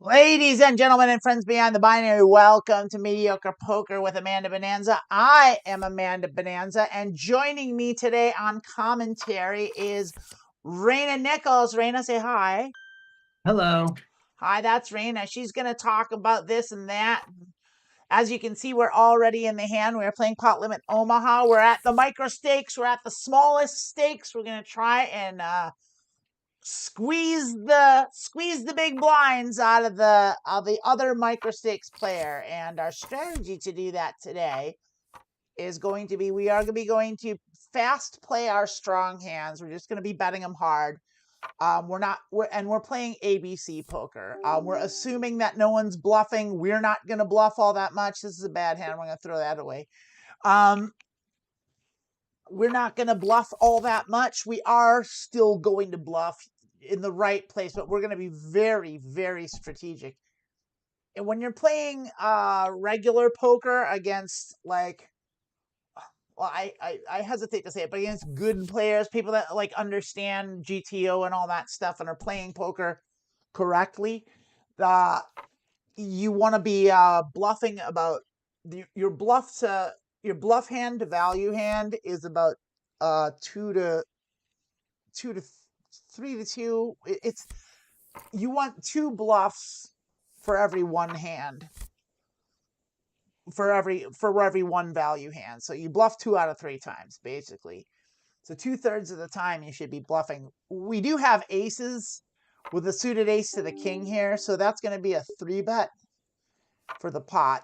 Ladies and gentlemen and friends beyond the binary, welcome to Mediocre Poker with Amanda Bonanza. I am Amanda Bonanza, and joining me today on commentary is Raina Nichols. Raina, say hi. Hello. Hi, that's Raina. She's going to talk about this and that. As you can see, we're already in the hand. We're playing Pot Limit Omaha. We're at the Microstakes. We're at the smallest stakes. We're going to try and squeeze the big blinds out of the other Microstakes player. And our strategy to do that today is going to be we are going to fast play our strong hands. We're just going to be betting them hard. We're playing ABC poker. We're assuming that no one's bluffing. We're not going to bluff all that much. This is a bad hand. We're going to throw that away. We're not going to bluff all that much. We are still going to bluff in the right place, but we're going to be very, very strategic. And when you're playing regular poker against I hesitate to say it, but against good players, people that like understand GTO and all that stuff and are playing poker correctly, you want to be bluffing about your bluff hand to value hand is about 2 to 3 to 2. It's you want 2 bluffs for every one hand, for every one value hand. So you bluff 2 out of 3 times basically. So 2/3 of the time you should be bluffing. We do have aces with a suited ace to the king here, so that's going to be a 3-bet for the pot.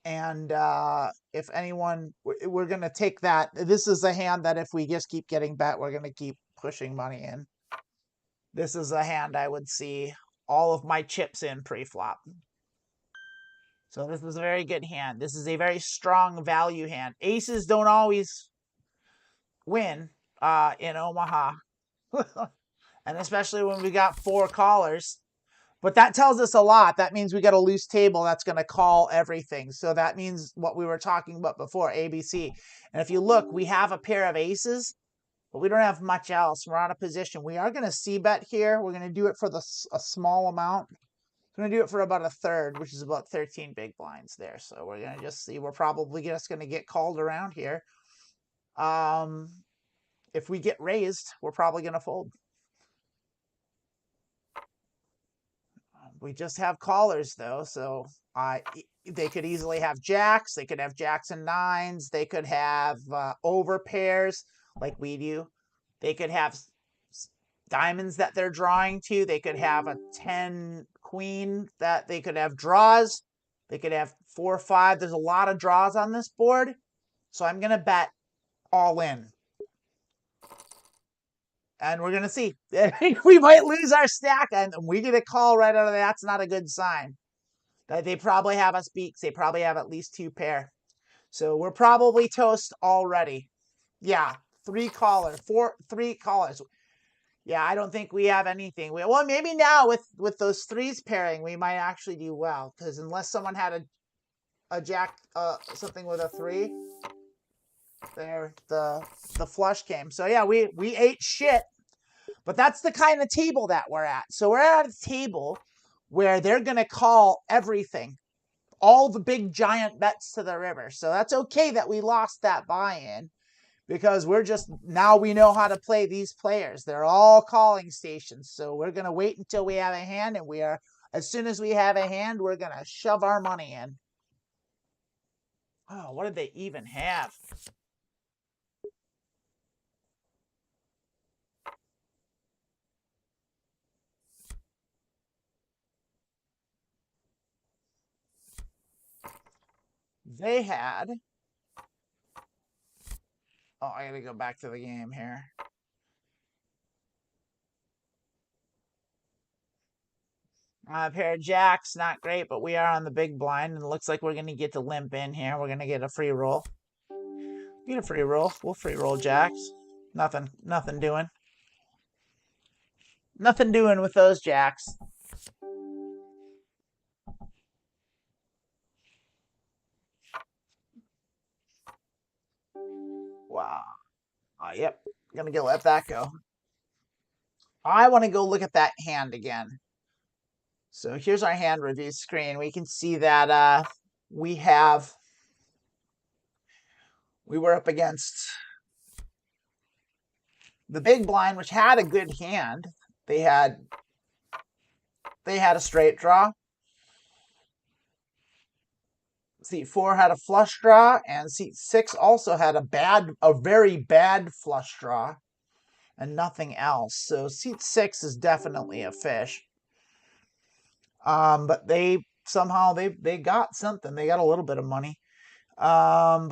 And if anyone, we're going to take that. This is a hand that if we just keep getting bet, we're going to keep pushing money in. This is a hand I would see all of my chips in pre-flop. So this is a very good hand. This is a very strong value hand. Aces don't always win in Omaha. And especially when we got 4 callers. But that tells us a lot. That means we got a loose table that's going to call everything. So that means what we were talking about before, ABC. And if you look, we have a pair of aces, but we don't have much else. We're out of position. We are going to c-bet here. We're going to do it for a small amount. We're going to do it for about 1/3, which is about 13 big blinds there. So we're going to just see. We're probably just going to get called around here. If we get raised, we're probably going to fold. We just have callers though, so they could easily have jacks. They could have jacks and nines. They could have over pairs like we do. They could have diamonds that they're drawing to. They could have a 10 queen that they could have draws. They could have 4 or 5. There's a lot of draws on this board, so I'm gonna bet all in. And we're going to see. We might lose our stack, and we get a call right out of that. That's not a good sign. They probably have us beat. They probably have at least 2 pair. So we're probably toast already. Yeah, 3 callers. 3 callers. Yeah, I don't think we have anything. Well, maybe now with those 3s pairing, we might actually do well. Because unless someone had a jack, something with a 3, there the flush came. So yeah, we ate shit. But that's the kind of table that we're at. So we're at a table where they're going to call everything, all the big giant bets to the river. So that's okay that we lost that buy-in because now we know how to play these players. They're all calling stations. So we're going to wait until we have a hand, and as soon as we have a hand, we're going to shove our money in. Oh, what did they even have? They had... Oh, I got to go back to the game here. A pair of jacks, not great, but we are on the big blind, and it looks like we're going to get to limp in here. We're going to get a free roll. Get a free roll. We'll free roll jacks. Nothing doing. Nothing doing with those jacks. Wow. Yep. Gonna go let that go. I want to go look at that hand again. So here's our hand review screen. We can see that we were up against the big blind, which had a good hand. They had a straight draw. Seat 4 had a flush draw, and seat 6 also had a very bad flush draw, and nothing else. So seat 6 is definitely a fish. But they somehow they got something. They got a little bit of money. Yeah,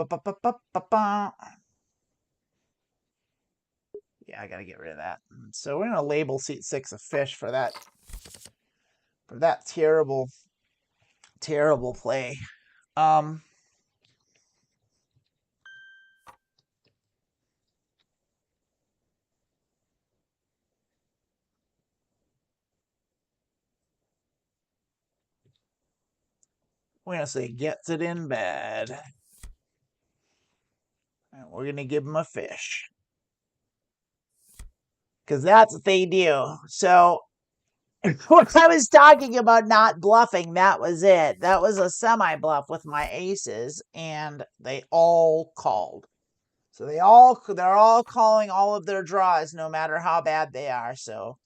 I gotta get rid of that. So we're gonna label seat 6 a fish for that terrible play. We're gonna say gets it in bed. And we're gonna give them a fish. Because that's what they do. So when I was talking about not bluffing, that was it. That was a semi-bluff with my aces, and they all called. So they're all calling all of their draws, no matter how bad they are. So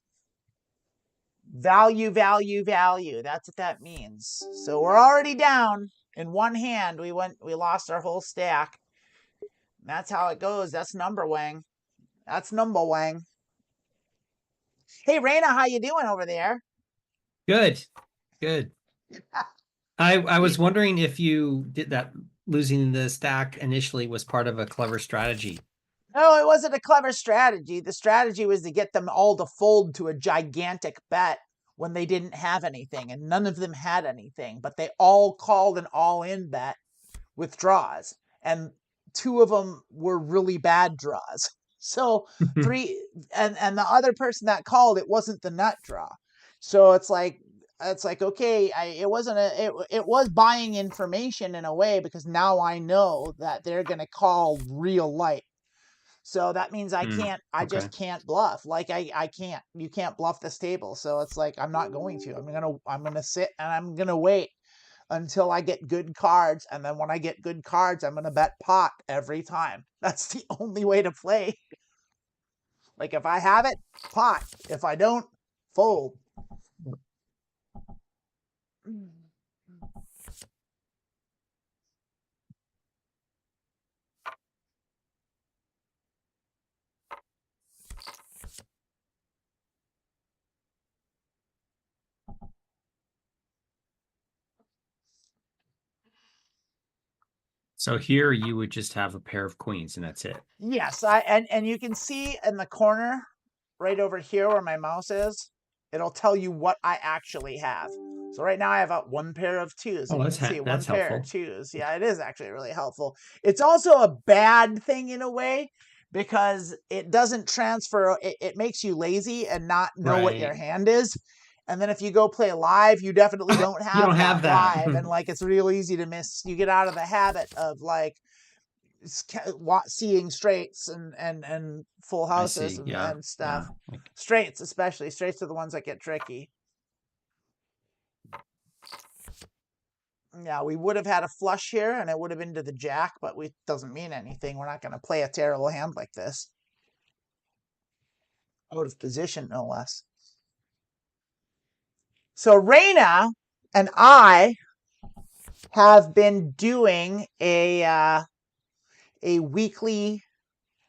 value, value, value. That's what that means. So we're already down in one hand. We lost our whole stack. That's how it goes. That's number wang. That's number wang. Hey, Raina, how you doing over there? Good. I was wondering if you did that losing the stack initially was part of a clever strategy. No, it wasn't a clever strategy. The strategy was to get them all to fold to a gigantic bet when they didn't have anything, and none of them had anything, but they all called an all-in bet with draws, and two of them were really bad draws. So three, and the other person that called, it wasn't the nut draw. So it's like okay, it wasn't it was buying information in a way, because now I know that they're gonna call real light. So that means I just can't bluff. Like you can't bluff this table. So it's like, I'm not going to. I'm gonna sit and I'm gonna wait until I get good cards, and then when I get good cards, I'm gonna bet pot every time. That's the only way to play. Like, if I have it, pot. If I don't, fold. So here you would just have a pair of queens and that's it. Yes, and you can see in the corner right over here where my mouse is, it'll tell you what I actually have. So right now I have one pair of twos, and Oh, you can see one that's pair helpful. of twos. Yeah, it is actually really helpful. It's also a bad thing in a way, because it doesn't transfer. It makes you lazy and not know what your Right. hand is. And then if you go play live, you definitely don't You don't have have that that. live. And like, it's real easy to miss. You get out of the habit of like seeing straights and full I houses see. Yeah. and stuff. Yeah. Like, Straights, especially. Straights are the ones that get tricky. Yeah, we would have had a flush here, and it would have been to the jack, but it doesn't mean anything. We're not going to play a terrible hand like this. Out of position, no less. So Raina and I have been doing a weekly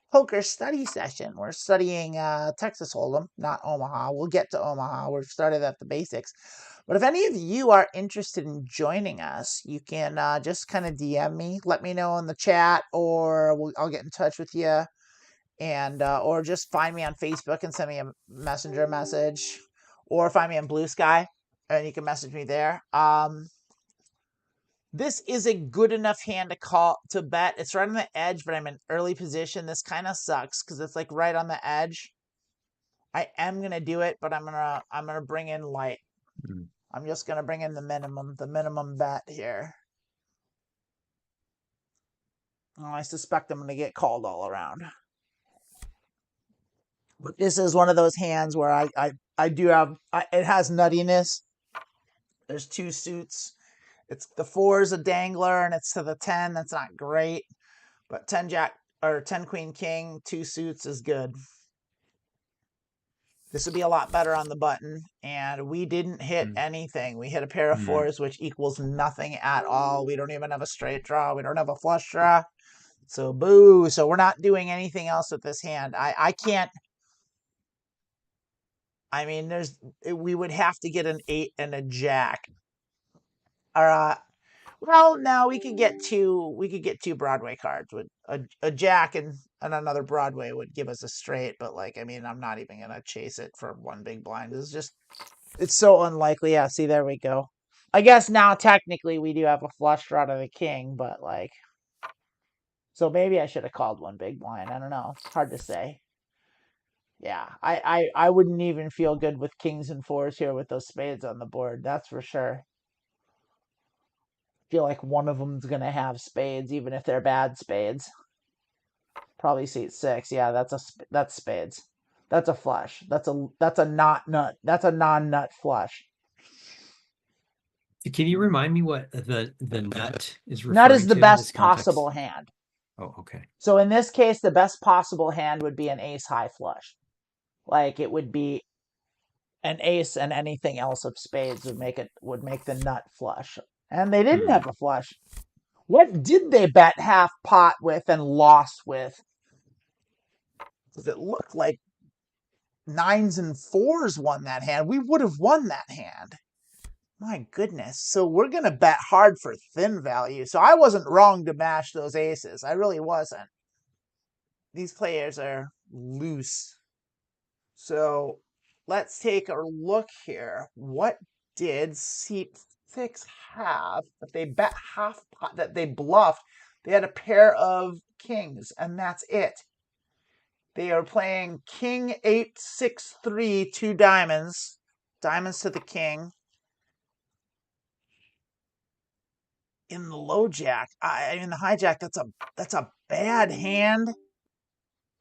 poker study session. We're studying Texas Hold'em, not Omaha. We'll get to Omaha. We've started at the basics. But if any of you are interested in joining us, you can just kind of DM me. Let me know in the chat, or I'll get in touch with you. And or just find me on Facebook and send me a messenger message, or find me on Blue Sky and you can message me there. This is a good enough hand to bet. It's right on the edge, but I'm in early position. This kind of sucks because it's like right on the edge. I am gonna do it, but I'm gonna bring in light. I'm just gonna bring in the minimum bet here. Oh, I suspect I'm gonna get called all around. But this is one of those hands where I do have it has nuttiness, There's two suits. It's the 4 is a dangler and it's to the 10. That's not great. But 10 jack or 10 queen king, two suits is good. This would be a lot better on the button. And we didn't hit anything. We hit a pair of 4s, which equals nothing at all. We don't even have a straight draw. We don't have a flush draw. So boo. So we're not doing anything else with this hand. I can't. I mean, we would have to get an 8 and a jack. Or well, no, we could get two. We could get two Broadway cards. With a jack and another Broadway would give us a straight. But like, I mean, I'm not even gonna chase it for one big blind. It's so unlikely. Yeah, see, there we go. I guess now technically we do have a flush draw to the king, but like, so maybe I should have called one big blind. I don't know. It's hard to say. Yeah, I wouldn't even feel good with kings and 4s here with those spades on the board. That's for sure. Feel like one of them's gonna have spades, even if they're bad spades. Probably seat 6. Yeah, that's spades. That's a flush. That's a not nut. That's a non-nut flush. Can you remind me what the nut is Nut is referring the to in this best context? possible hand. Oh, okay. So in this case, the best possible hand would be an ace high flush. Like it would be an ace and anything else of spades would make the nut flush. And they didn't have a flush. What did they bet half pot with and lost with? Does it look like 9s and 4s won that hand? We would have won that hand. My goodness. So we're going to bet hard for thin value. So I wasn't wrong to mash those aces. I really wasn't. These players are loose. So let's take a look here. What did seat 6 have that they bet half pot, that they bluffed? They had a pair of kings, and that's it. They are playing king 8 6 3, two diamonds. Diamonds to the king. In the low jack, in the hijack, that's a bad hand.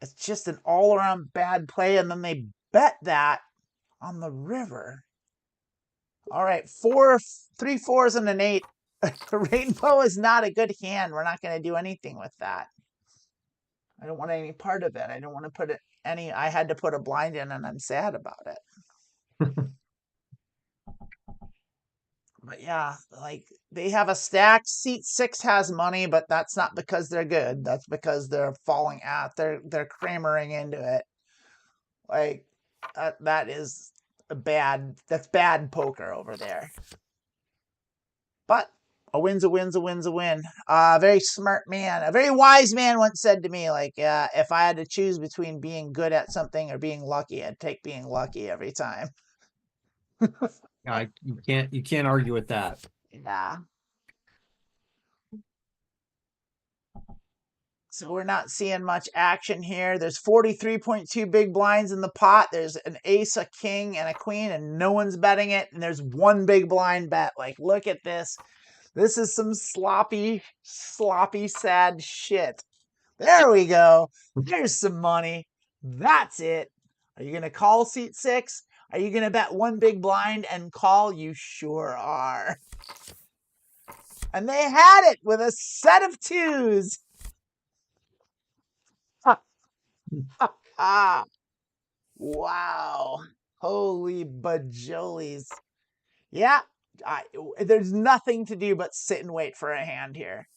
It's just an all around bad play, and then they bet that on the river. All right, 3 4s and an 8. The rainbow is not a good hand. We're not going to do anything with that. I don't want any part of it. I don't want to put it any. I had to put a blind in, and I'm sad about it. But yeah, like they have a stack. Seat 6 has money, but that's not because they're good. That's because they're falling out. They're cramering into it. Like that is that's bad poker over there. But a win's a win's a win's a win. A very smart man, a very wise man once said to me, like, if I had to choose between being good at something or being lucky, I'd take being lucky every time. You can't argue with that. Yeah. So we're not seeing much action here. There's 43.2 big blinds in the pot. There's an ace, a king, and a queen, and no one's betting it. And there's one big blind bet. Like, look at this. This is some sloppy, sad shit. There we go. There's some money. That's it. Are you going to call seat 6? Are you going to bet one big blind and call? You sure are. And they had it with a set of 2s. Ah, wow. Holy bajolies. Yeah, there's nothing to do but sit and wait for a hand here.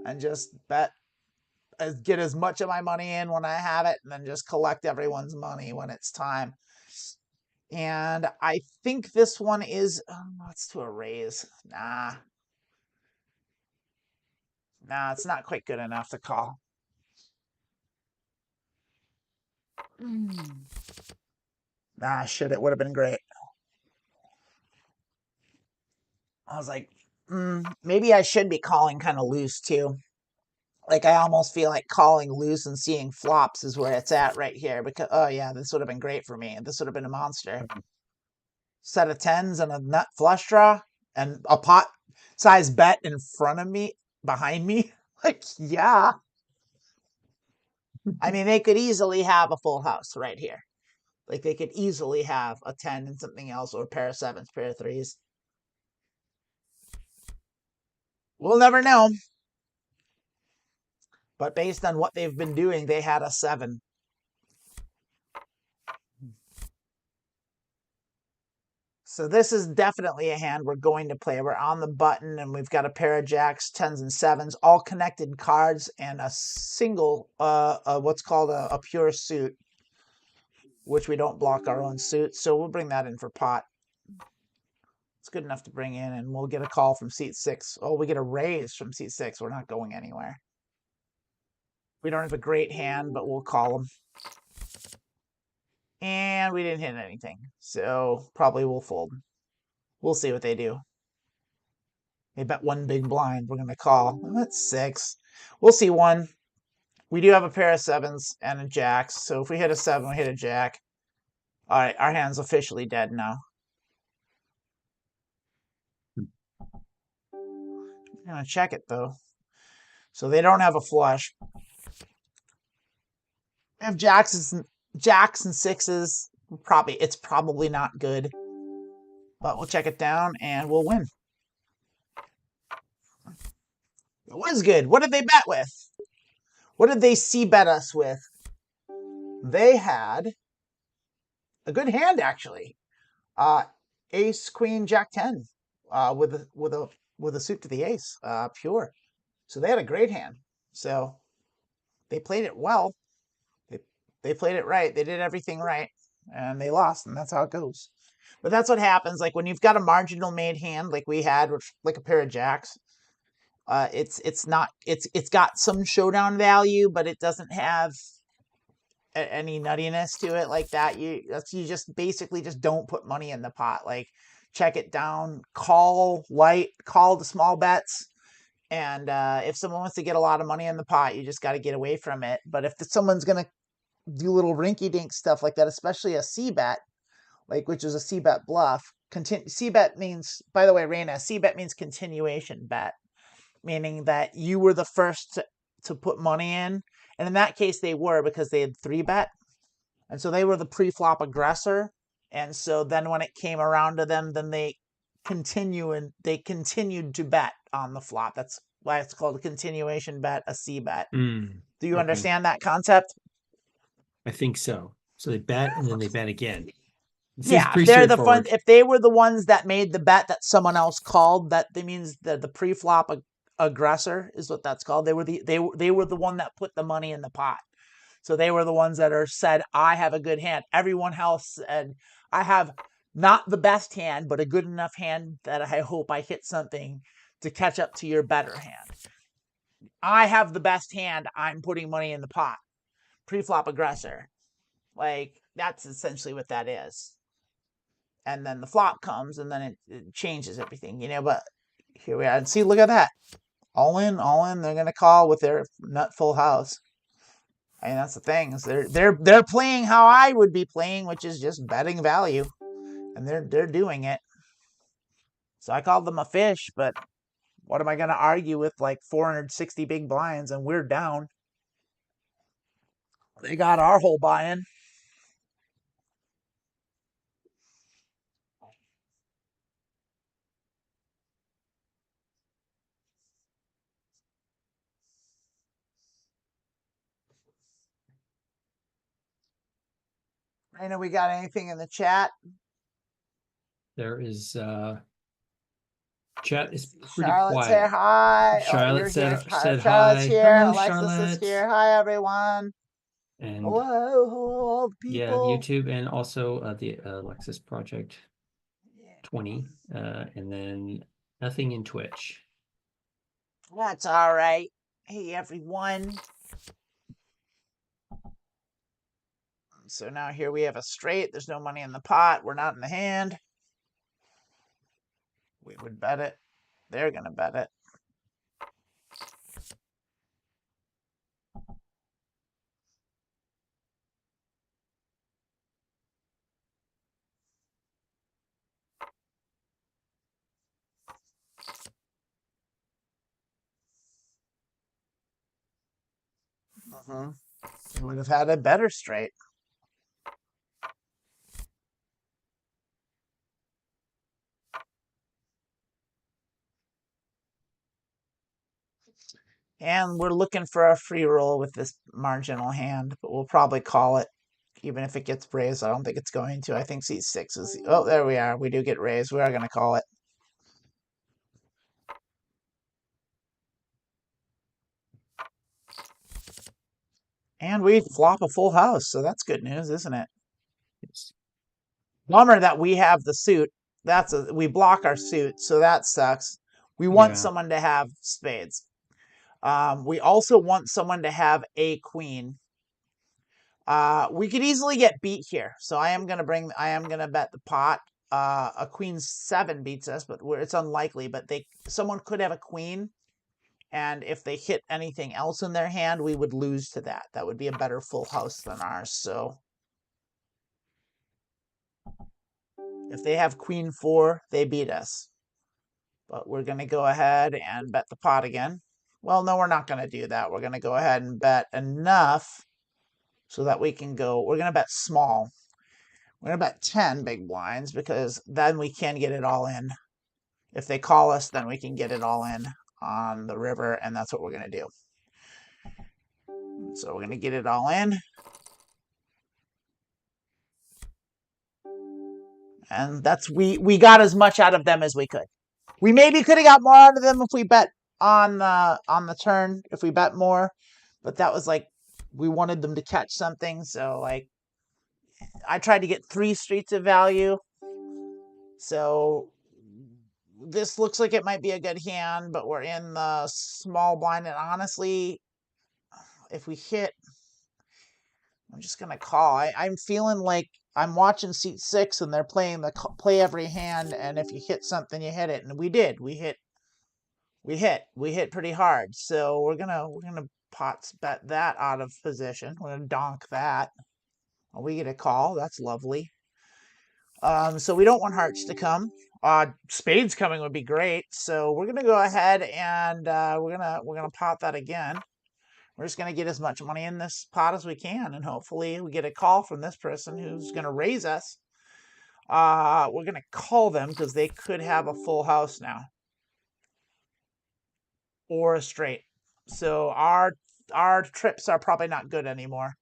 And just get as much of my money in when I have it, and then just collect everyone's money when it's time. And I think this one is, let's do a raise. Nah, it's not quite good enough to call. Shit, it would have been great. I was like, maybe I should be calling kind of loose too. Like I almost feel like calling loose and seeing flops is where it's at right here. Because oh yeah, this would have been great for me. This would have been a monster. Set of 10s and a nut flush draw and a pot size bet in front of me, behind me. Like yeah. I mean, they could easily have a full house right here. Like they could easily have a 10 and something else, or a pair of 7s, pair of 3s. We'll never know. But based on what they've been doing, they had a 7. So this is definitely a hand we're going to play. We're on the button, and we've got a pair of jacks, 10s, and 7s, all connected cards, and a single, what's called a pure suit, which we don't block our own suit. So we'll bring that in for pot. It's good enough to bring in, and we'll get a call from seat 6. Oh, we get a raise from seat 6. We're not going anywhere. We don't have a great hand, but we'll call them. And we didn't hit anything, so probably we'll fold. We'll see what they do. They bet 1 big blind. We're going to call. That's 6. We'll see 1. We do have a pair of 7s and a jacks, so if we hit a 7, we hit a jack. All right, our hand's officially dead now. I'm going to check it, though. So they don't have a flush. They have jacks and 6s. It's probably not good. But we'll check it down, and we'll win. It was good. What did they bet with? What did they bet us with? They had a good hand, actually. Ace, Queen, Jack 10, with a suit to the ace, pure. So they had a great hand. So they played it well. They played it right. They did everything right, and they lost, and that's how it goes. But that's what happens. Like when you've got a marginal made hand, like we had, with like a pair of jacks. It's got some showdown value, but it doesn't have any nuttiness to it like that. You just basically just don't put money in the pot. Like check it down, call the small bets, and if someone wants to get a lot of money in the pot, you just got to get away from it. But if someone's gonna do little rinky-dink stuff like that, especially a C bet, which is a C bet bluff. C bet means, by the way, Raina, C bet means continuation bet, meaning that you were the first to put money in. And in that case, they were, because they had 3 bet. And so they were the pre-flop aggressor. And so then when it came around to them, then they continued to bet on the flop. That's why it's called a continuation bet, a C bet. Do you understand that concept? I think so. So they bet and then they bet again. Yeah, they're the fun. If they were the ones that made the bet that someone else called, that means the pre-flop aggressor is what that's called. They were the one that put the money in the pot. So they were the ones that said, I have a good hand. Everyone else said, I have not the best hand, but a good enough hand that I hope I hit something to catch up to your better hand. I have the best hand. I'm putting money in the pot. Pre-flop aggressor. Like, that's essentially what that is. And then the flop comes, and then it changes everything, but here we are. And see, look at that. All in. They're going to call with their nut full house. I mean, that's the thing. Is they're playing how I would be playing, which is just betting value, and they're doing it. So I called them a fish, but what am I going to argue with? Like 460 big blinds, and we're down. They got our whole buy-in. Raina, we got anything in the chat? There is chat is pretty Charlotte's quiet. here. Hi. Charlotte said Charlotte's hi. here. Hello, Alexis Charlotte. is here. Hi, everyone. And hello, people. Yeah, YouTube, and also the Alexis Project 20, and then nothing in Twitch. That's all right. Hey, everyone. So now here we have a straight. There's no money in the pot. We're not in the hand. We would bet it. They're going to bet it. We would have had a better straight. And we're looking for a free roll with this marginal hand, but we'll probably call it, even if it gets raised. I don't think it's going to. I think C6 is... Oh, there we are. We do get raised. We are going to call it. And we flop a full house, so that's good news, isn't it? Yes. Bummer that we have the suit. We block our suit, so that sucks. We want Yeah. someone to have spades. We also want someone to have a queen. We could easily get beat here, so I am gonna bet the pot. A queen 7 beats us, but it's unlikely. But someone could have a queen, and if they hit anything else in their hand, we would lose to that. That would be a better full house than ours. So if they have queen 4, they beat us. But we're gonna go ahead and bet the pot again. Well, no, we're not gonna do that. We're gonna go ahead and bet enough so that we can go. We're gonna bet small. We're gonna bet 10 big blinds because then we can get it all in. If they call us, then we can get it all in on the river, and that's what we're gonna do. So we're gonna get it all in. And we got as much out of them as we could. We maybe could have got more out of them if we bet on the turn, if we bet more, but that was like we wanted them to catch something, so like I tried to get 3 streets of value. So this looks like it might be a good hand, but we're in the small blind, and honestly, if we hit, I'm just gonna call. I'm feeling like I'm watching seat 6, and they're playing the play every hand, and if you hit something, you hit it, and we did. We hit pretty hard. So we're gonna pots bet that out of position. We're gonna donk that. We get a call. That's lovely. So we don't want hearts to come. Spades coming would be great. So we're gonna go ahead and we're gonna pot that again. We're just gonna get as much money in this pot as we can, and hopefully we get a call from this person who's gonna raise us. We're gonna call them because they could have a full house now or a straight. So our trips are probably not good anymore.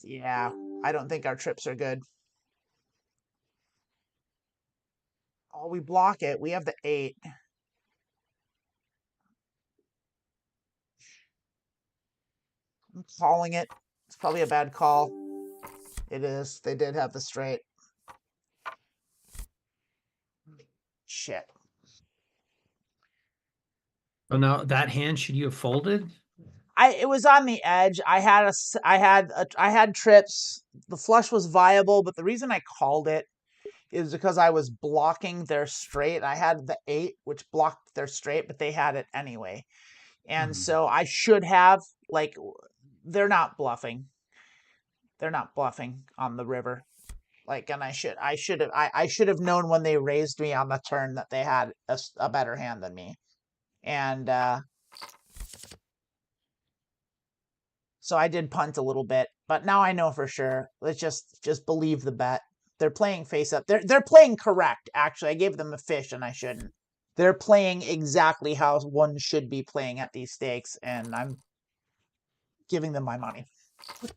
Yeah, I don't think our trips are good. Oh, we block it. We have the 8. I'm calling it. It's probably a bad call. It is. They did have the straight. Shit. Oh, now that hand, should you have folded? It was on the edge. I had trips. The flush was viable, but the reason I called it is because I was blocking their straight. I had the 8, which blocked their straight, but they had it anyway. And so I should have, like, they're not bluffing. They're not bluffing on the river. Like, and I should have known when they raised me on the turn that they had a better hand than me. And so I did punt a little bit, but now I know for sure. Let's just believe the bet. They're playing face up. They're playing correct, actually. I gave them a fish and I shouldn't. They're playing exactly how one should be playing at these stakes, and I'm giving them my money.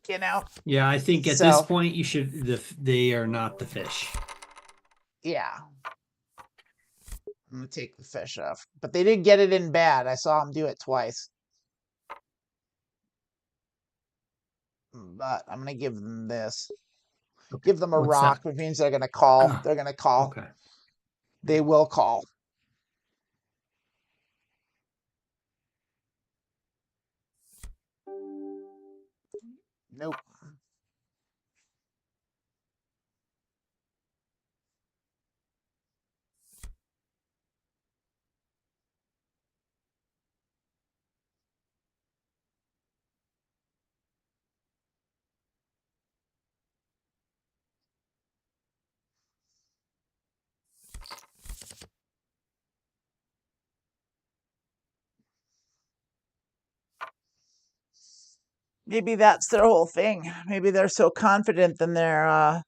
You know? Yeah, I think at this So point you should. They are not the fish. yeah. I'm gonna take the fish off. But they did get it in bad. I saw them do it twice. But I'm gonna give them this. Okay. Give them a What's that? rock, which means they're gonna call. Oh, They're gonna call. okay. They will call. Nope. Maybe that's their whole thing. Maybe they're so confident in their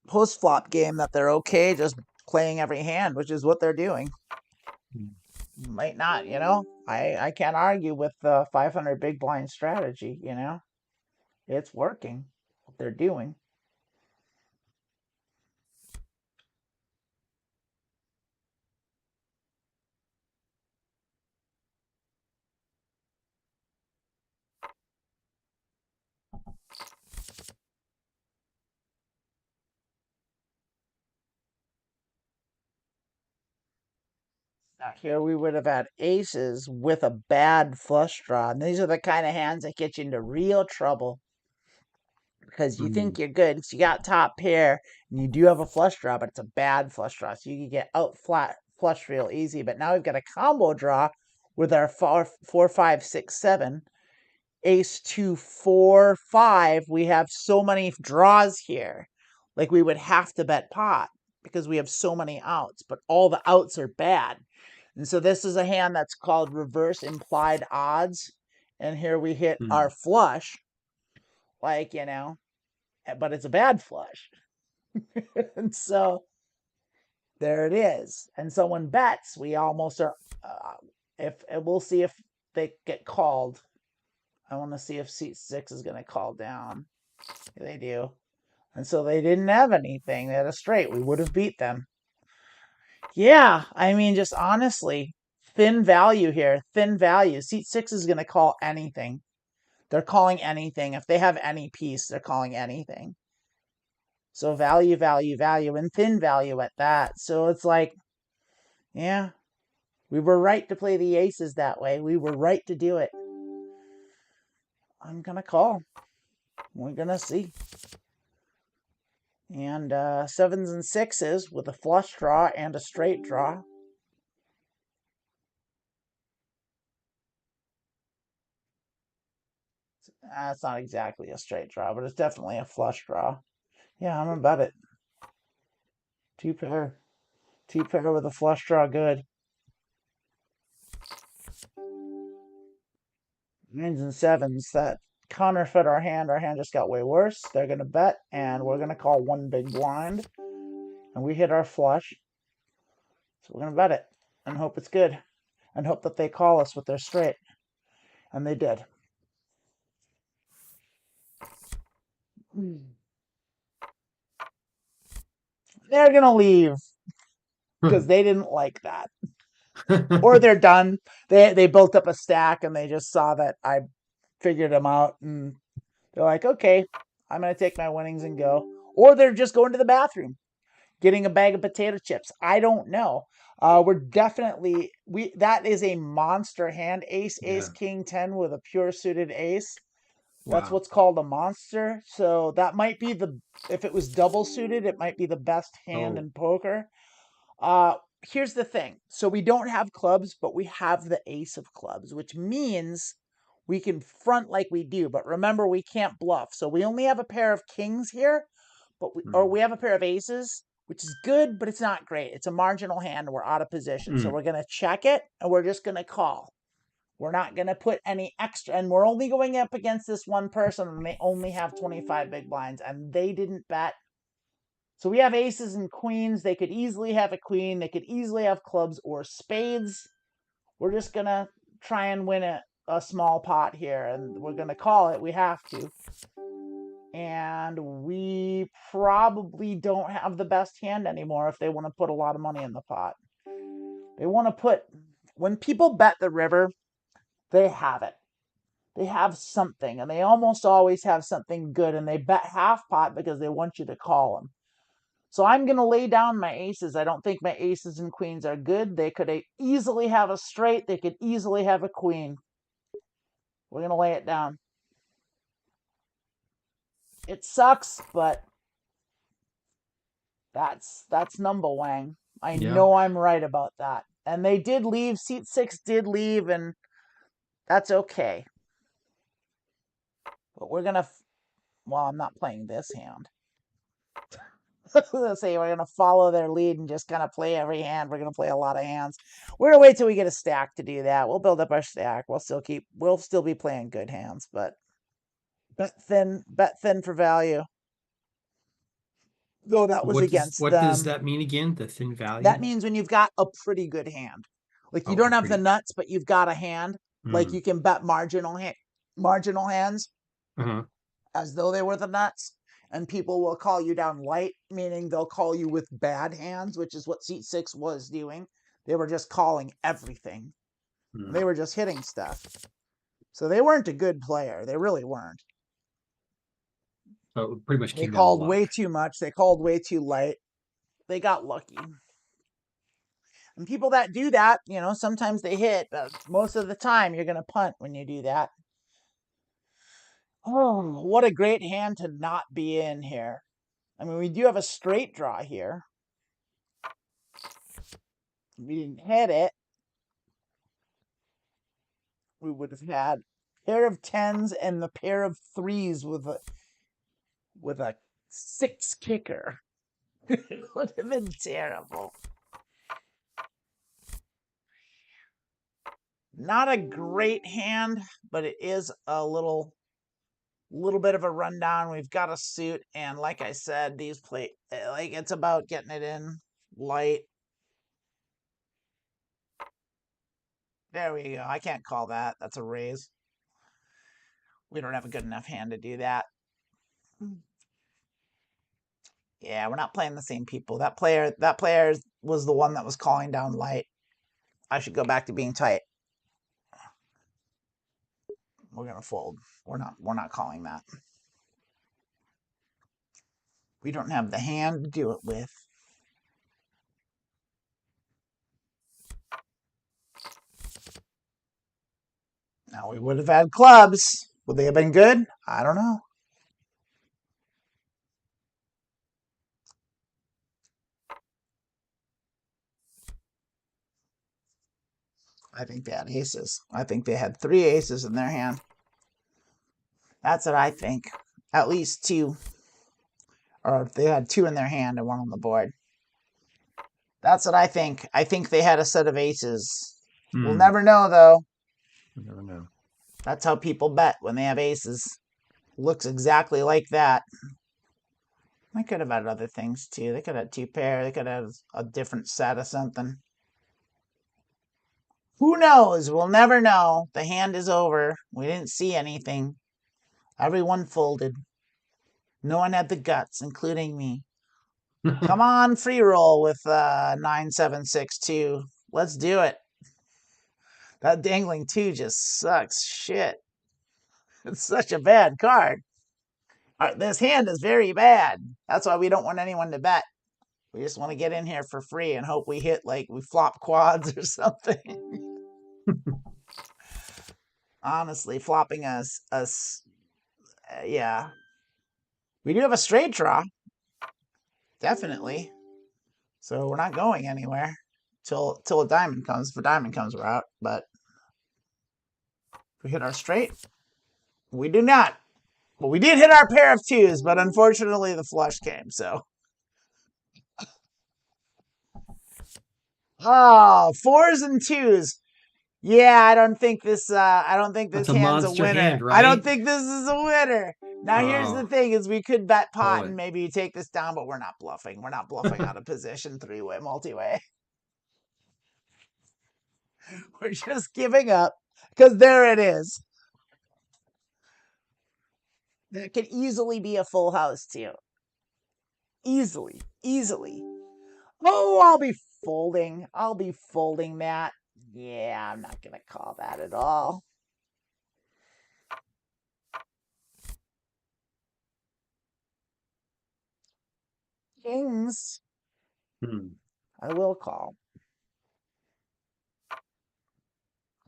post flop game that they're okay just playing every hand, which is what they're doing. Might not, I can't argue with the 500 big blind strategy, it's working what they're doing. Now here we would have had aces with a bad flush draw, and these are the kind of hands that get you into real trouble because you think Mm. you're good because you got top pair and you do have a flush draw, but it's a bad flush draw, so you can get out flat flush real easy. But now we've got a combo draw with our 4, 5, 6, 7, ace 2, 4, 5. We have so many draws here, like we would have to bet pot because we have so many outs, but all the outs are bad. And so this is a hand that's called reverse implied odds. And here we hit our Mm. flush, like, but it's a bad flush. And so there it is. And so when bets, we almost are, if we'll see if they get called. I want to see if seat 6 is going to call down. They do. And so they didn't have anything. They had a straight. We would have beat them. Yeah, I mean, just honestly, thin value here. Thin value. Seat 6 is going to call anything. They're calling anything. If they have any piece, they're calling anything. So value, value, value, and thin value at that. So it's like, yeah, we were right to play the aces that way. We were right to do it. I'm going to call. We're going to see. And 7s and 6s with a flush draw and a straight draw. It's not exactly a straight draw, but it's definitely a flush draw. Yeah, I'm gonna bet it. Two pair. Two pair with a flush draw, good. 9s and 7s, that counterfeit our hand. Our hand just got way worse. They're gonna bet, and we're gonna call one big blind. And we hit our flush. So we're gonna bet it and hope it's good. And hope that they call us with their straight. And they did. They're gonna leave because they didn't like that. Or they're done. They built up a stack and they just saw that I figured them out and they're like, okay, I'm gonna take my winnings and go. Or they're just going to the bathroom, getting a bag of potato chips. I don't know. We're definitely that is a monster hand. Ace, ace, Yeah. king, 10 with a pure suited ace. That's Wow. what's called a monster. So that might be if it was double suited, it might be the best hand Oh. in poker. Uh, Here's the thing. So we don't have clubs, but we have the ace of clubs, which means we can front like we do. But remember, we can't bluff. So we only have a pair of kings here, or Mm. we have a pair of aces, which is good, but it's not great. It's a marginal hand. We're out of position. So Mm. we're going to check it and we're just going to call. We're not going to put any extra. And we're only going up against this one person, and they only have 25 big blinds, and they didn't bet. So we have aces and queens. They could easily have a queen. They could easily have clubs or spades. We're just going to try and win a small pot here, and we're going to call it. We have to. And we probably don't have the best hand anymore if they want to put a lot of money in the pot. They want to put, when people bet the river, they have it. They have something, and they almost always have something good, and they bet half pot because they want you to call them. So I'm going to lay down my aces. I don't think my aces and queens are good. They could easily have a straight. They could easily have a queen. We're going to lay it down. It sucks, but that's number Wang. I Yeah. know I'm right about that. And they did leave. Seat 6 did leave, and that's okay. But we're going to, well, I'm not playing this hand. Let's say we're gonna follow their lead and just kind of play every hand. We're gonna play a lot of hands. We're gonna wait till we get a stack to do that. We'll build up our stack. We'll still be playing good hands, but bet thin for value. Though that was What does against what does them. that mean again? The thin That value? means when you've got a pretty good hand. Like you Oh, don't have the pretty. nuts, but you've got a hand. Like Mm. you can bet marginal hands Uh-huh. as though they were the nuts. And people will call you down light, meaning they'll call you with bad hands, which is what seat 6 was doing. They were just calling everything. Mm. They were just hitting stuff. So they weren't a good player. They really weren't. So it pretty much They came down to called luck. way too much. They called way too light. They got lucky. And people that do that, sometimes they hit, but most of the time you're going to punt when you do that. Oh, what a great hand to not be in here. I mean, we do have a straight draw here. We didn't hit it. We would have had pair of tens and the pair of threes with a 6 kicker. It would have been terrible. Not a great hand, but it is a little bit of a rundown. We've got a suit, and like I said, these play like it's about getting it in light. There we go. I can't call that. That's a raise. We don't have a good enough hand to do that. Yeah, we're not playing the same people. That player was the one that was calling down light. I should go back to being tight. We're gonna fold. We're not calling that. We don't have the hand to do it with. Now we would have had clubs. Would they have been good? I don't know. I think they had aces. I think they had 3 aces in their hand. That's what I think. At least 2. Or if they had 2 in their hand and 1 on the board. That's what I think. I think they had a set of aces. We'll never know, though. You never know. That's how people bet when they have aces. Looks exactly like that. They could have had other things, too. They could have 2 pair. They could have a different set of something. Who knows? We'll never know. The hand is over. We didn't see anything. Everyone folded. No one had the guts, including me. Come on, free roll with 9762. Let's do it. That dangling 2 just sucks shit. It's such a bad card. This hand is very bad. That's why we don't want anyone to bet. We just want to get in here for free and hope we hit, like, we flop quads or something. Honestly, flopping us, yeah. We do have a straight draw. Definitely. So we're not going anywhere till a diamond comes. If a diamond comes, we're out. But if we hit our straight, we do not. Well, we did hit our pair of 2s, but unfortunately the flush came. So, oh, 4s and 2s. Yeah, I don't think this. I don't think That's this a hand's a monster winner. hand, I don't right? think this is a winner. Now here's the Oh, thing: is we could bet pot call and it. maybe you take this down, but we're not bluffing. We're not bluffing out of position 3-way multi-way. We're just giving up because there it is. That could easily be a full house too. Easily, easily. Oh, I'll be folding. I'll be folding that. Yeah, I'm not gonna call that at all. Kings, I will call.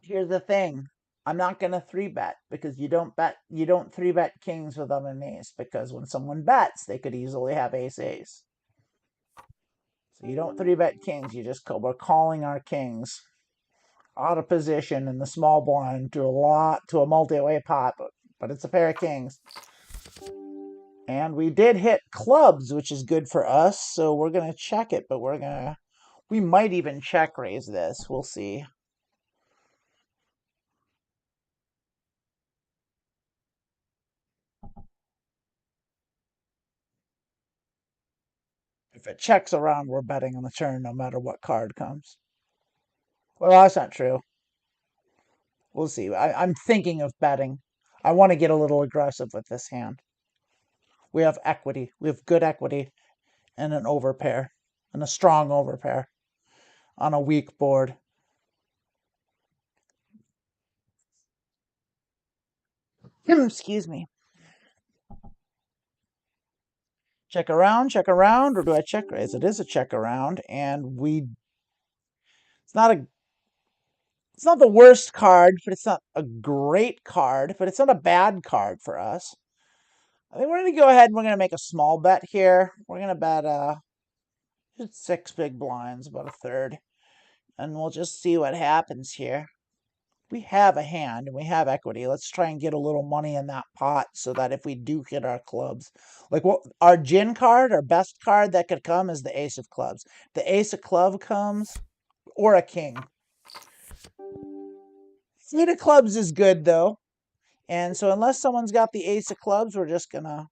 Here's the thing. I'm not gonna 3-bet because you don't 3-bet kings with them and ace because when someone bets, they could easily have ace. So you don't 3-bet kings. You just we're calling our kings out of position in the small blind to a multi-way pot, but it's a pair of kings. And we did hit clubs, which is good for us, so we're gonna check it, but we might even check raise this. We'll see. If it checks around, we're betting on the turn no matter what card comes. Well, that's not true. We'll see. I'm thinking of betting. I want to get a little aggressive with this hand. We have equity. We have good equity and an overpair and a strong overpair on a weak board. Excuse me. Check around, or do I check raise? It is a check around, and it's not a it's not the worst card, but it's not a great card, but it's not a bad card for us. I think we're gonna go ahead and we're gonna make a small bet here. We're gonna bet 6 big blinds, about a third, and we'll just see what happens here. We have a hand and we have equity. Let's try and get a little money in that pot so that if we do hit our clubs, like what our gin card, our best card that could come is the ace of clubs. The ace of club comes or a king. Eight of clubs is good though. And so unless someone's got the ace of clubs, we're just gonna,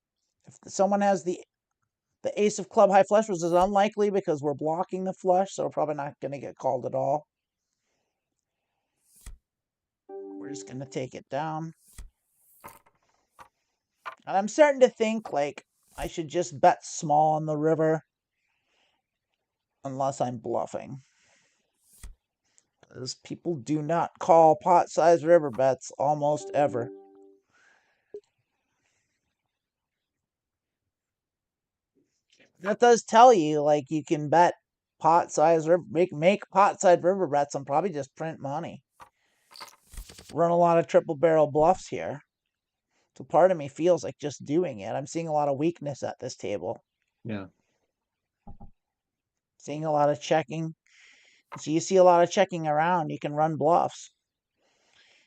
if someone has the ace of club high flush, which is unlikely because we're blocking the flush, so we're probably not gonna get called at all. We're just gonna take it down. And I'm starting to think like I should just bet small on the river unless I'm bluffing. Because people do not call pot-sized river bets almost ever. That does tell you like you can bet pot-sized river, make pot-sized river bets and probably just print money. Run a lot of triple barrel bluffs here. So part of me feels like just doing it. I'm seeing a lot of weakness at this table. Yeah. Seeing a lot of checking. So you see a lot of checking around. You can run bluffs.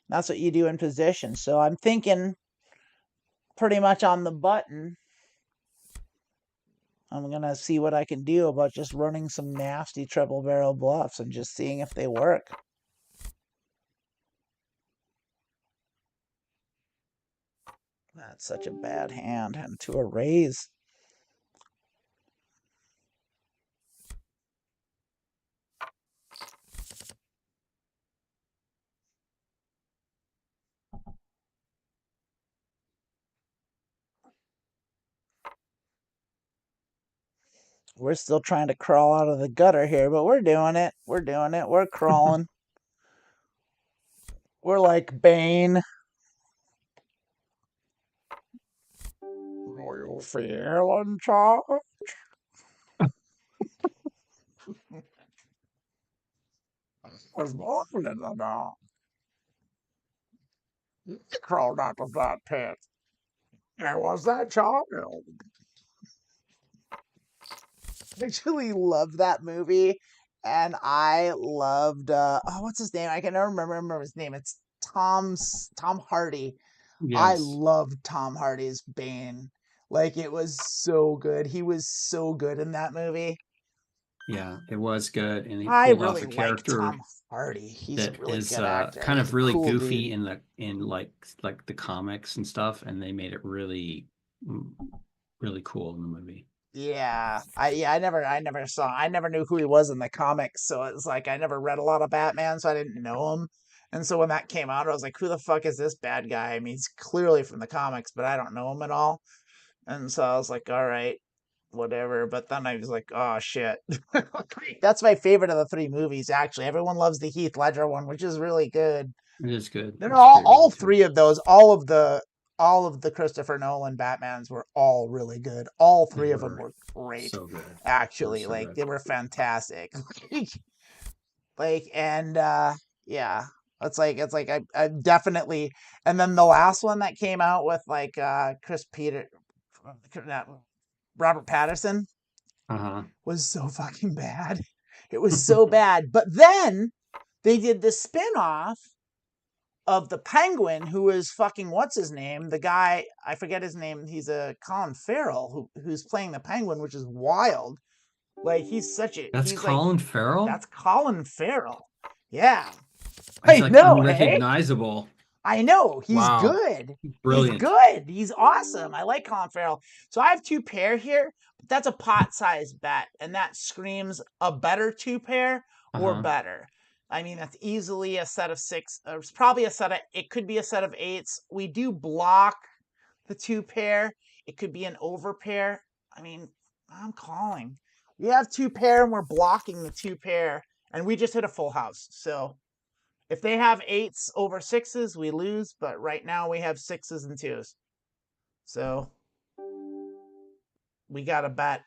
That's what you do in position. So I'm thinking pretty much on the button. I'm going to see what I can do about just running some nasty triple barrel bluffs and just seeing if they work. That's such a bad hand. And to a raise. We're still trying to crawl out of the gutter here, but we're doing it. We're doing it. We're crawling. We're like Bane. Royal feeling charge. Was born in the dark. Crawled out of that pit. There was that child. I actually love that movie, and I loved what's his name? I can never remember his name. It's Tom Hardy. I Yes. loved Tom Hardy's Bane. Like it was so good. He was so good in that movie. Yeah, it was good, and he I pulled off really a like character Tom Hardy. He's a that really is good actor. kind He's of a really cool dude. goofy in like the comics and stuff, and they made it really really cool in the movie. Yeah, I never knew who he was in the comics, so it's like I never read a lot of Batman, so I didn't know him. And so when that came out, I was like, who the fuck is this bad guy? I mean, he's clearly from the comics, but I don't know him at all. And so I was like, all right, whatever. But then I was like, oh shit. That's my favorite of the three movies, actually. Everyone loves the Heath Ledger one, which is really good. It is good. They're It's a great movie all too. three of those, all of the Christopher Nolan Batmans were all really good. All They three of them were were great, so good. They were actually. so Like good. they were fantastic. like and yeah, it's like I definitely. And then the last one that came out with like Chris Peter, Robert Patterson Uh-huh. was so fucking bad. It was so bad. But then they did the spin-off of the Penguin, who is fucking what's his name? The guy, I forget his name. He's a Colin Farrell who's playing the Penguin, which is wild. Like That's he's like Colin Farrell? that's Colin Farrell. Yeah, He's I like know. Hey, unrecognizable. I know. He's Wow. good. He's Brilliant. good. He's awesome. I like Colin Farrell. So I have two pair here, but that's a pot size bet, and that screams a better two pair or Uh-huh. better. I mean, that's easily a set of 6, or it's probably it could be a set of 8s. We do block the 2 pair. It could be an over pair. I mean, I'm calling. We have 2 pair and we're blocking the 2 pair, and we just hit a full house. So if they have 8s over 6s, we lose, but right now we have 6s and 2s. So we got to bet.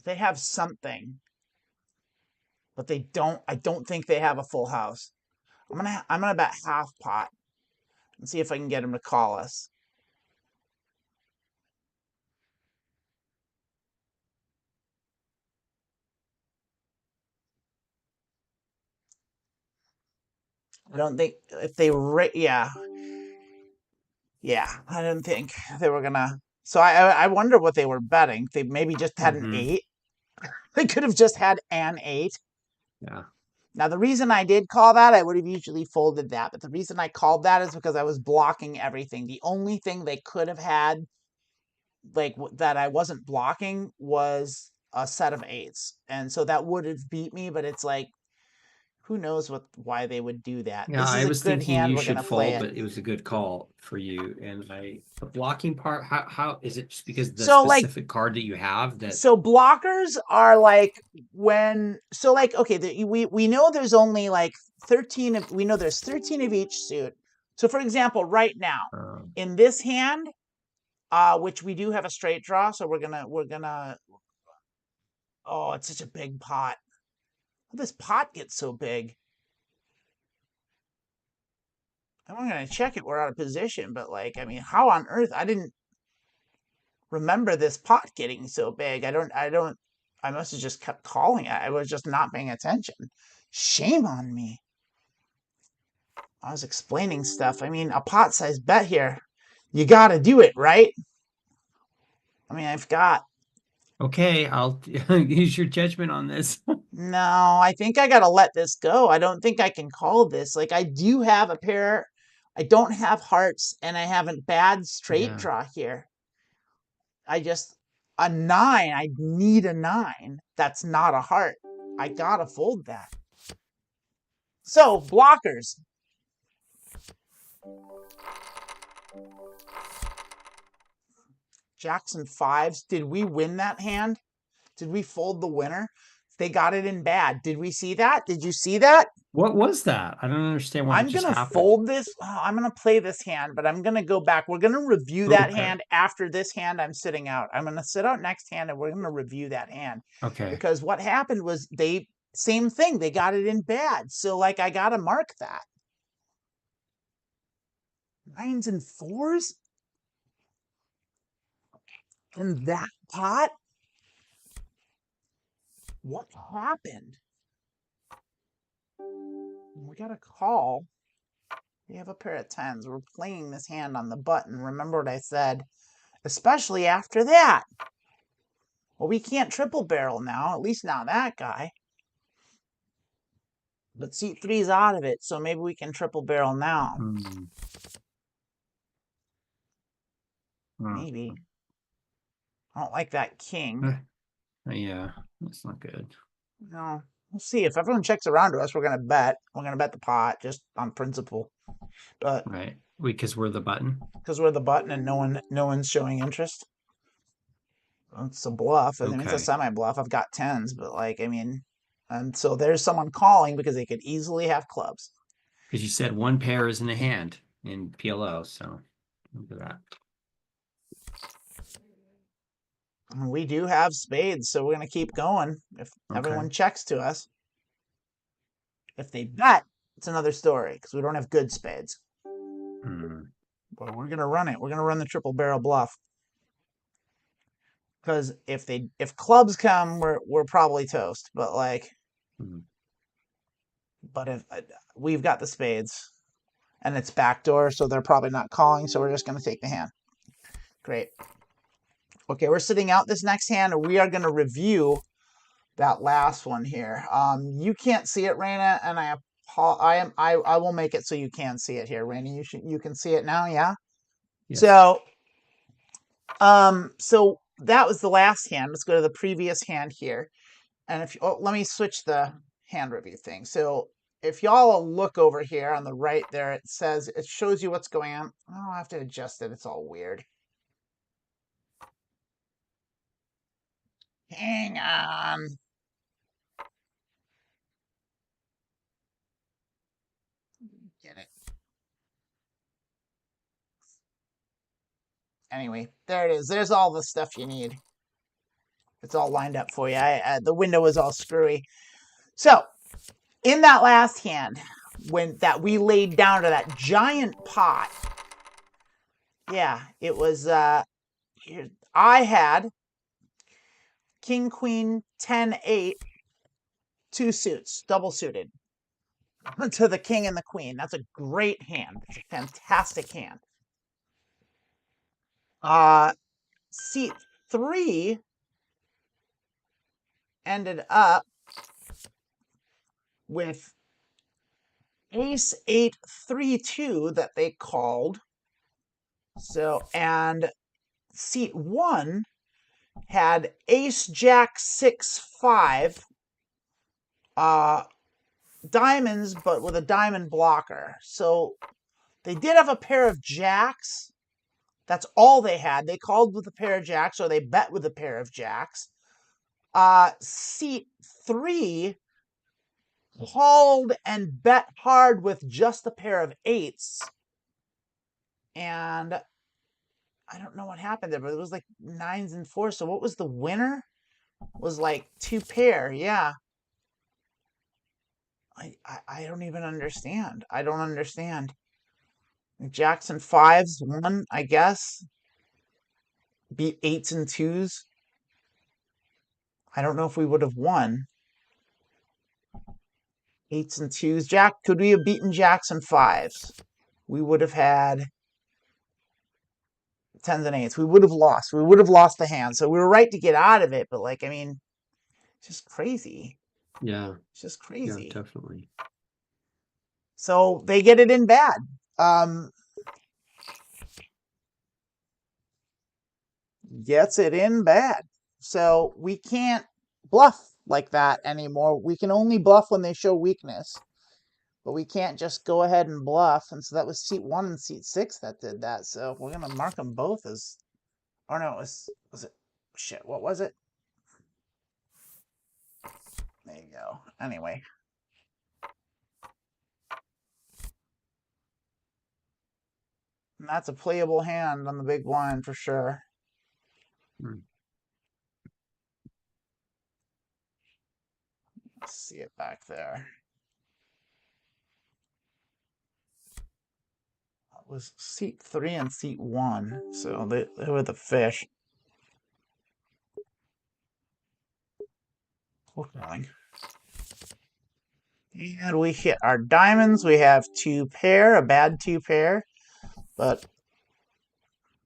They have something, but they don't. I don't think they have a full house. I'm gonna bet half pot and see if I can get him to call us. I don't think if they yeah. I didn't think they were gonna. So I wonder what they were betting. They maybe just had an 8. They could have just had an 8. Yeah. Now the reason I did call that, I would have usually folded that, but the reason I called that is because I was blocking everything. The only thing they could have had, like that I wasn't blocking, was a set of 8s, and so that would have beat me. But it's like, who knows why they would do that? Yeah, This is I a was good thinking hand. you We're should gonna play fold, it. but it was a good call for you. And the blocking part, how is it just because the So like, specific card that you have that so blockers are like okay, we know there's only like 13 of, we know there's 13 of each suit. So for example, right now in this hand, which we do have a straight draw, so we're gonna oh, it's such a big pot. This pot gets so big. I'm gonna check it. We're out of position, but like, I mean, how on earth? I didn't remember this pot getting so big. I must have just kept calling it. I was just not paying attention. Shame on me. I was explaining stuff. I mean, a pot sized bet here. You got to do it, right? I mean, I've got. okay, I'll use your judgment on this. No, I think I got to let this go. I don't think I can call this. Like, I do have a pair. I don't have hearts, and I have a bad straight Yeah. draw here. A 9. I need a 9. That's not a heart. I got to fold that. So, blockers. Jackson 5s. Did we win that hand? Did we fold the winner? They got it in bad. Did we see that? Did you see that? What was that? I don't understand what I'm just going to happened. fold this. Oh, I'm going to play this hand, but I'm going to go back. We're going to review that hand after this hand I'm sitting out. I'm going to sit out next hand, and we're going to review that hand. Okay. Because what happened was same thing. They got it in bad. So, like, I got to mark that. 9s and 4s? In that pot? What happened? We got a call. We have a pair of 10s. We're playing this hand on the button. Remember what I said? Especially after that. Well, we can't triple barrel now. At least not that guy. But seat 3's out of it, so maybe we can triple barrel now. Maybe. I don't like that king. Yeah, that's not good. No. We'll see. If everyone checks around to us, we're going to bet. We're going to bet the pot just on principle. But right, because we're the button. Because we're the button and no one's showing interest. It's a bluff. I mean, it's a semi bluff. I've got 10s, but like, I mean, and so there's someone calling because they could easily have clubs. Because you said one pair is in the hand in PLO, so look at that. And we do have spades, so we're going to keep going if everyone checks to us. If they bet, it's another story because we don't have good spades. But we're going to run it. We're going to run the triple barrel bluff. Because if clubs come, we're probably toast. But like, but if we've got the spades, and it's backdoor, so they're probably not calling. So we're just going to take the hand. Great. Okay, we're sitting out this next hand, and we are going to review that last one here. You can't see it, Raina, and I will make it so you can see it here, Raina. You can see it now, yeah. Yes. So that was the last hand. Let's go to the previous hand here. And if let me switch the hand review thing. So if y'all look over here on the right there, it says it shows you what's going on. Oh, I have to adjust it. It's all weird. Hang on. Get it. Anyway, there it is. There's all the stuff you need. It's all lined up for you. The window was all screwy. So in that last hand, when that we laid down to that giant pot, yeah, it was. I had king, queen, 10, 8, two suits, double suited to the king and the queen. That's a great hand. It's a fantastic hand. Seat 3 ended up with ace 8 3 2 that they called. So, and seat 1 had ace jack 6 5 diamonds, but with a diamond blocker. So they did have a pair of jacks. That's all they had. They called with a pair of jacks, or they bet with a pair of jacks. Seat 3 called and bet hard with just a pair of 8s. And I don't know what happened there, but it was like 9s and 4s. So what was the winner? It was like 2 pair. Yeah. I don't even understand. I don't understand. Jacks and 5s won, I guess. Beat 8s and 2s. I don't know if we would have won. 8s and 2s. Jack, could we have beaten jacks and 5s? We would have had 10s and 8s. We would have lost. We would have lost the hand. So we were right to get out of it, but like, I mean, it's just crazy. Yeah. It's just crazy. Yeah, definitely. So they get it in bad. Gets it in bad. So we can't bluff like that anymore. We can only bluff when they show weakness, but we can't just go ahead and bluff. And so that was seat 1 and seat 6 that did that. So we're gonna mark them both as, or no, was it, shit, what was it? There you go. Anyway. And that's a playable hand on the big blind for sure. Let's see it back there. That was seat 3 and seat 1. So they were the fish. Okay. And we hit our diamonds. We have 2 pair, a bad 2 pair, but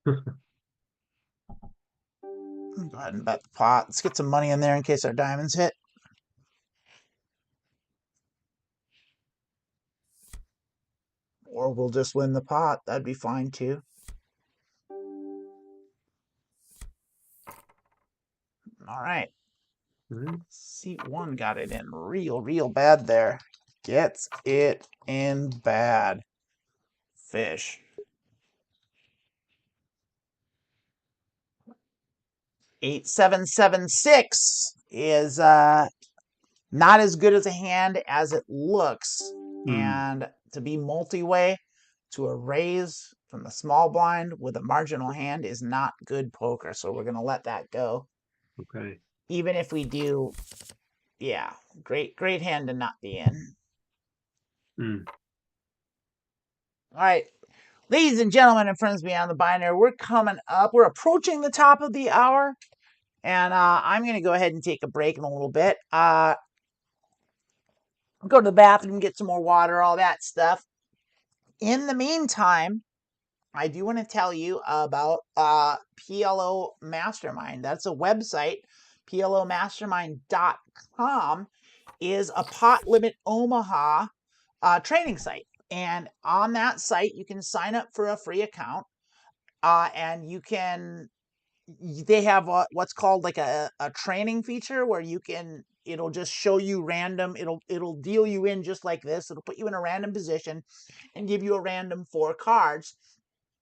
go ahead and bet the pot. Let's get some money in there in case our diamonds hit. Or we'll just win the pot. That'd be fine too. All right. Seat 1 got it in real bad there. Gets it in bad. Fish. 8776 is not as good as a hand as it looks. And to be multi-way to a raise from the small blind with a marginal hand is not good poker. So we're going to let that go. Okay. Even if we do, yeah, great hand to not be in. All right. Ladies and gentlemen and friends beyond the binary, we're coming up. We're approaching the top of the hour. And I'm going to go ahead and take a break in a little bit. Go to the bathroom, get some more water, all that stuff. In the meantime, I do want to tell you about PLO Mastermind. That's a website. PLOmastermind.com is a Pot Limit Omaha training site. And on that site, you can sign up for a free account. And you can, they have what's called like a training feature where you can it'll just show you random. It'll deal you in just like this. It'll put you in a random position and give you a random 4 cards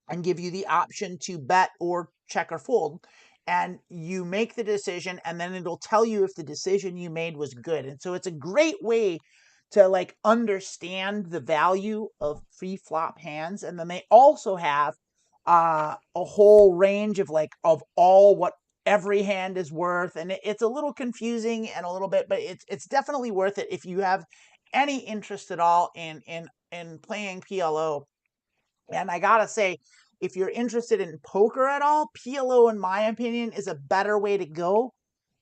and give you the option to bet or check or fold. And you make the decision, and then it'll tell you if the decision you made was good. And so it's a great way to like understand the value of pre-flop hands. And then they also have a whole range of like of all what every hand is worth, and it's a little confusing and a little bit, but it's definitely worth it if you have any interest at all in playing PLO. And I gotta say, if you're interested in poker at all, PLO, in my opinion, is a better way to go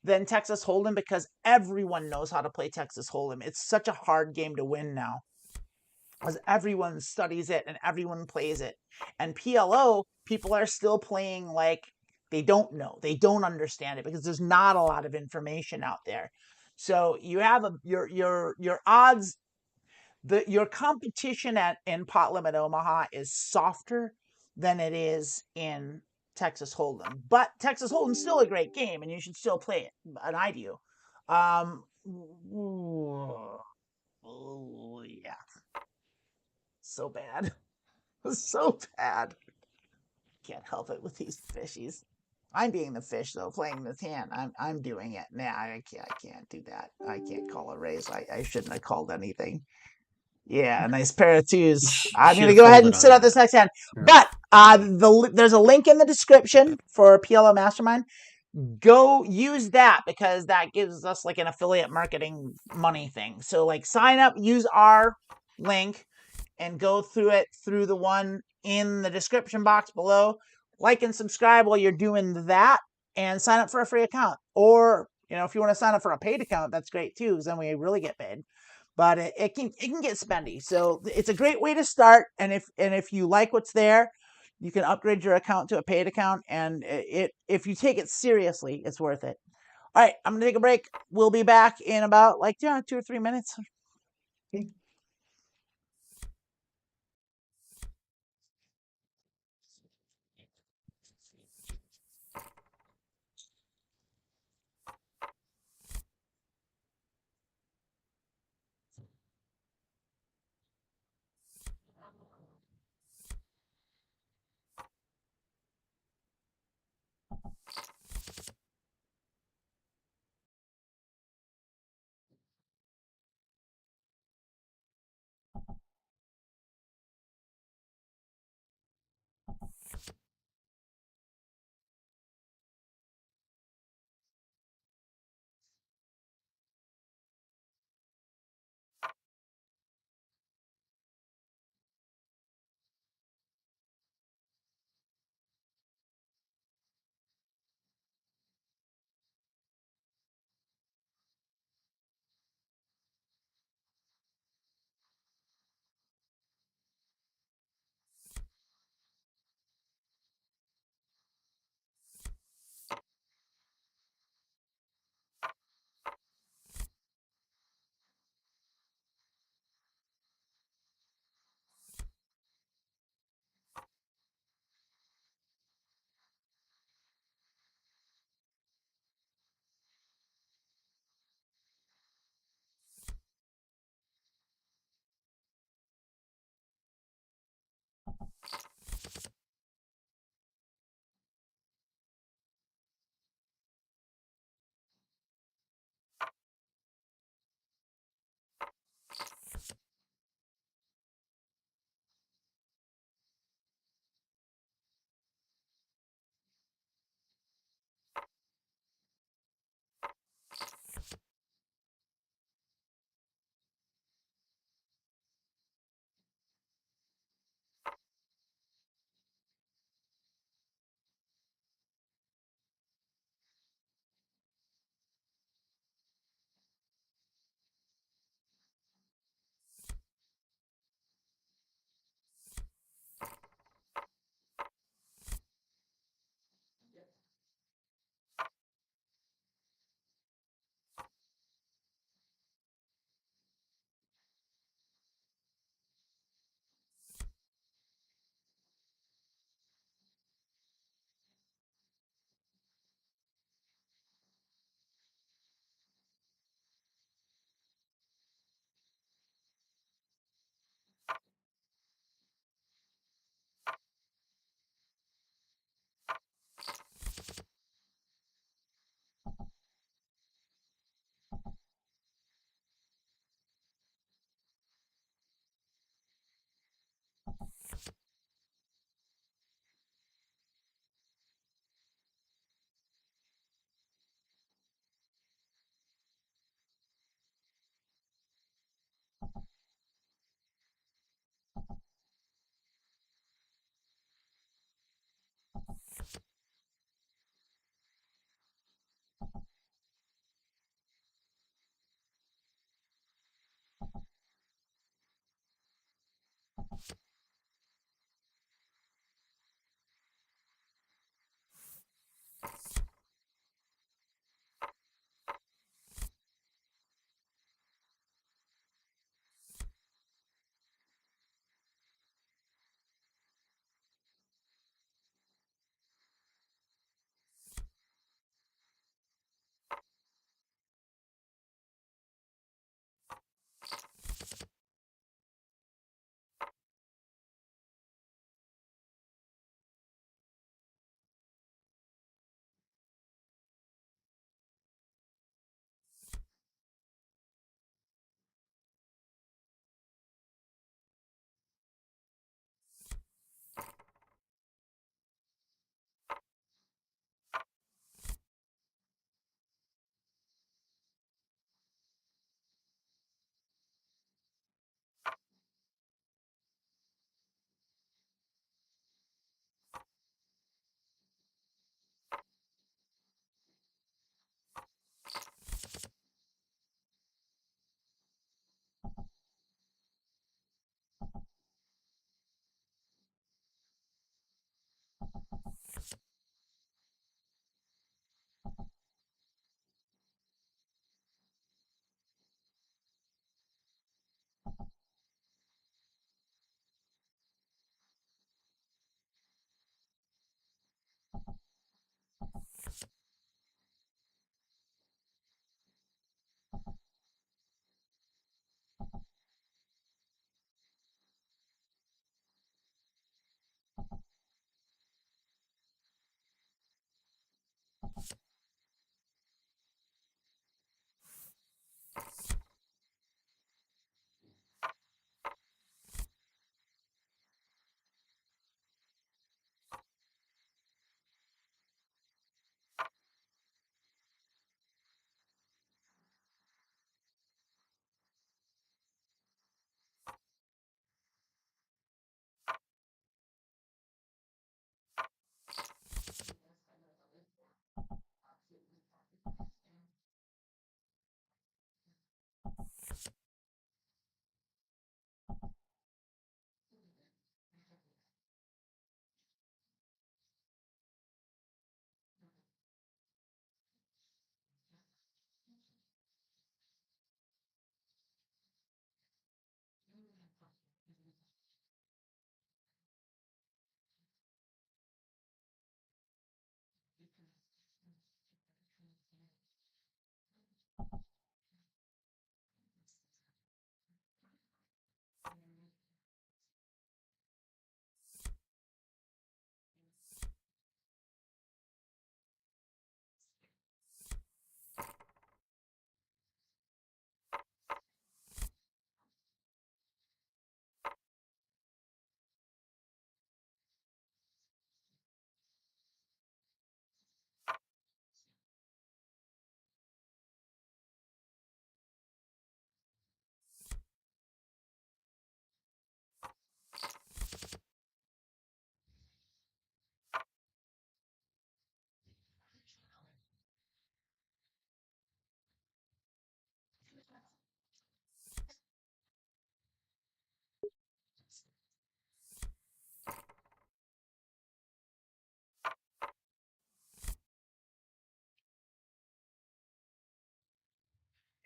than Texas Hold'em because everyone knows how to play Texas Hold'em. It's such a hard game to win now because everyone studies it and everyone plays it. And PLO, people are still playing like they don't know, they don't understand it because there's not a lot of information out there. So you have your odds, your competition in Pot Limit Omaha is softer than it is in Texas Hold'em. But Texas Hold'em's still a great game, and you should still play it. And I do. Yeah, so bad, so bad. Can't help it with these fishies. I'm being the fish though, playing this hand. I'm doing it. Nah, I can't do that. I can't call a raise. I shouldn't have called anything. Yeah, a nice pair of twos. I'm Should gonna have go ahead and folded on sit out this that. next hand. Yeah. But there's a link in the description for PLO Mastermind. Go use that because that gives us like an affiliate marketing money thing. So like sign up, use our link, and go through it through the one in the description box below. Like and subscribe while you're doing that, and sign up for a free account. Or if you want to sign up for a paid account, that's great too, because then we really get paid. But it can get spendy, so it's a great way to start. And if you like what's there, you can upgrade your account to a paid account, and if you take it seriously, it's worth it. All right, I'm gonna take a break. We'll be back in about like 2 or 3 minutes. Okay.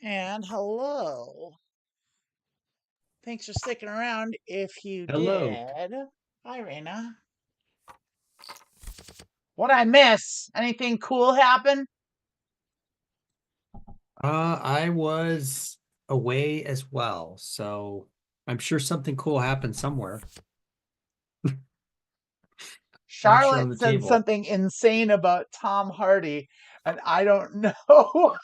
And hello. Thanks for sticking around. If you Hello. did, hi, Raina. What I miss? Anything cool happen? I was away as well, so I'm sure something cool happened somewhere. Not sure on Charlotte the said table. something insane about Tom Hardy, and I don't know.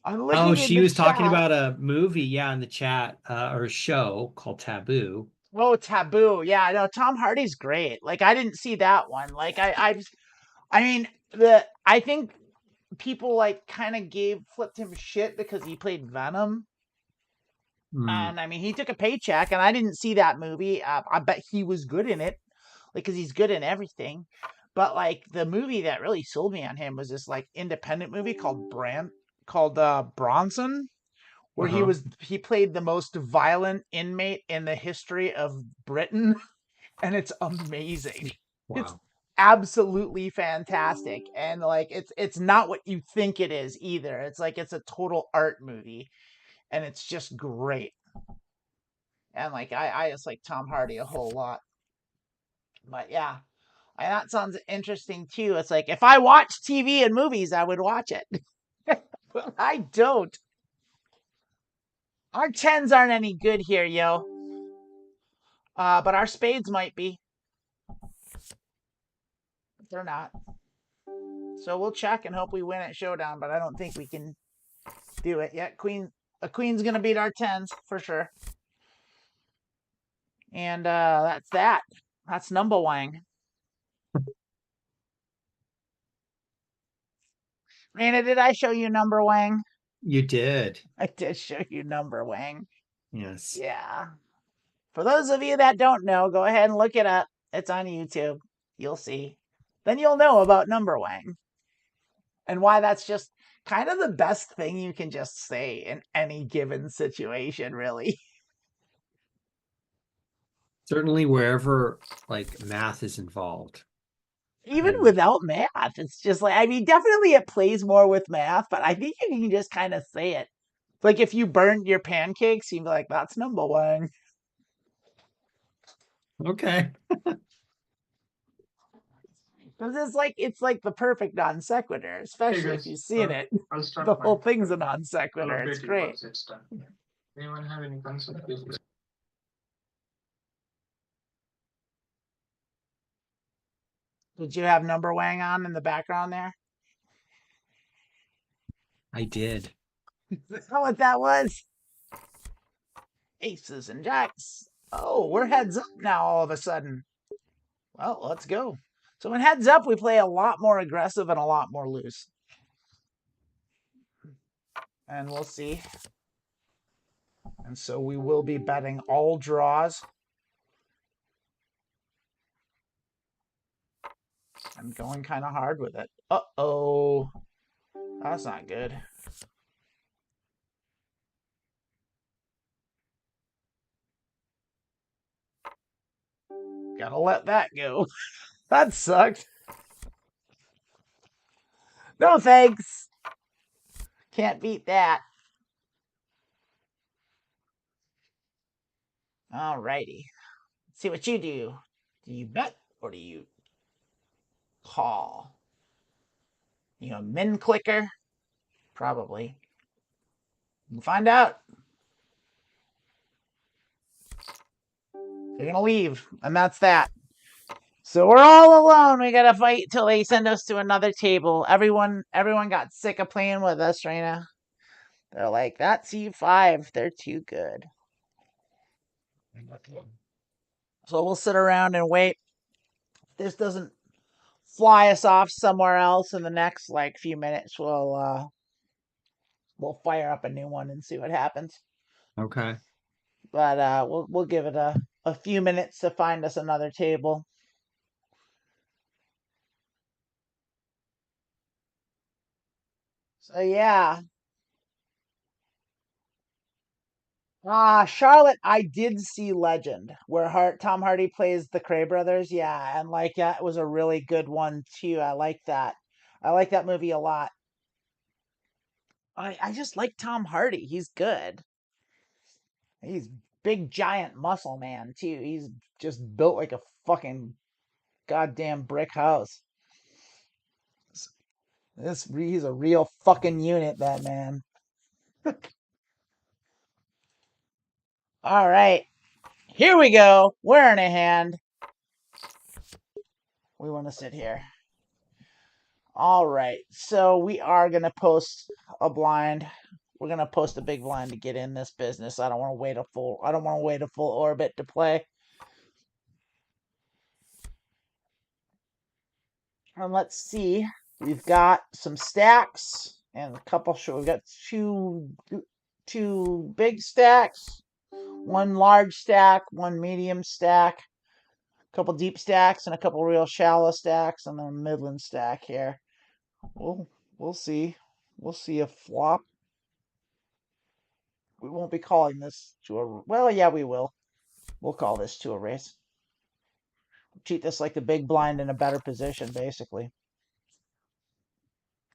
I'm Oh, looking in she the was talking chat. about a movie, yeah, in the chat, or a show called Taboo. Oh, Taboo. Yeah, no, Tom Hardy's great. Like I didn't see that one. I mean, I think people like kind of flipped him shit because he played Venom. Hmm. And I mean, he took a paycheck, and I didn't see that movie. I bet he was good in it, like, because he's good in everything. But like the movie that really sold me on him was this like independent movie called Bronson, where Uh-huh. he played the most violent inmate in the history of Britain, and it's amazing. It's Wow. absolutely fantastic, and like it's not what you think it is either. It's like it's a total art movie, and it's just great. And like I just like Tom Hardy a whole lot. But yeah, and that sounds interesting too. It's like if I watch TV and movies, I would watch it. But I don't. Our tens aren't any good here, yo. But our spades might be. But they're not. So we'll check and hope we win at showdown. But I don't think we can do it yet. A queen's gonna beat our tens for sure. And that's that. That's number Wang. Rana, did I show you number Wang? You did. I did show you number Wang. Yes. Yeah. For those of you that don't know, go ahead and look it up. It's on YouTube. You'll see. Then you'll know about number Wang and why that's just kind of the best thing you can just say in any given situation, really. Certainly wherever like math is involved. Even And without math, it's just like, I mean, definitely it plays more with math, but I think you can just kind of say it. Like if you burned your pancakes, you'd be like, that's number Wang. okay. Because it's like the perfect non sequitur, Hey especially if guys, you've seen it. I'll The start whole mine. thing's a non I'll sequitur. It's update you great. once it's done. Anyone have any concerns? Please. Did you have number Wang on in the background there? I did. Is that what that was? Aces and jacks. Oh, we're heads up now all of a sudden. Well, let's go. So when heads up, we play a lot more aggressive and a lot more loose. And we'll see. And so we will be betting all draws. I'm going kind of hard with it. Uh-oh. That's not good. Gotta let that go. That sucked. No thanks. Can't beat that. Alrighty. Let's see what you do. Do you bet or do you call? You a min clicker? Probably. We'll find out. They're gonna leave, and that's that. So we're all alone. We gotta fight till they send us to another table. Everyone got sick of playing with us, Raina. They're like, that's E5. They're too good. So we'll sit around and wait. This doesn't fly us off somewhere else in the next like few minutes. We'll fire up a new one and see what happens. Okay. But we'll give it a few minutes to find us another table. So yeah. Charlotte, I did see Legend, where Tom Hardy plays the Cray brothers. Yeah, and like that was a really good one too. I like that. I like that movie a lot. I just like Tom Hardy. He's good. He's big giant muscle man too. He's just built like a fucking goddamn brick house. He's a real fucking unit, that man. All right. Here we go. We're in a hand. We want to sit here. All right. So we are going to post a blind. We're going to post a big blind to get in this business. I don't want to wait a full orbit to play. And let's see. We've got some stacks and a couple we've got two big stacks, one large stack, one medium stack, a couple deep stacks, and a couple real shallow stacks, and then a midland stack here. We'll see. We'll see a flop. We won't be calling this to a. Well, yeah, we will. We'll call this to a race. Treat this like the big blind in a better position, basically.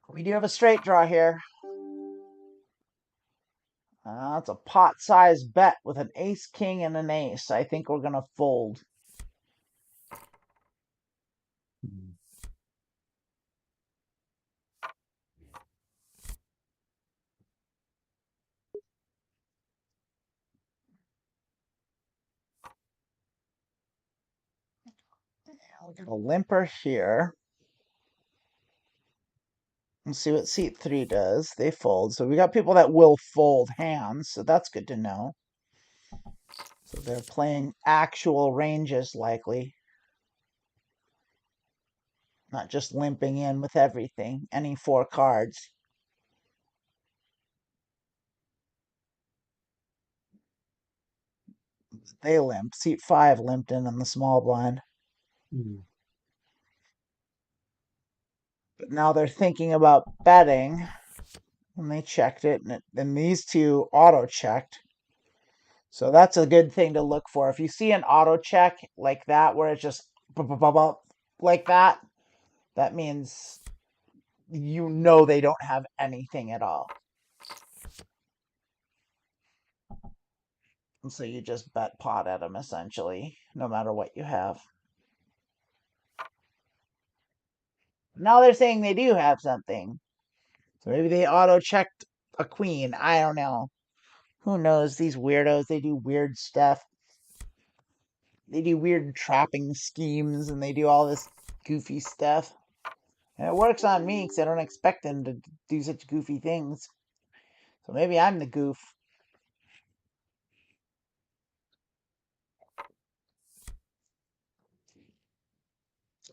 We do have a straight draw here. It's a pot-sized bet with an ace, king, and an ace. I think we're going to fold. Mhm. We got a limper here. Let's see what seat 3 does. They fold. So we got people that will fold hands, so that's good to know. So they're playing actual ranges likely. Not just limping in with everything, any 4 cards. They limp. Seat 5 limped in on the small blind. Mhm. But now they're thinking about betting. And they checked it, and these two auto checked. So that's a good thing to look for. If you see an auto check like that, where it's just like that, that means you know they don't have anything at all. And so you just bet pot at them, essentially, no matter what you have. Now they're saying they do have something. So maybe they auto checked a queen. I don't know. Who knows? These weirdos, they do weird stuff. They do weird trapping schemes and they do all this goofy stuff. And it works on me because I don't expect them to do such goofy things. So maybe I'm the goof.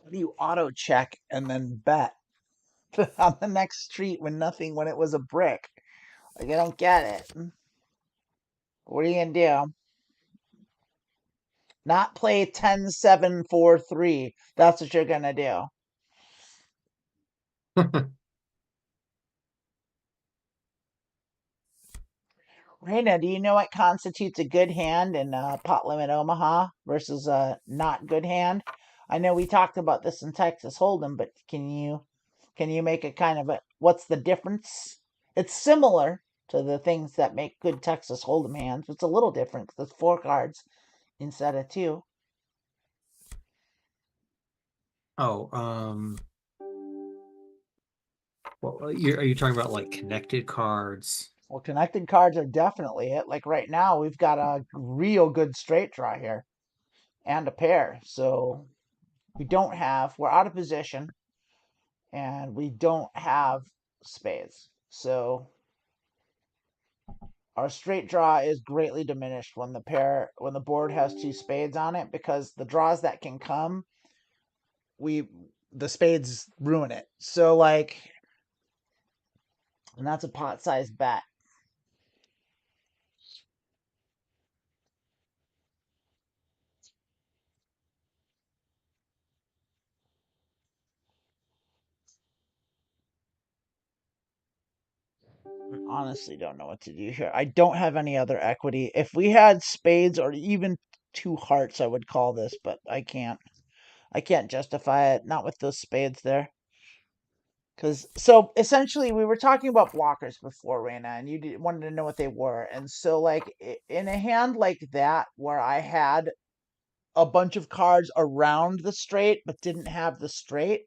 How do you auto check and then bet on the next street when it was a brick? Like, I don't get it. What are you going to do? Not play 10-7-4-3. That's what you're going to do. Raina, do you know what constitutes a good hand in Pot Limit Omaha versus a not good hand? I know we talked about this in Texas Hold'em, but can you make a kind of a what's the difference? It's similar to the things that make good Texas Hold'em hands, but it's a little different because it's 4 cards instead of 2. Oh, well, are you talking about like connected cards? Well, connected cards are definitely it. Like right now, we've got a real good straight draw here and a pair. So we're out of position and we don't have spades. So our straight draw is greatly diminished when the board has 2 spades on it because the draws that can come, the spades ruin it. So like, and that's a pot-sized bet. I honestly don't know what to do here. I don't have any other equity. If we had spades or even 2 hearts, I would call this, but I can't. I can't justify it. Not with those spades there. So essentially, we were talking about blockers before, Raina, and you wanted to know what they were. And so, like in a hand like that, where I had a bunch of cards around the straight but didn't have the straight,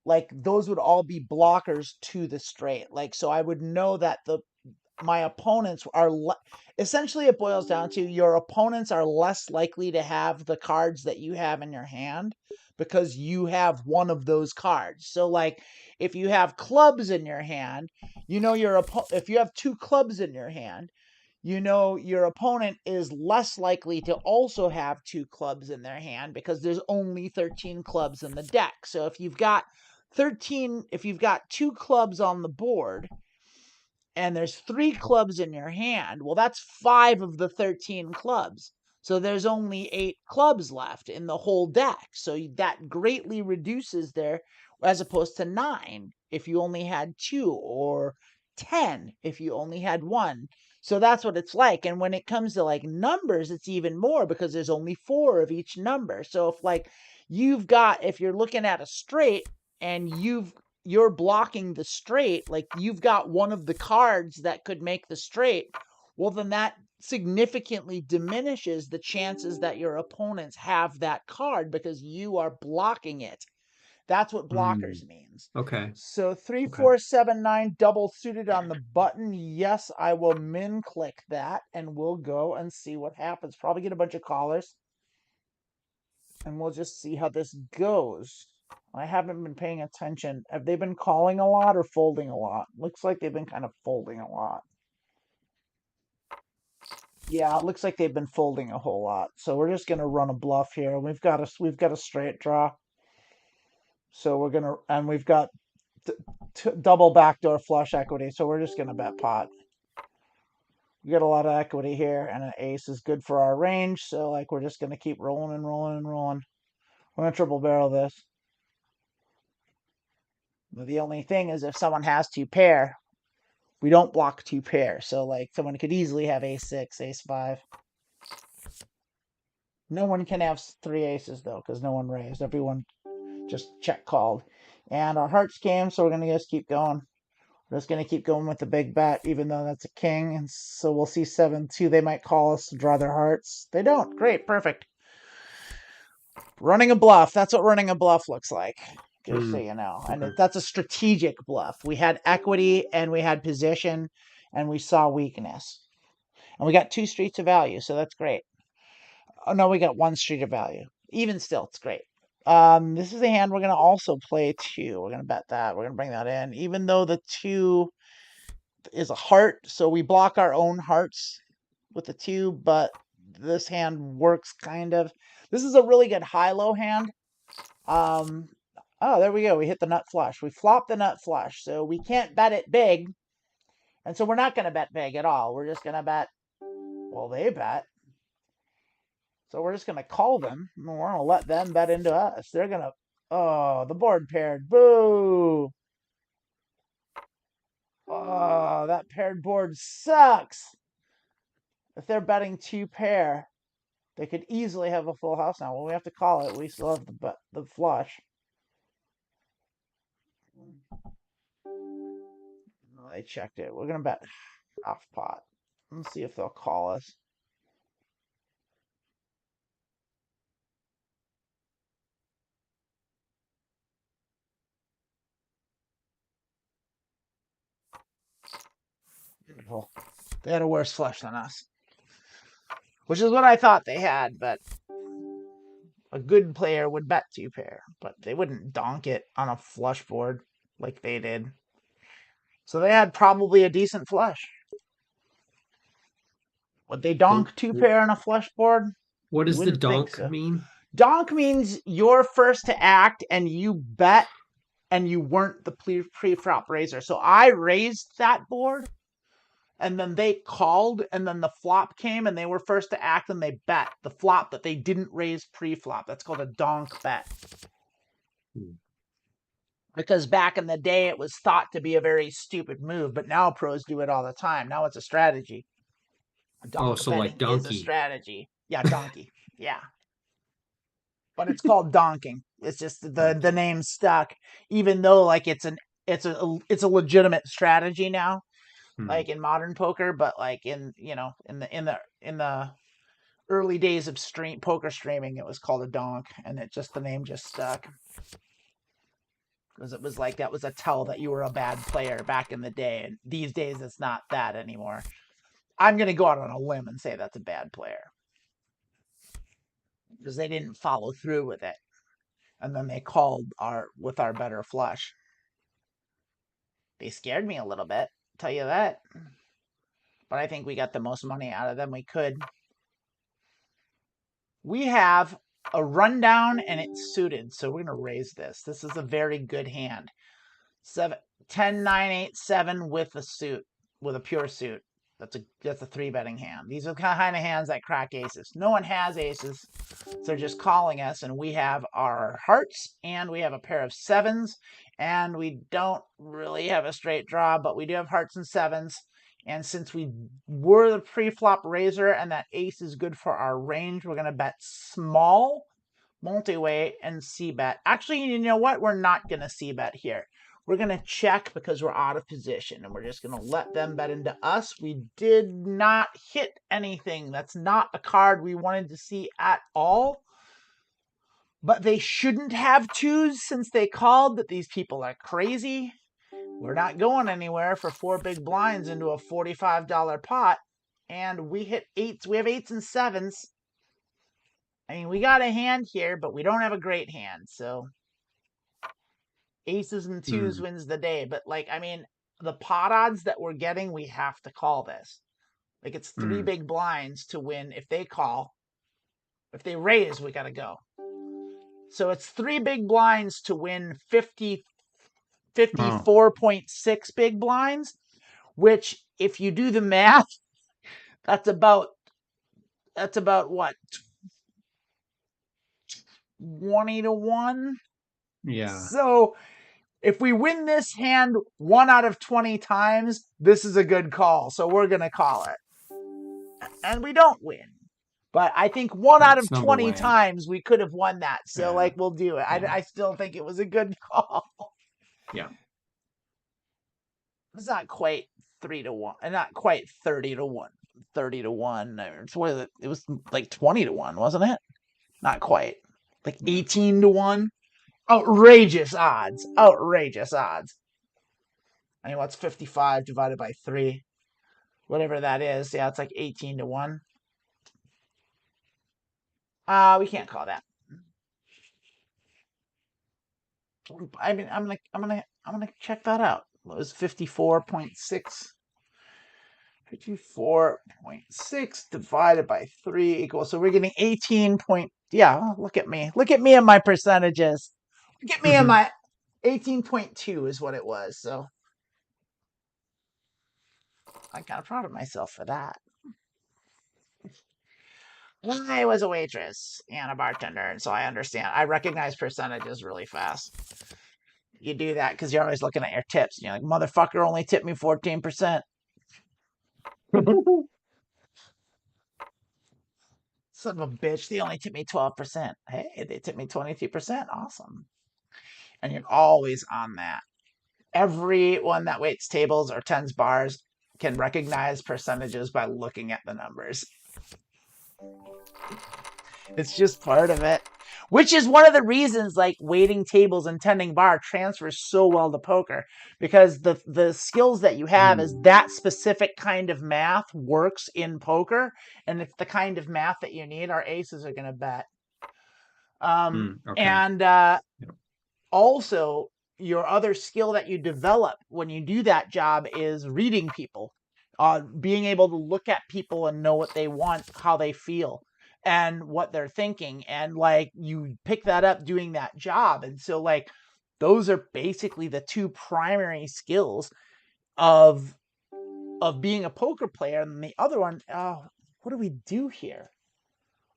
like those would all be blockers to the straight. Like so, I would know that my opponents are essentially it boils down to your opponents are less likely to have the cards that you have in your hand because you have one of those cards. So like if you have clubs in your hand, if you have 2 clubs in your hand, your opponent is less likely to also have 2 clubs in their hand because there's only 13 clubs in the deck. So if you've got 2 clubs on the board and there's 3 clubs in your hand, well, that's 5 of the 13 clubs. So there's only 8 clubs left in the whole deck. So that greatly reduces as opposed to 9 if you only had 2, or 10 if you only had one. So that's what it's like. And when it comes to like numbers, it's even more because there's only 4 of each number. So if like if you're looking at a straight and you're blocking the straight, like you've got one of the cards that could make the straight, well, then that significantly diminishes the chances that your opponents have that card because you are blocking it. That's what blockers means. Okay. So 3, 4, 7, 9 double suited on the button. Yes, I will min click that and we'll go and see what happens. Probably get a bunch of callers. And we'll just see how this goes. I haven't been paying attention. Have they been calling a lot or folding a lot? Looks like they've been kind of folding a lot. Yeah, it looks like they've been folding a whole lot. So we're just gonna run a bluff here. We've got a straight draw. So we've got double backdoor flush equity. So we're just gonna bet pot. We got a lot of equity here, and an ace is good for our range. So like we're just gonna keep rolling and rolling and rolling. We're gonna triple barrel this. But the only thing is if someone has 2 pair, we don't block 2 pair. So like someone could easily have ace 6, ace 5. No one can have 3 aces though, because no one raised. Everyone just check called. And our hearts came, so we're gonna just keep going. We're just gonna keep going with the big bet, even though that's a king. And so we'll see 7-2. They might call us to draw their hearts. They don't. Great, perfect. Running a bluff. That's what running a bluff looks like. Just so you know. And that's a strategic bluff. We had equity and we had position and we saw weakness. And we got 2 streets of value, so that's great. Oh no, we got 1 street of value. Even still, it's great. This is a hand we're gonna also play 2. We're gonna bet that. We're gonna bring that in. Even though the 2 is a heart, so we block our own hearts with the 2, but this hand works kind of. This is a really good high-low hand. Oh, there we go. We hit the nut flush. We flop the nut flush, so we can't bet it big. And so we're not going to bet big at all. We're just going to bet, well, they bet. So we're just going to call them. And we're going to let them bet into us. They're going to, oh, the board paired. Boo. Oh, that paired board sucks. If they're betting 2 pair, they could easily have a full house now. When we have to call it, we still have the flush. Oh, they checked it. We're going to bet half pot. Let's see if they'll call us. Beautiful. They had a worse flush than us. Which is what I thought they had, but a good player would bet 2 pair, but they wouldn't donk it on a flush board like they did. So they had probably a decent flush. Would they donk 2 pair on a flush board? What does the Wouldn't think donk so. mean? Donk means you're first to act and you bet and you weren't the pre-flop raiser. So I raised that board and then they called and then the flop came and they were first to act and they bet the flop that they didn't raise pre-flop. That's called a donk bet. Because back in the day it was thought to be a very stupid move, but now pros do it all the time. Now it's a strategy. Donk so like betting is a donkey. strategy. Yeah, donkey. Yeah. But it's called donking. It's just the name stuck, even though like it's a legitimate strategy now, like in modern poker. But like in the early days of poker streaming, it was called a donk, and the name just stuck because it was like that was a tell that you were a bad player back in the day. And these days, it's not that anymore. I'm gonna go out on a limb and say that's a bad player because they didn't follow through with it. And then they called with our better flush. They scared me a little bit, tell you that. But I think we got the most money out of them we could. We have a rundown and it's suited, so we're going to raise this. This is a very good hand. 10, 9, 8, 7 with a suit, with a pure suit. That's a 3-betting hand. These are the kind of hands that crack aces. No one has aces. So they're just calling us, and we have our hearts, and we have a pair of 7s, and we don't really have a straight draw, but we do have hearts and 7s. And since we were the pre-flop raiser and that ace is good for our range, we're going to bet small, multi-way, and c-bet. Actually, you know what? We're not going to c-bet here. We're going to check because we're out of position, and we're just going to let them bet into us. We did not hit anything. That's not a card we wanted to see at all. But they shouldn't have 2s since they called, that these people are crazy. We're not going anywhere for 4 big blinds into a $45 pot. And we hit 8s. We have 8s and 7s. I mean, we got a hand here, but we don't have a great hand. So aces and 2s wins the day. But, like, I mean, the pot odds that we're getting, we have to call this. Like, it's 3 big blinds to win if they call. If they raise, we got to go. So it's 3 big blinds to win 54.6 big blinds, which, if you do the math, that's about what? 20 to 1? Yeah. So if we win this hand 1 out of 20 times, this is a good call. So we're going to call it. And we don't win. But I think 1 out of 20 times we could have won that. So, like, we'll do it. I still think it was a good call. Yeah. It's not quite 3 to 1. And not quite 30 to 1. 30 to 1. It was like 20 to 1, wasn't it? Not quite. Like 18 to 1. Outrageous odds. Outrageous odds. I mean, what's 55 divided by 3? Whatever that is. Yeah, it's like 18 to 1. We can't call that. I mean, I'm gonna check that out. It was 54.6. 54.6 divided by 3 equals. So we're getting 18 point. Yeah, look at me. Look at me and my percentages. Look at me and my 18.2 is what it was. So I'm kind of proud of myself for that. I was a waitress and a bartender, and so I understand. I recognize percentages really fast. You do that because you're always looking at your tips. You're like, motherfucker only tipped me 14%. Son of a bitch, they only tipped me 12%. Hey, they tipped me 23%. Awesome. And you're always on that. Everyone that waits tables or tends bars can recognize percentages by looking at the numbers. It's just part of it. Which is one of the reasons, like, waiting tables and tending bar transfers so well to poker. Because the skills that you have is that specific kind of math works in poker. And it's the kind of math that you need. Our aces are going to bet. And also, your other skill that you develop when you do that job is reading people. Being able to look at people and know what they want, how they feel, and what they're thinking. And, like, you pick that up doing that job. And so, like, those are basically the 2 primary skills of being a poker player. And the other one, what do we do here?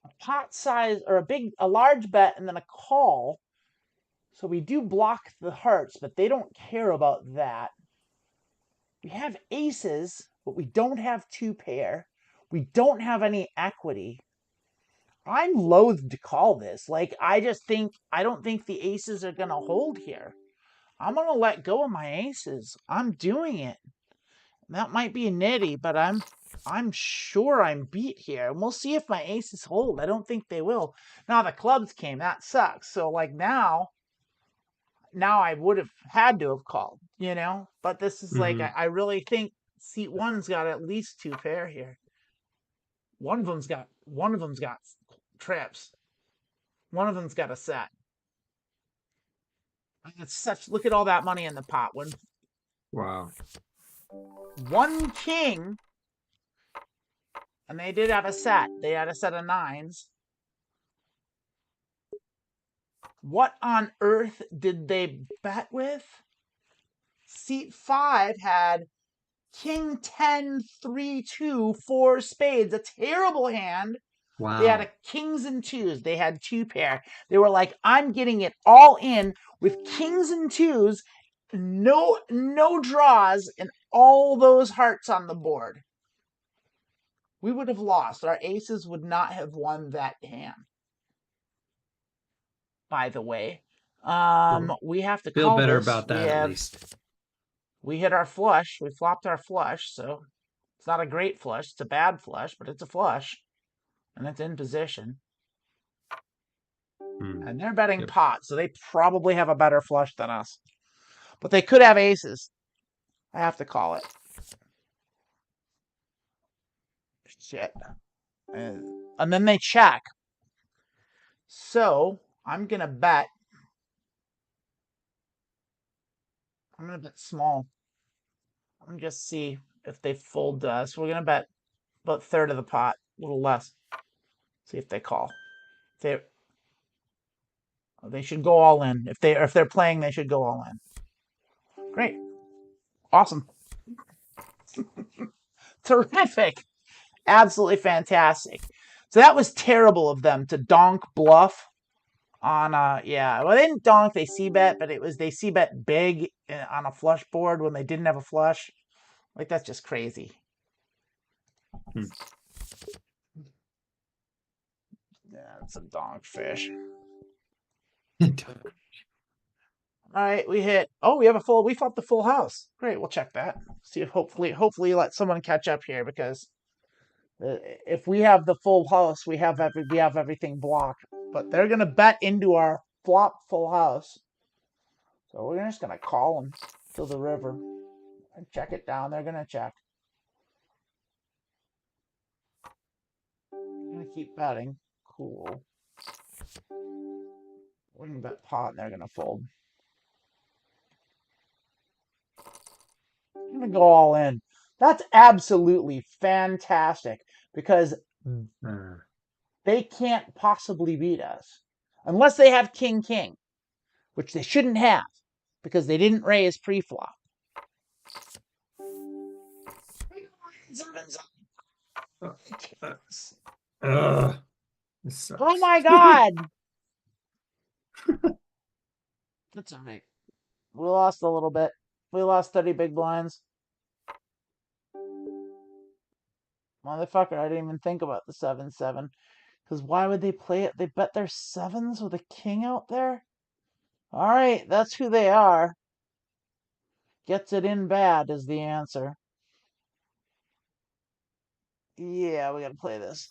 A pot size, or a large bet and then a call. So we do block the hearts, but they don't care about that. We have aces, but we don't have 2 pair. We don't have any equity. I'm loath to call this. Like, I don't think the aces are going to hold here. I'm going to let go of my aces. I'm doing it. That might be nitty, but I'm sure I'm beat here. And we'll see if my aces hold. I don't think they will. Now the clubs came. That sucks. So, like, now I would have had to have called, But this is like, I really think seat 1's got at least 2 pair here. One of them's got trips. One of them's got a set. Look at all that money in the pot. Wow. 1 king, and they did have a set. They had a set of 9s. What on earth did they bet with? Seat 5 had King 10, 3, 2, 4 spades. A terrible hand. Wow. They had a kings and twos. They had two pair. They were like, I'm getting it all in with kings and twos, no draws, and all those hearts on the board. We would have lost. Our aces would not have won that hand. By the way, we have to Feel call better this. about that at least. We hit our flush. We flopped our flush, so it's not a great flush. It's a bad flush, but it's a flush, and it's in position. And they're betting pot, so they probably have a better flush than us. But they could have aces. I have to call it. Shit. And then they check. So I'm going to bet. I'm going to bet small. Let me just see if they fold to us. We're going to bet about a third of the pot, a little less. See if they call. They should go all in. If they're playing, they should go all in. Great. Awesome. Terrific. Absolutely fantastic. So that was terrible of them to donk bluff on yeah. Well, they didn't donk, they c-bet, but they c-bet big on a flush board when they didn't have a flush. Like, that's just crazy. Yeah, it's a donk fish. All right, we hit. Oh, we flopped the full house. Great, we'll check that. See if hopefully let someone catch up here, because if we have the full house, we have everything blocked. But they're gonna bet into our flop full house, so we're just gonna call them to the river and check it down. They're gonna check. I'm gonna keep betting. Cool. We're gonna bet pot, and they're gonna fold. I'm gonna go all in. That's absolutely fantastic, because they can't possibly beat us unless they have king, which they shouldn't have because they didn't raise pre-flop. Oh my God. That's all right. We lost a little bit. We lost 30 big blinds. Motherfucker, I didn't even think about the 7-7. Because why would they play it? They bet their sevens with a king out there? All right, that's who they are. Gets it in bad is the answer. Yeah, we gotta play this.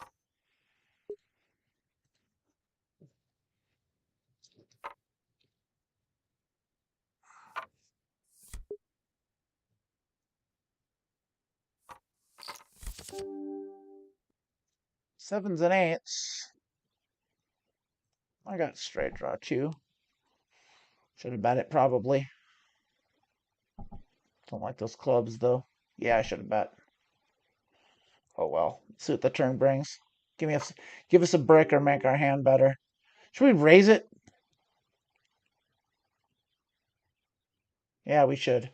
Sevens and eights. I got straight draw too. Should have bet it probably. Don't like those clubs though. Yeah, I should have bet. Oh well. See what the turn brings. Give us a brick or make our hand better. Should we raise it? Yeah, we should.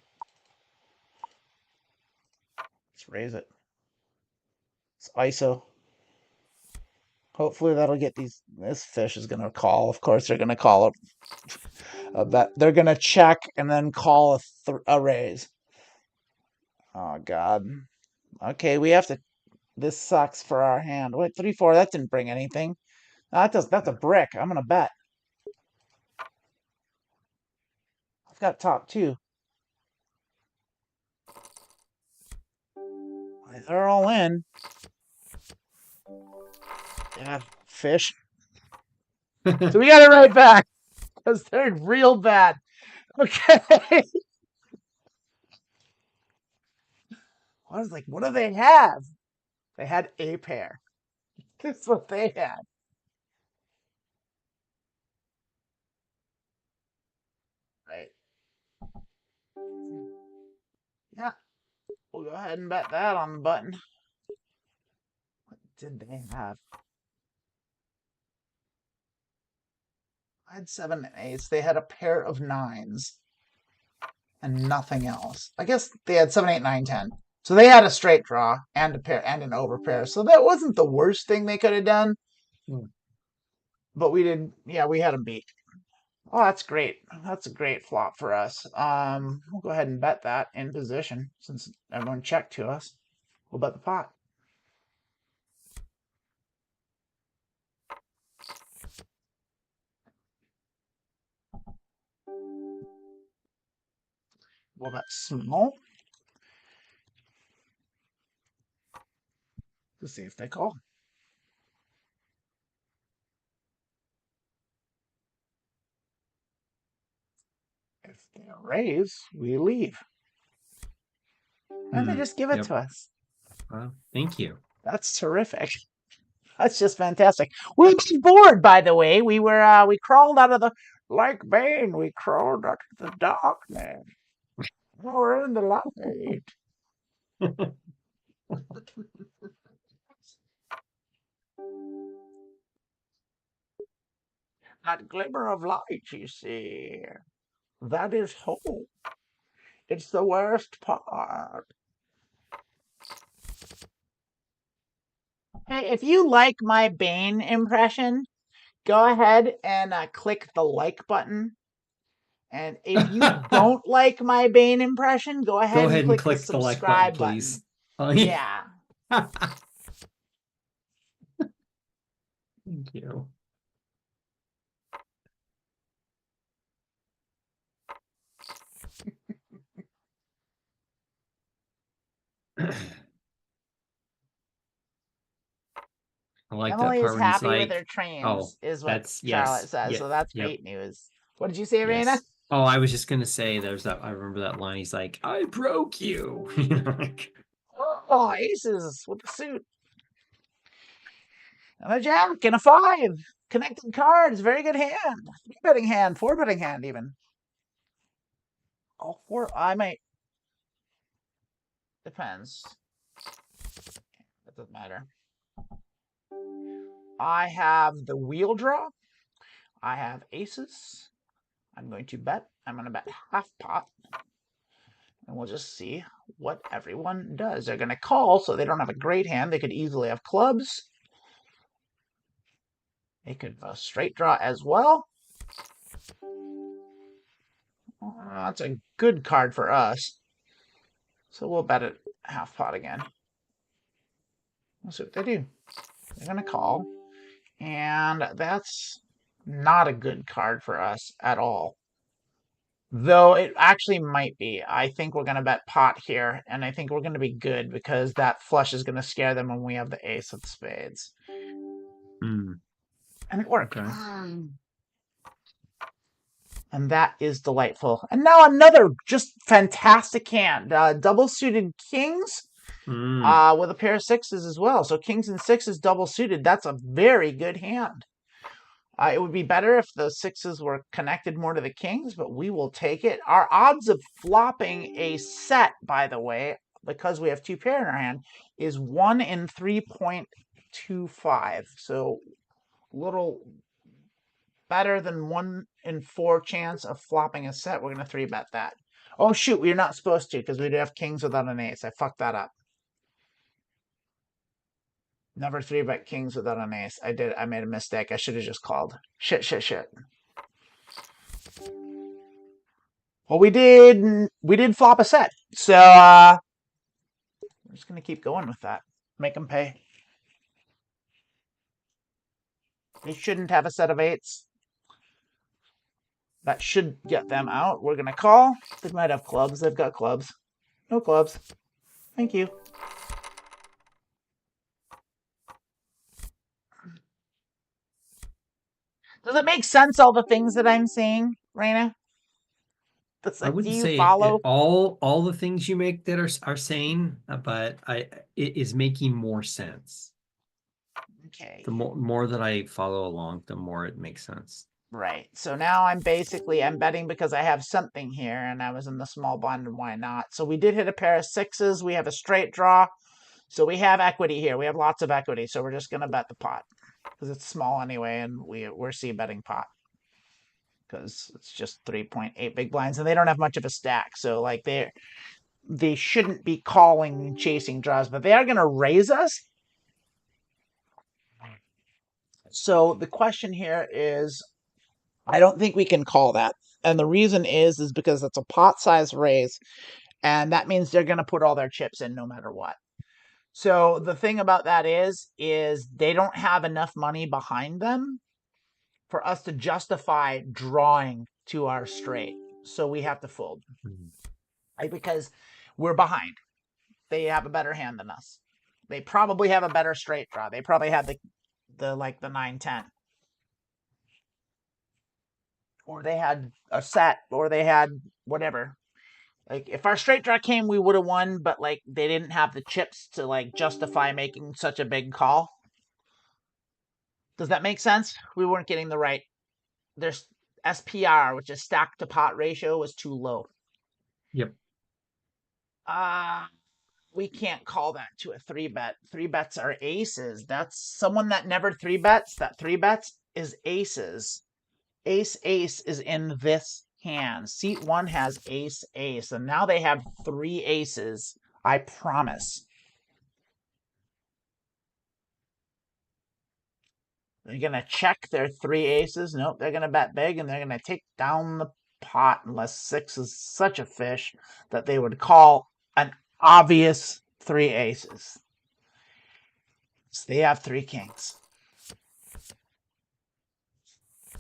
Let's raise it. It's ISO. Hopefully that'll get these. This fish is gonna call. Of course they're gonna call a bet. They're gonna check and then call a raise. Oh God. Okay, we have to. This sucks for our hand. Wait, 3-4. That didn't bring anything. That's a brick. I'm gonna bet. I've got top two. They're all in. Yeah, fish. So we got it right back because they're real bad. Okay. I was like, what do they have? They had a pair. That's what they had. Right. Yeah. We'll go ahead and bet that on the button. What did they have? I had 7 and 8s. They had a pair of 9s and nothing else. I guess they had 7, 8, 9, 10. So they had a straight draw and a pair and an overpair. So that wasn't the worst thing they could have done. Hmm. But we did, yeah, we had them beat. Oh, that's great. That's a great flop for us. We'll go ahead and bet that in position since everyone checked to us. We'll bet the pot. We'll bet small to see if they call. If they raise, we leave. And they just give it Yep. to us. Wow. Thank you. That's terrific. That's just fantastic. We were bored, by the way. We crawled out of the like Bane. We crawled out of the darkness. We're in the light. That glimmer of light, you see, that is hope. It's the worst part. Hey, if you like my Bane impression, go ahead and click the like button. And if you don't like my Bane impression, go ahead Go and ahead and click the click the like button, subscribe please. button. Yeah. Thank you. I like that Emily is part when he's happy with like, her trains, "Oh, is what that's Charlotte yes, says. yeah, So that's yep, great news. What did you say, Raina? yes." Oh, I was just gonna say there's that. I remember that line. He's like, "I broke you." You know, like, Oh, aces with the suit. And a jack and a 5. Connected cards. Very good hand. 3-betting hand. 4-betting hand, even. Oh, 4. I might. Depends. It doesn't matter. I have the wheel draw. I have aces. I'm going to bet. I'm going to bet half pot. And we'll just see what everyone does. They're going to call, so they don't have a great hand. They could easily have clubs. They could straight draw as well. That's a good card for us. So we'll bet it half pot again. We'll see what they do. They're going to call. And that's not a good card for us at all. Though it actually might be. I think we're going to bet pot here. And I think we're going to be good because that flush is going to scare them when we have the ace of spades. And it worked. okay. And that is delightful. And now another just fantastic hand. Double suited kings with a pair of sixes as well. So kings and sixes double suited. That's a very good hand. It would be better if the sixes were connected more to the kings, but we will take it. Our odds of flopping a set, by the way, because we have 2 pair in our hand, is 1 in 3.25. So little better than 1 in 4 chance of flopping a set. We're going to 3-bet that. Oh, shoot, we're not supposed to because we do have kings without an ace. I fucked that up. Never 3-bet kings without an ace. I made a mistake. I should have just called. Shit. Well, we did flop a set. So we're just going to keep going with that. Make them pay. They shouldn't have a set of 8s. That should get them out. We're going to call. They might have clubs. They've got clubs. No clubs. Thank you. Does it make sense, all the things that I'm saying, Raina? I Do wouldn't you say follow? all the things you make that are sane, but it is making more sense. Okay. The more that I follow along, the more it makes sense. Right. So now I'm betting because I have something here and I was in the small blind, and why not? So we did hit a pair of sixes. We have a straight draw. So we have equity here. We have lots of equity. So we're just going to bet the pot because it's small anyway, and we're c-betting pot because it's just 3.8 big blinds, and they don't have much of a stack. So like they shouldn't be calling and chasing draws, but they are going to raise us. So the question here is, I don't think we can call that. And the reason is because it's a pot size raise, and that means they're going to put all their chips in no matter what. So the thing about that is they don't have enough money behind them for us to justify drawing to our straight. So we have to fold. Right? Because we're behind. They have a better hand than us. They probably have a better straight draw. They probably have the 9-10. Or they had a set, or they had whatever. Like, if our straight draw came, we would have won, but like they didn't have the chips to like justify making such a big call. Does that make sense? We weren't getting the right. There's SPR, which is stack to pot ratio, was too low. Yep. We can't call that to a 3-bet. 3-bets are aces. That's someone that never 3-bets. That 3-bets is aces. Ace is in this hand. Seat 1 has ace, and now they have 3 aces. I promise. They're going to check their 3 aces. Nope, they're going to bet big, and they're going to take down the pot unless 6 is such a fish that they would call an obvious 3 aces. So they have 3 kings.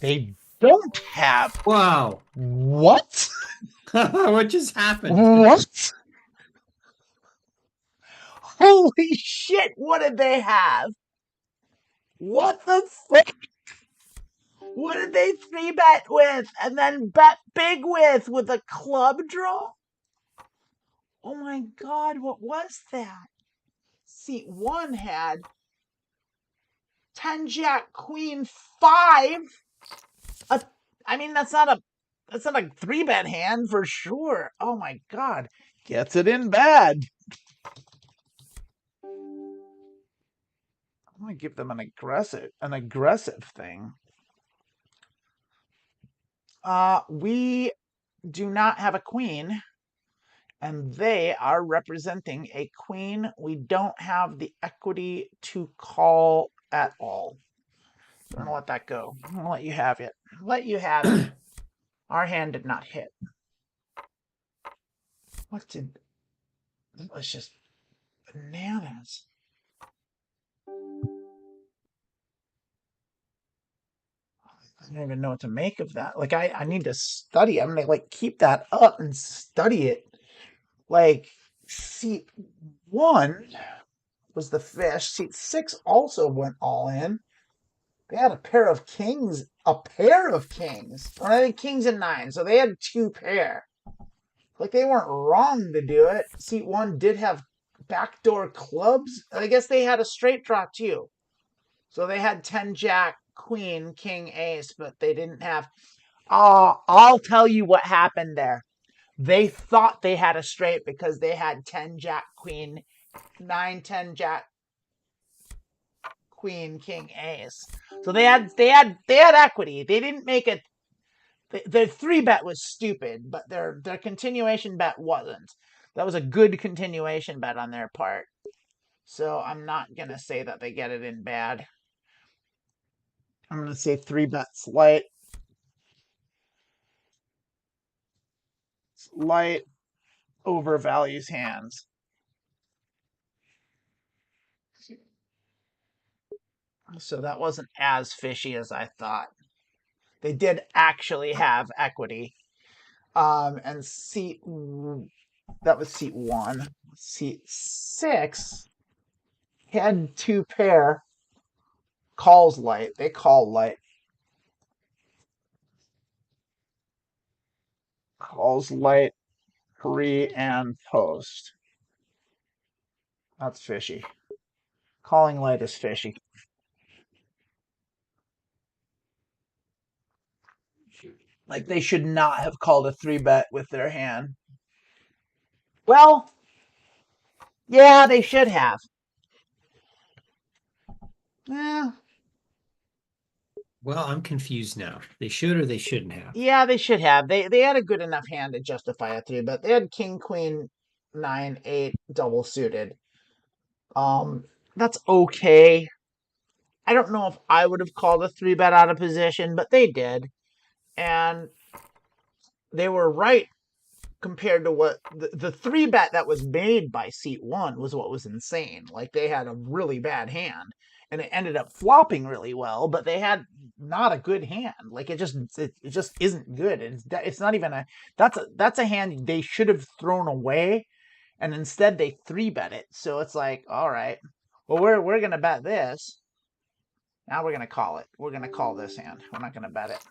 They don't have. Wow. What? What just happened? What? Holy shit, what did they have? What the fuck? What did they 3-bet with and then bet big with a club draw? Oh my god, what was that? Seat 1 had 10 jack queen 5. I mean, that's not a 3-bet hand for sure. Oh my god. Gets it in bad. I'm gonna give them an aggressive thing. We do not have a queen, and they are representing a queen. We don't have the equity to call at all. I'm gonna let that go. I'm gonna let you have it. Let you have it. Our hand did not hit. That was just bananas. I don't even know what to make of that. Like, I need to study. I'm gonna like keep that up and study it. Like, seat 1 was the fish. Seat 6 also went all in. They had a pair of kings. Or I think kings and 9. So they had 2 pair. Like, they weren't wrong to do it. Seat 1 did have backdoor clubs. I guess they had a straight draw too. So they had 10 jack, queen, king, ace, but they didn't have. I'll tell you what happened there. They thought they had a straight because they had 10 jack, queen, 9, 10 jack, queen, king, ace. So they had equity. They didn't make it. Their 3-bet was stupid, but their continuation bet wasn't. That was a good continuation bet on their part. So I'm not gonna say that they get it in bad. I'm gonna say 3-bets light. Light overvalues hands. So that wasn't as fishy as I thought. They did actually have equity. And that was seat 1. Seat 6 had 2 pair. Calls light. They call light. Calls light, pre and post. That's fishy. Calling light is fishy. Like, they should not have called a 3-bet with their hand. Well, yeah, they should have. Yeah. Well, I'm confused now. They should or they shouldn't have. Yeah, they should have. They had a good enough hand to justify a 3-bet. They had king, queen, 9, 8, double suited. That's okay. I don't know if I would have called a 3-bet out of position, but they did. And they were right compared to what the 3-bet that was made by seat 1 was what was insane. Like, they had a really bad hand and it ended up flopping really well, but they had not a good hand. Like, it just isn't good. It's not even that's a hand they should have thrown away, and instead they 3-bet it. So it's like, all right, well, we're gonna bet this. Now we're gonna call it. We're gonna call this hand. We're not gonna bet it.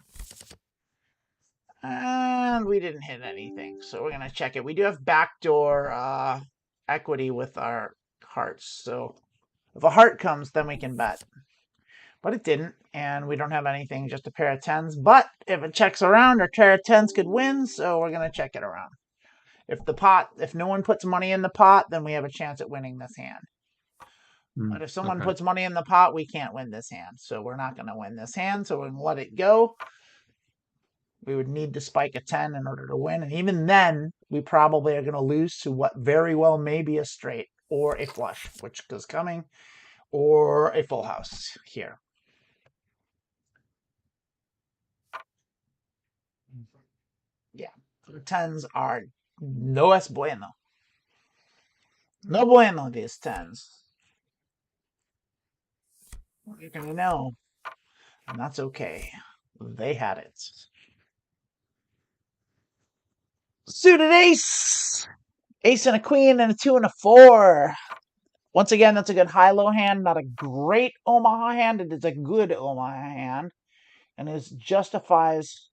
And we didn't hit anything, so we're gonna check it. We do have backdoor equity with our hearts, so if a heart comes, then we can bet. But it didn't, and we don't have anything, just a pair of 10s. But if it checks around, our pair of 10s could win, so we're gonna check it around. If no one puts money in the pot, then we have a chance at winning this hand. But if someone Okay. puts money in the pot, we can't win this hand. So we're not going to win this hand. So we're going to let it go. We would need to spike a 10 in order to win. And even then, we probably are going to lose to what very well may be a straight or a flush, which is coming, or a full house here. Yeah. 10s are no es bueno. No bueno, these 10s. You're going to know. And that's okay. They had it. Suited ace. Ace and a queen and a 2 and a 4. Once again, that's a good high-low hand. Not a great Omaha hand. It is a good Omaha hand. And it justifies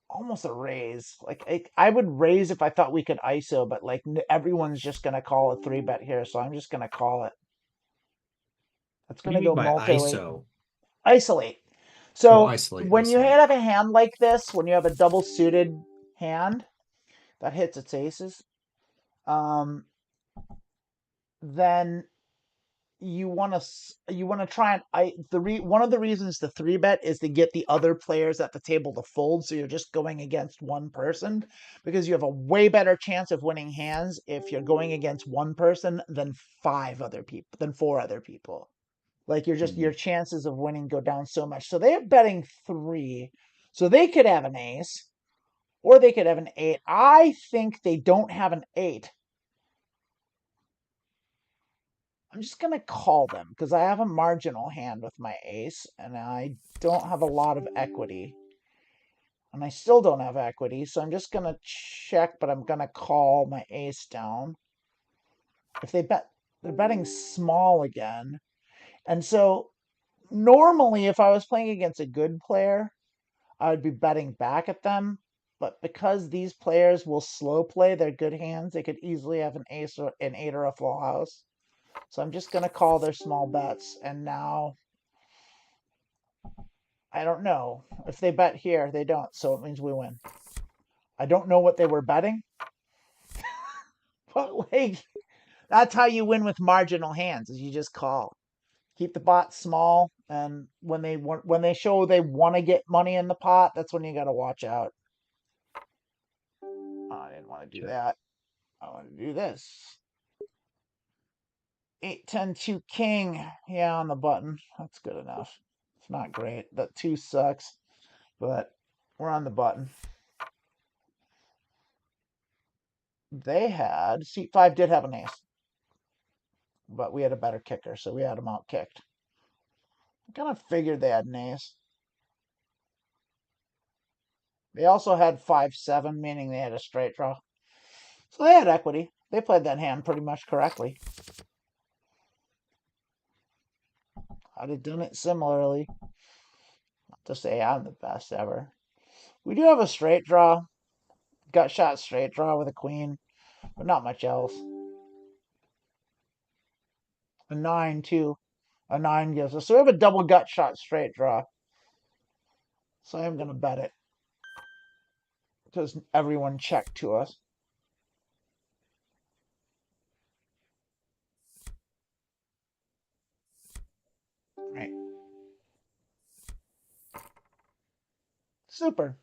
almost a raise. Like, I would raise if I thought we could ISO, but like everyone's just going to call a 3-bet here. So I'm just going to call it. That's What going do you to mean go by multi-weight. ISO? Isolate. Oh, So isolate. when I you see. have a hand like this, when you have a double suited hand that hits its aces, then you want to try and one of the reasons the 3-bet is to get the other players at the table to fold, so you're just going against one person, because you have a way better chance of winning hands if you're going against one person than 4 other people. Like, your chances of winning go down so much. So they're betting 3, so they could have an ace or they could have an 8. I think they don't have an 8. I'm just going to call them because I have a marginal hand with my ace and I don't have a lot of equity. And I still don't have equity, so I'm just going to check, but I'm going to call my ace down. If they bet, they're betting small again. And so normally if I was playing against a good player, I would be betting back at them. But because these players will slow play their good hands, they could easily have an ace or an 8 or a full house. So I'm just going to call their small bets. And now, I don't know. If they bet here, they don't. So it means we win. I don't know what they were betting. But, like, that's how you win with marginal hands, is you just call. Keep the pot small. And when they show they want to get money in the pot, that's when you got to watch out. Oh, I didn't want to do that. I want to do this. 8, 10, 2, king. Yeah, on the button. That's good enough. It's not great. That 2 sucks, but we're on the button. Seat 5 did have an ace, but we had a better kicker, so we had them out kicked. I kind of figured they had an ace. They also had 5, 7, meaning they had a straight draw. So they had equity. They played that hand pretty much correctly. I'd have done it similarly. Not to say I'm the best ever. We do have a straight draw. Gut shot straight draw with a queen, but not much else. A 9, too. A 9 gives us. So we have a double gut shot straight draw. So I'm going to bet it, because everyone checked to us. Right. Super.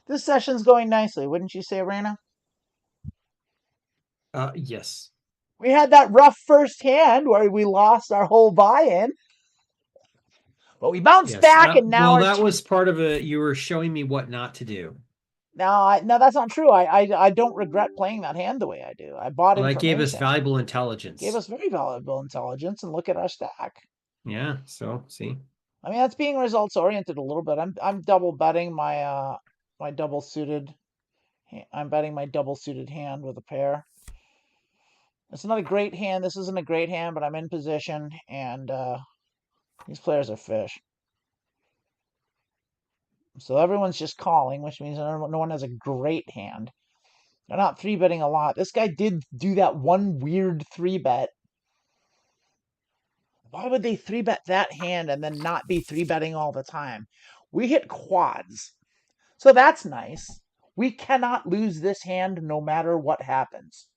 This session's going nicely, wouldn't you say, Raina? Yes. We had that rough first hand where we lost our whole buy-in. But we bounced Yes. back, and now well, that was part of you were showing me what not to do. no, that's not true. I don't regret playing that hand the way I do. I bought Well, that gave us information. valuable intelligence. Gave us very valuable intelligence, and look at our stack. Yeah. So see. I mean, that's being results oriented a little bit. I'm double betting my my double suited. I'm betting my double suited hand with a pair. It's not a great hand. This isn't a great hand, but I'm in position, and these players are fish. So everyone's just calling, which means no one has a great hand. They're not 3-betting a lot. This guy did do that one weird 3-bet. Why would they 3-bet that hand and then not be 3-betting all the time? We hit quads. So that's nice. We cannot lose this hand no matter what happens.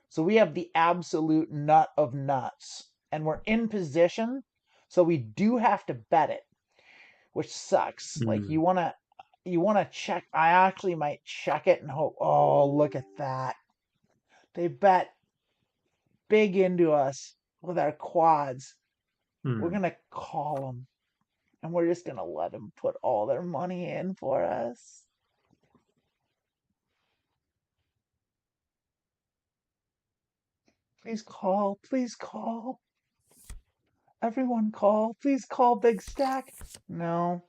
So we have the absolute nut of nuts. And we're in position, so we do have to bet it, which sucks. Like you wanna check. I actually might check it and hope. Oh, look at that. They bet big into us with our quads. We're gonna call them, and we're just gonna let them put all their money in for us. Please call. Please call. Everyone call. Please call Big Stack. No.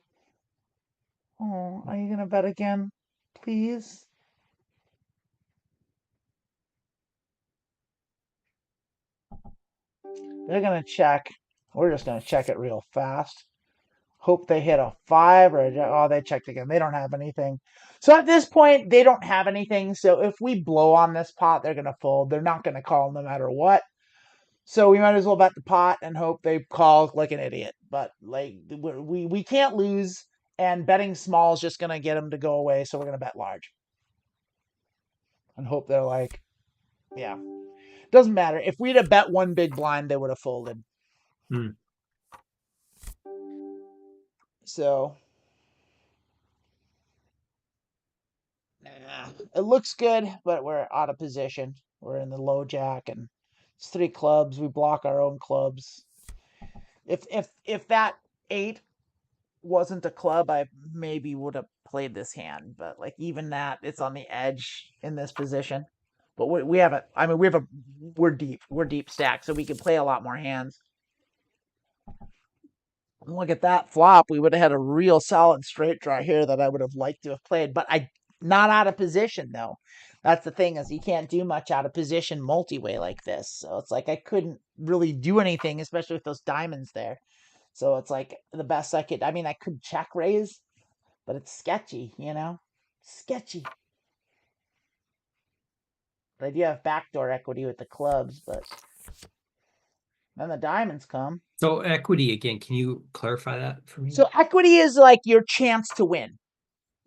Oh, are you gonna bet again? Please? They're gonna check. We're just gonna check it real fast. Hope they hit a 5 or oh, they checked again. They don't have anything. So at this point, they don't have anything. So if we blow on this pot, they're gonna fold. They're not gonna call no matter what. So we might as well bet the pot and hope they call like an idiot. But like we can't lose, and betting small is just gonna get them to go away. So we're gonna bet large and hope they're like, yeah. Doesn't matter. If we'd have bet one big blind, they would have folded. So it looks good, but we're out of position. We're in the low jack, and it's 3 clubs. We block our own clubs. If that 8 wasn't a club, I maybe would have played this hand. But like even that, it's on the edge in this position. But we have a. I mean, we're deep. We're deep stacked, so we can play a lot more hands. Look at that flop. We would have had a real solid straight draw here that I would have liked to have played, but I not out of position though. That's the thing, is you can't do much out of position multi-way like this. So it's like I couldn't really do anything, especially with those diamonds there. So it's like the best I could. I mean, I could check raise, but it's sketchy, you know? Sketchy. But I do have backdoor equity with the clubs, but then the diamonds come. So equity again, can you clarify that for me? So equity is like your chance to win.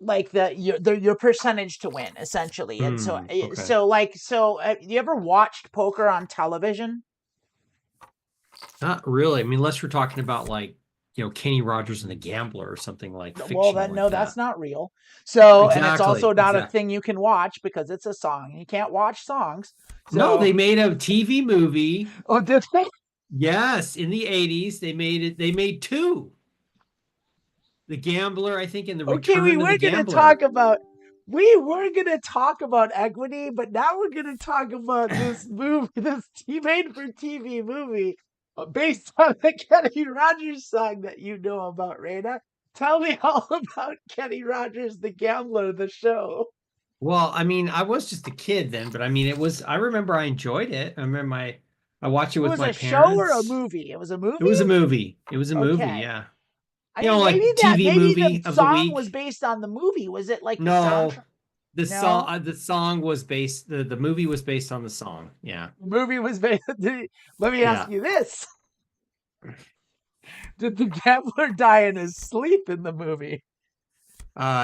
Like your percentage to win, essentially. And so okay. you ever watched poker on television? Not really. I mean, unless we're talking about like, Kenny Rogers and the Gambler or something like Well, fictional no, like that's that. not real. So, and it's Exactly, also not a exactly. thing you can watch because it's a song. You can't watch songs. So, No, they made a TV movie. oh, did they? Yes, in the 80s, they made it. They made 2. The Gambler, I think, and the Okay, Return of the Gambler. We were gonna talk about equity, but now we're gonna talk about this movie, this made for TV movie based on the Kenny Rogers song that you know about, Raina. Tell me all about Kenny Rogers, the Gambler, the show. Well, I mean, I was just a kid then, but I mean, I remember I enjoyed it. I remember I watched it It with was my a show or a parents. movie? It was a movie? It was a movie. It was a movie, Okay. yeah. I mean, Like TV maybe the movie of the song week. was based on the movie. Was it like the No, soundtrack? the song was based, the movie was based on the song. Yeah. The movie was based. Let me ask you this. Did the gambler die in his sleep in the movie?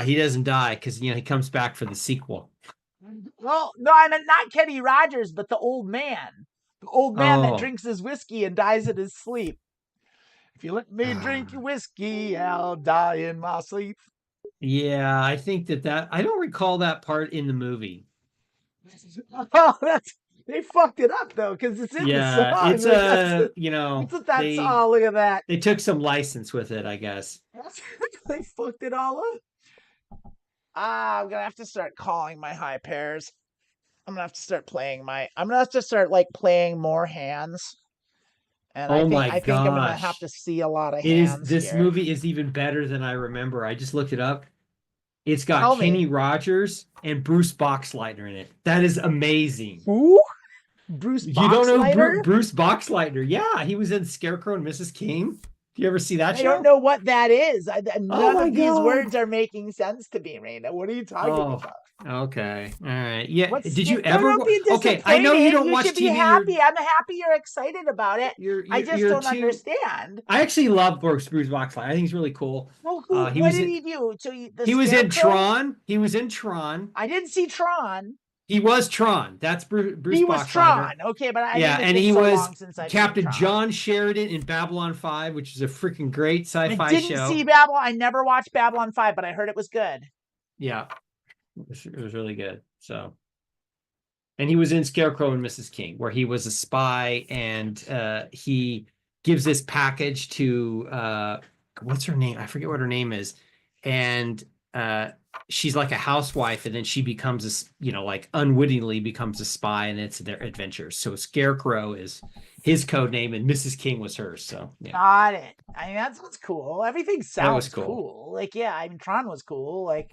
He doesn't die because he comes back for the sequel. Well, no, I meant not Kenny Rogers, but the old man. The old man that drinks his whiskey and dies in his sleep. If you let me drink your whiskey, I'll die in my sleep. Yeah, I think that I don't recall that part in the movie. Oh, They fucked it up though, because it's in the Yeah, song. it's Like, that's what that's they all. Look at that. took some license with it, I guess. They fucked it all up. I'm gonna have to start calling my high pairs. I'm gonna have to start playing I'm gonna have to start like playing more hands. And Oh my I think I'm gonna have gosh. to see a lot of It is hands this here. movie is even better than I remember. I just looked it up. It's got Tell me. Kenny Rogers and Bruce Boxleitner in it. That is amazing. Who? Bruce You don't know Boxleitner? Bruce Boxleitner? Yeah, he was in Scarecrow and Mrs. King. Do you ever see that I don't show? know what that is. Oh None my of these God. words are making sense to me, Raina. What are you talking Oh, about? okay. All right. Yeah. What's Did you ever don't be Okay, I know you disappointed. don't You watch should be TV. happy. I'm happy you're excited about it. I just You're don't too understand. I actually love Bruce Boxleitner. I think he's really cool. Well, He what was did in, he do? So the he was in Scarecrow? Tron. He was in Tron. I didn't see Tron. He was Tron. That's Bruce He was Boxleitner. Tron. Okay, but I Yeah, mean, it's and been he so was long since I've seen Captain Tron. John Sheridan in Babylon 5, which is a freaking great I sci-fi didn't show. see Babylon. I never watched Babylon 5, but I heard it was good. Yeah, it was really good. So, and he was in Scarecrow and Mrs. King, where he was a spy, and he gives this package to what's her name? I forget what her name is, and she's like a housewife, and then she becomes like unwittingly becomes a spy, and it's their adventures. So Scarecrow is his code name, and Mrs. King was hers. So yeah, Got it. I mean, that sounds cool. Everything that was sounds cool. cool. Like, yeah, I mean, Tron was cool. Like,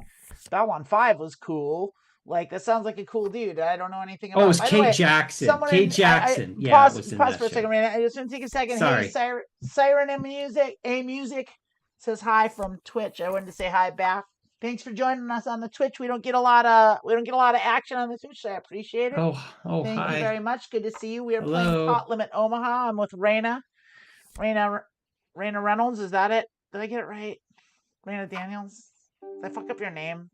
Babylon 5 was cool. Like, that sounds like a cool dude. I don't know anything about. Oh, it was By the Kate way, Jackson. someone Kate in Jackson. Yeah, pause it was in pause that for a second, show. man. I just want to take a second. Sorry. Hey, Siren and Music, Music says hi from Twitch. I wanted to say hi back. Thanks for joining us on the Twitch. We don't get a lot of action on the Twitch, so I appreciate it. Oh, Thank hi. you very much. Good to see you. We are playing Hello. Pot Limit Omaha. I'm with Raina Reynolds. Is that it? Did I get it right? Raina Daniels. Did I fuck up your name?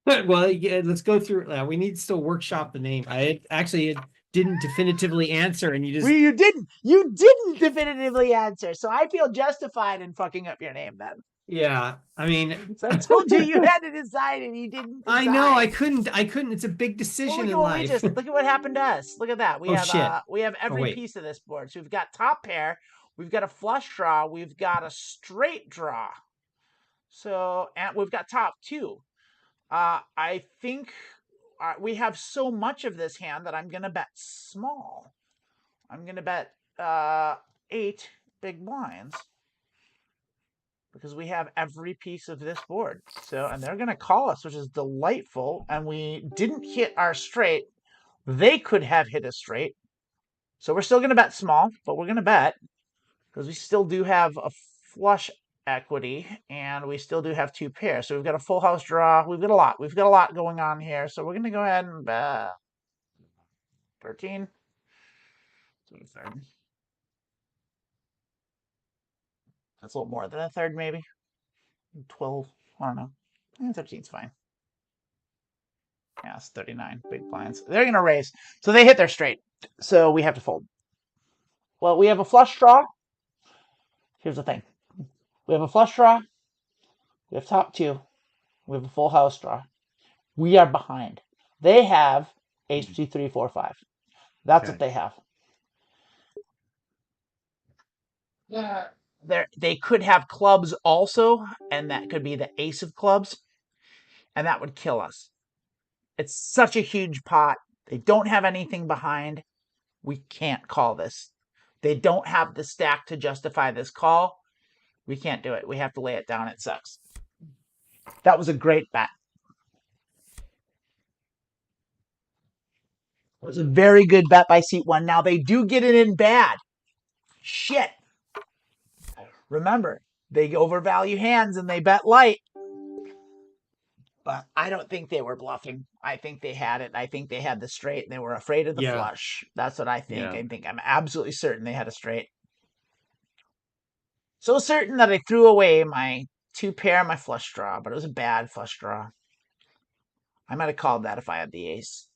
Well, yeah, let's go through. We need to still workshop the name. I actually didn't definitively answer, and you just You didn't definitively answer, so I feel justified in fucking up your name then. Yeah, I mean, So I told you had to decide, and you didn't decide. I know I couldn't. It's a big decision in life. Look at what happened to us. Look at that. We have every piece of this board. So we've got top pair, we've got a flush draw, we've got a straight draw. So and we've got top two. I think we have so much of this hand that I'm gonna bet small. I'm gonna bet 8 big blinds because we have every piece of this board. So, and they're gonna call us, which is delightful. And we didn't hit our straight. They could have hit a straight. So we're still gonna bet small, but we're gonna bet because we still do have a flush equity and we still do have 2 pairs. So we've got a full house draw. We've got a lot going on here. So we're gonna go ahead and bet 13. So a third. That's a little more than a third, maybe. 12. I don't know. 13's fine. Yeah, it's 39 big blinds. They're gonna raise. So they hit their straight. So we have to fold. Well, we have a flush draw. Here's the thing. We have a flush draw. We have top 2. We have a full house draw. We are behind. They have ace 2, 3, 4, 5. That's what they have. Yeah. They could have clubs also, and that could be the ace of clubs, and that would kill us. It's such a huge pot. They don't have anything behind. We can't call this. They don't have the stack to justify this call. We can't do it. We have to lay it down. It sucks. That was a great bet. It was a very good bet by seat 1. Now they do get it in bad. Shit. Remember, they overvalue hands and they bet light. But I don't think they were bluffing. I think they had it. I think they had the straight and they were afraid of the flush. That's what I think. Yeah. I'm absolutely certain they had a straight. So certain that I threw away my 2 pair and my flush draw, but it was a bad flush draw. I might have called that if I had the ace.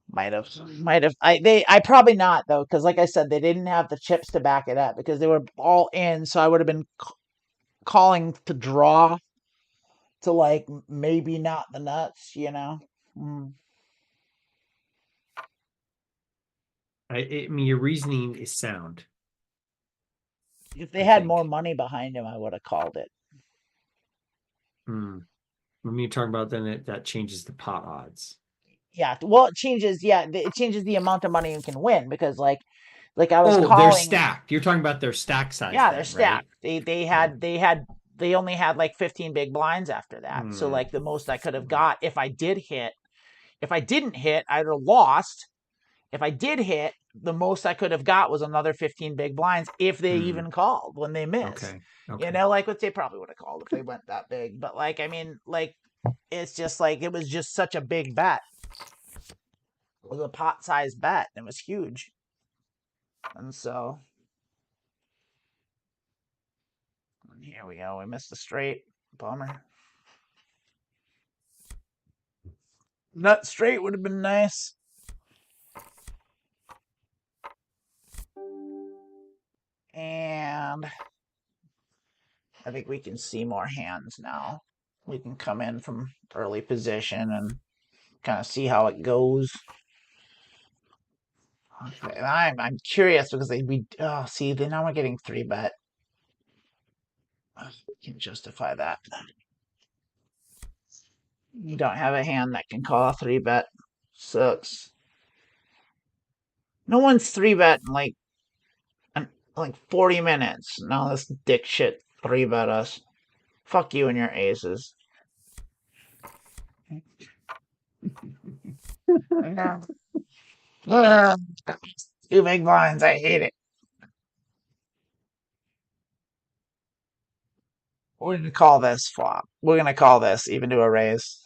Might have. I probably not though, because like I said, they didn't have the chips to back it up because they were all in. So I would have been calling to draw to like maybe not the nuts, you know. I mean, your reasoning is sound. If they I had more think. money behind him, I would have called it. When you talk about then that changes the pot odds. Yeah, well, it changes. Yeah, it changes the amount of money you can win because, like I was Oh, they're calling. stacked. You're talking about their stack size Yeah, they're then, right? stacked. They Yeah. they only had like 15 big blinds after that. So Hmm. like the most I could have got if I did hit. If I didn't hit, I'd have lost. If I did hit, the most I could have got was another 15 big blinds if they even called when they miss. Okay. You Okay. know, like what they probably would have called if they went that big. But like, I mean, like it's just like it was just such a big bet. It was a pot sized bet. It was huge. And so here we go. We missed the straight. Bummer. Nut straight would have been nice. And I think we can see more hands now. We can come in from early position and kind of see how it goes. Okay, I'm curious because we see now we're getting 3-bet. Can't justify that. You don't have a hand that can call a 3-bet. Sucks. No one's 3-bet in like 40 minutes. Now this dick shit 3-bet us. Fuck you and your aces. Two big blinds. I hate it. We're gonna call this flop. We're gonna call this even to a raise.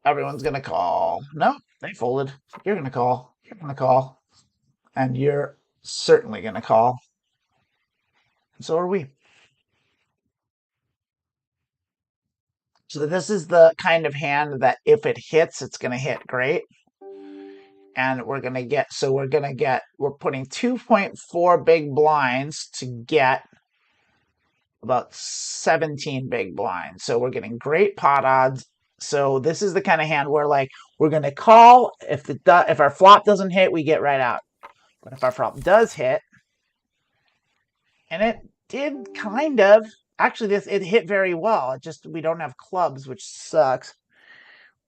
Everyone's gonna call. No, they folded. You're gonna call. You're gonna call. And you're certainly gonna call. And so are we. So this is the kind of hand that if it hits, it's gonna hit great. And we're putting 2.4 big blinds to get about 17 big blinds. So we're getting great pot odds. So this is the kind of hand where like we're gonna call if our flop doesn't hit, we get right out. But if our flop does hit, and it did kind of actually it hit very well. It just we don't have clubs, which sucks.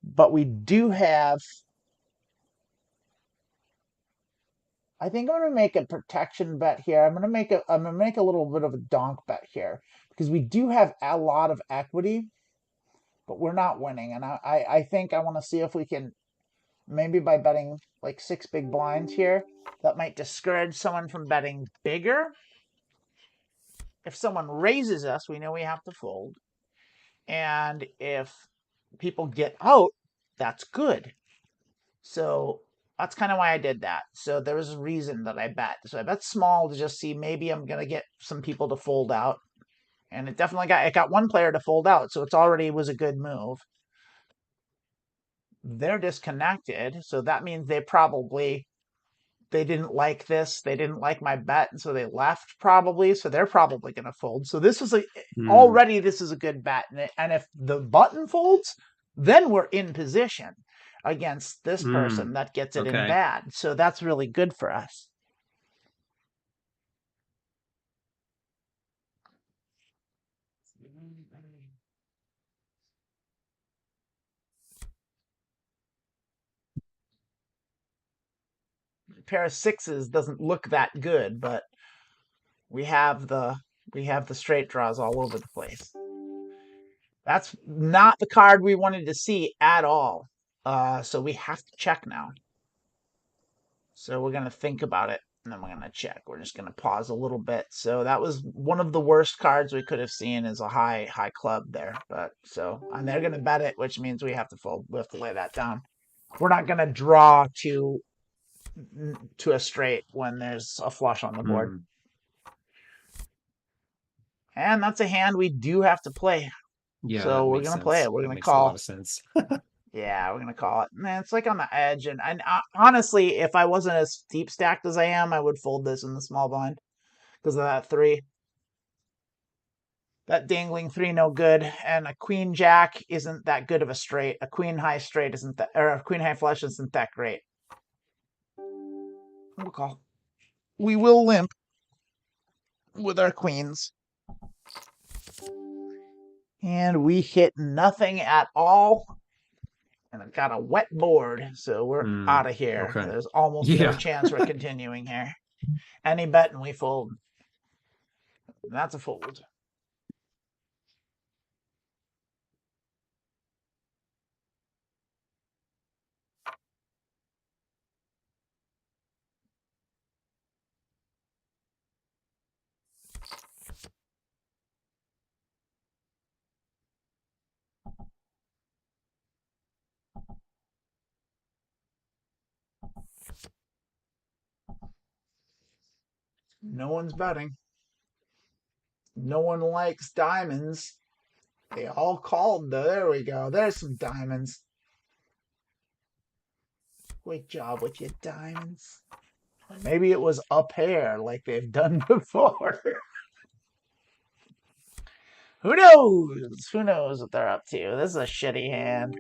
But we do have. I think I'm gonna make a protection bet here. I'm gonna make a little bit of a donk bet here because we do have a lot of equity, but we're not winning. And I think I want to see if we can maybe by betting like 6 big blinds here, that might discourage someone from betting bigger. If someone raises us, we know we have to fold. And if people get out, that's good. So that's kind of why I did that. So there was a reason that I bet. So I bet small to just see maybe I'm going to get some people to fold out. And it definitely got one player to fold out. So it's already was a good move. They're disconnected. So that means they didn't like this. They didn't like my bet. And so they left probably. So they're probably going to fold. So this was already this is a good bet. And if the button folds, then we're in position against this person that gets it in bad. So that's really good for us. A pair of sixes doesn't look that good, but we have the straight draws all over the place. That's not the card we wanted to see at all. So we have to check now. So we're going to think about it, and then we're going to check. We're just going to pause a little bit. So that was one of the worst cards we could have seen is a high club there. But and they're going to bet it, which means we have to fold. We have to lay that down. We're not going to draw to a straight when there's a flush on the board. And that's a hand we do have to play. Yeah, so we're going to play it. We're going to call. A lot of sense. Yeah, we're going to call it. Man, it's like on the edge. And honestly, if I wasn't as deep stacked as I am, I would fold this in the small blind because of that 3. That dangling 3 no good. And a queen jack isn't that good of a straight. A queen high straight isn't that, or a queen high flush isn't that great. we'll call. We will limp with our queens. And we hit nothing at all. And I've got a wet board, so we're out of here. Okay. There's almost no Yeah. chance we're continuing here. Any bet and we fold. That's a fold. No one's betting. No one likes diamonds. They all called though. There we go. There's some diamonds. Great job with your diamonds. Maybe it was a pair like they've done before. Who knows? Who knows what they're up to? This is a shitty hand.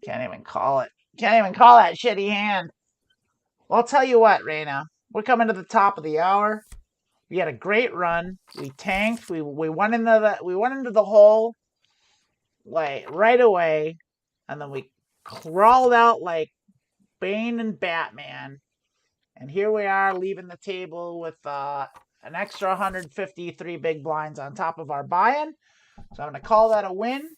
Can't even call it. Can't even call that shitty hand. Well, I'll tell you what, Reina. We're coming to the top of the hour. We had a great run. We tanked. We went into the hole like right away, and then we crawled out like Bane and Batman. And here we are leaving the table with an extra 153 big blinds on top of our buy-in. So I'm gonna call that a win.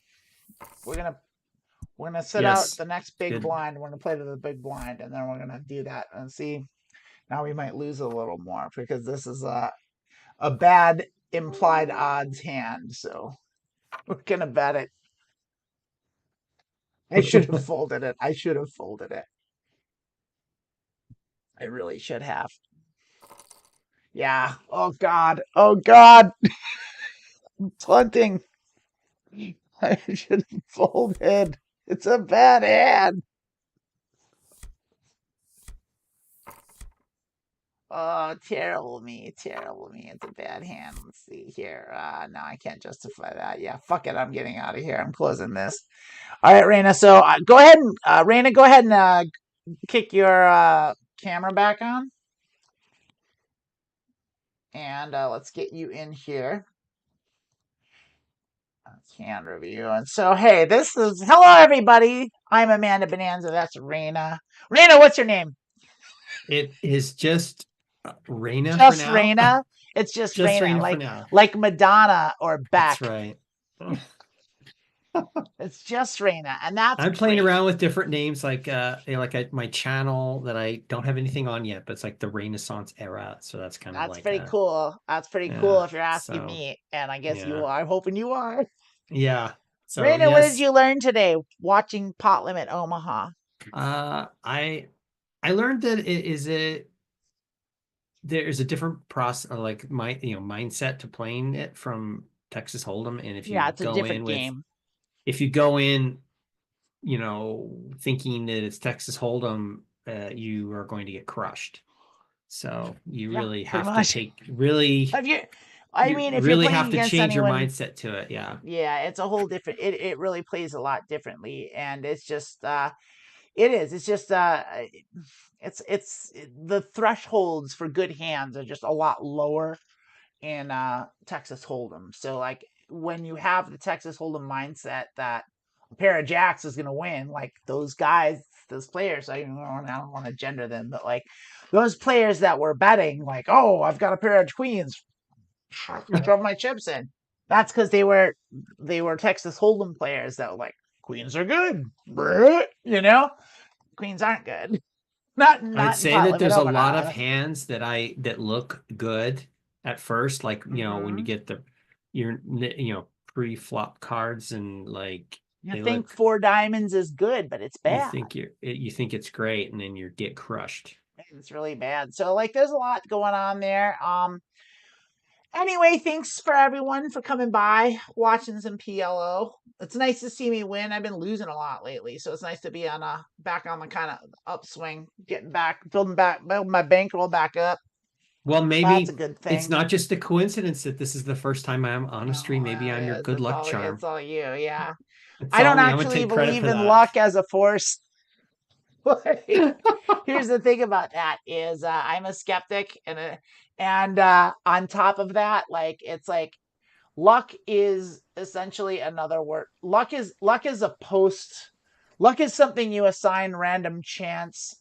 We're gonna sit out the next big blind. We're gonna play to the big blind, and then we're gonna do that and see. Now we might lose a little more because this is a bad implied odds hand. So we're gonna bet it. I should have folded it. I should have folded it. I really should have. Yeah. Oh God. Oh God. It's hunting. I should have folded. It's a bad hand. Oh, terrible me. Terrible me. It's a bad hand. Let's see here. No, I can't justify that. Yeah, fuck it. I'm getting out of here. I'm closing this. All right, Raina. So go ahead and, Raina, go ahead and kick your camera back on. And let's get you in here. Hand review. And so, hey, hello, everybody. I'm Amanda Bonanza. That's Raina. Raina, what's your name? It is just Raina Just for now. Raina. It's just Raina, for now. like Madonna or Beck. That's right. It's just Raina, and that's. I'm playing around with different names, like my channel that I don't have anything on yet, but it's like the Renaissance era. So that's kind of like pretty cool. That's pretty cool if you're asking me, and I guess you are. I'm hoping you are. Yeah. So Raina, what did you learn today watching Pot Limit Omaha? I learned that there's a different process, like mindset to playing it from Texas Hold'em, and if you it's a different game. If you go in, thinking that it's Texas Hold'em, you are going to get crushed. So you really have to if really you're have to change your mindset to it. Yeah. Yeah, it's a whole different. It really plays a lot differently, and it's just it is. It's just it's the thresholds for good hands are just a lot lower in Texas Hold'em. So like when you have the Texas Hold'em mindset that a pair of jacks is going to win, like those guys, those players, I don't want to gender them, but like those players that were betting like, oh, I've got a pair of queens, throw my chips in. That's because they were Texas Hold'em players that were like, queens are good, queens aren't good. I'd say that there's a lot of hands that look good at first, like when you get your pre-flop cards, and like you think 4 diamonds is good, but it's bad. You think it's great, and then you get crushed. It's really bad. So like there's a lot going on there. Anyway, thanks for everyone for coming by, watching some PLO. It's nice to see me win. I've been losing a lot lately, so it's nice to be back on the kind of upswing, getting back, building my bankroll back up. Well, maybe that's a good thing. It's not just a coincidence that this is the first time I'm on a stream. Maybe I'm your good luck charm. It's all you, yeah. I don't actually believe in luck as a force. Like, here's the thing about that is I'm a skeptic, and on top of that, like it's like luck is essentially another word. Luck is something you assign random chance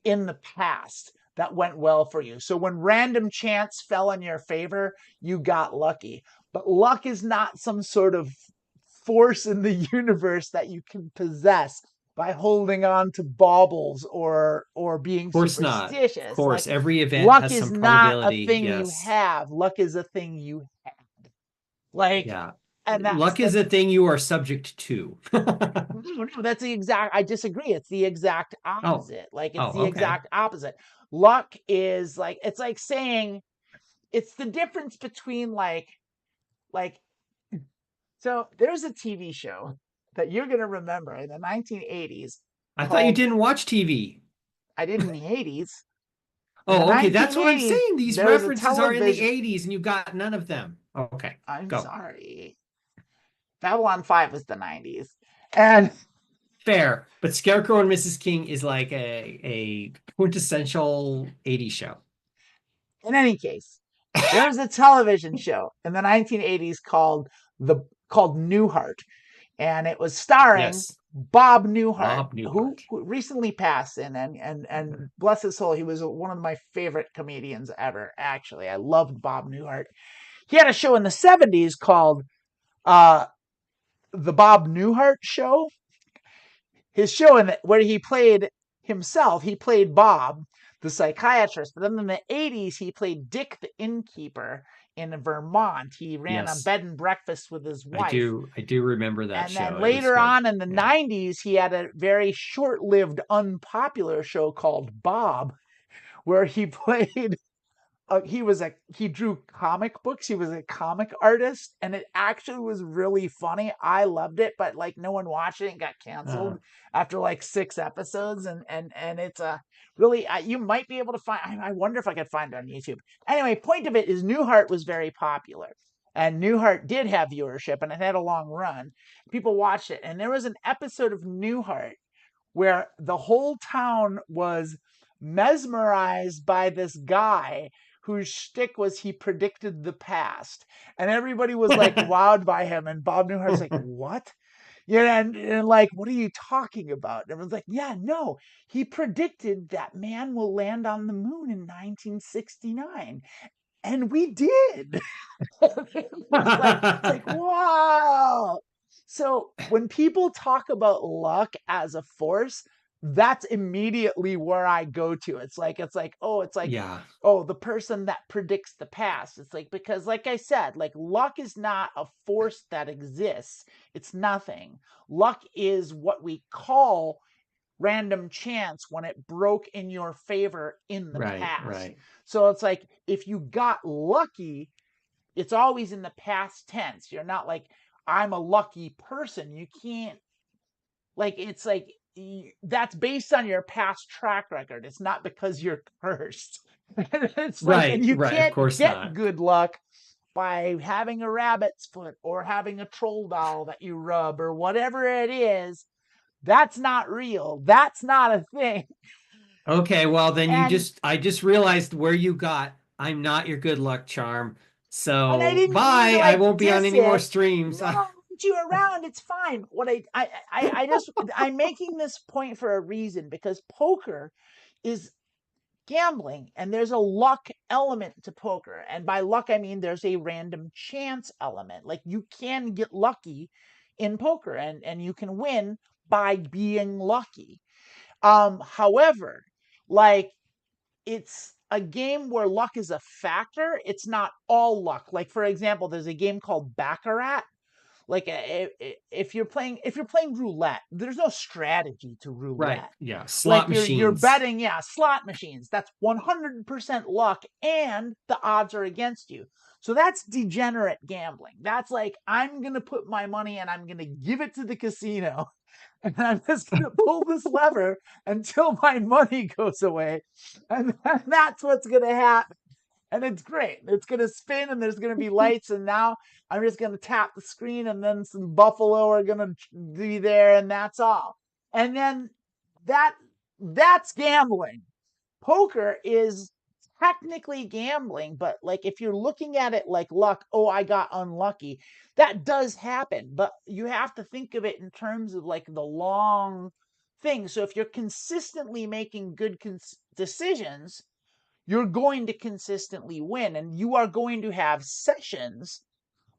in the past that went well for you. So when random chance fell in your favor, you got lucky. But luck is not some sort of force in the universe that you can possess by holding on to baubles or being Of course not. Of superstitious. Like course, every event luck has is some not a probability. thing you Yes. have. Luck is a thing you had. Like, Yeah. and Luck is a thing you are subject to. no, that's the exact, I disagree. It's the exact Oh, opposite. Like it's the oh, okay. exact opposite. Luck is like, it's like saying, it's the difference between like so there's a TV show that you're going to remember in the 1980s I thought you called, didn't watch TV. I did in the 80s. In the Oh, okay. That's what I'm 1980s, saying. These there was a references are in the television. 80s and you got none of them. Okay, I'm go. sorry. Babylon 5 was the 90s. And Fair. But Scarecrow and Mrs. King is like a quintessential 80s show. in any case, there was a television show in the 1980s called Newhart, and it was starring Yes. Bob Newhart, Bob who Newhart. recently passed, and bless his soul, he was one of my favorite comedians ever. Actually, I loved Bob Newhart. He had a show in the 70s called uh, the Bob Newhart Show. His show where he played himself, he played Bob, the psychiatrist. But then in the 80s, he played Dick, the innkeeper in Vermont. He ran a Yes. bed and breakfast with his I wife. do remember that And then show. It was later good. on in the Yeah. 90s, he had a very short lived, unpopular show called Bob, where he played he drew comic books. He was a comic artist, and it actually was really funny. I loved it, but like no one watched it and got canceled after like 6 episodes. And it's a really you might be able to find. I wonder if I could find it on YouTube. Anyway, point of it is Newhart was very popular, and Newhart did have viewership, and it had a long run. People watched it, and there was an episode of Newhart where the whole town was mesmerized by this guy whose shtick was he predicted the past. And everybody was like wowed by him. And Bob Newhart's like, what? Yeah, and like, what are you talking about? And everyone's like, yeah, no, he predicted that man will land on the moon in 1969. And we did. It's like, wow. So when people talk about luck as a force, that's immediately where I go to. Yeah. Oh, the person that predicts the past. It's like, because like I said, like luck is not a force that exists. It's nothing. Luck is what we call random chance when it broke in your favor in the Right, past. right. So it's like, if you got lucky, it's always in the past tense. You're not like, I'm a lucky person. You can't, like, it's like, that's based on your past track record. It's not because you're cursed. It's like, and Right, you right. Of can't course get not. good luck by having a rabbit's foot or having a troll doll that you rub or whatever it is. That's not real. That's not a thing. Okay, well then And I just realized where you got I'm not your good luck charm. I So didn't mean to bye. I like won't be on diss any more it. streams. No, I want you around. It's fine. What I just I'm making this point for a reason, because poker is gambling, and there's a luck element to poker. And by luck I mean there's a random chance element. Like you can get lucky in poker, and you can win by being lucky. However, like it's a game where luck is a factor. It's not all luck. Like for example, there's a game called Baccarat. Like if you're playing roulette, there's no strategy to Right. roulette. Yeah. Like Slot you're machines. betting, yeah, slot machines. That's 100% luck, and the odds are against you. So that's degenerate gambling. That's like, I'm gonna put my money and I'm gonna give it to the casino, and I'm just gonna pull this lever until my money goes away, and that's what's gonna happen. And it's great. It's gonna spin, and there's gonna be lights, and now I'm just gonna tap the screen, and then some buffalo are gonna be there, and that's all. And then that's gambling. Poker is technically gambling, but like if you're looking at it like luck, oh, I got unlucky, that does happen, but you have to think of it in terms of like the long thing. So if you're consistently making good decisions, you're going to consistently win, and you are going to have sessions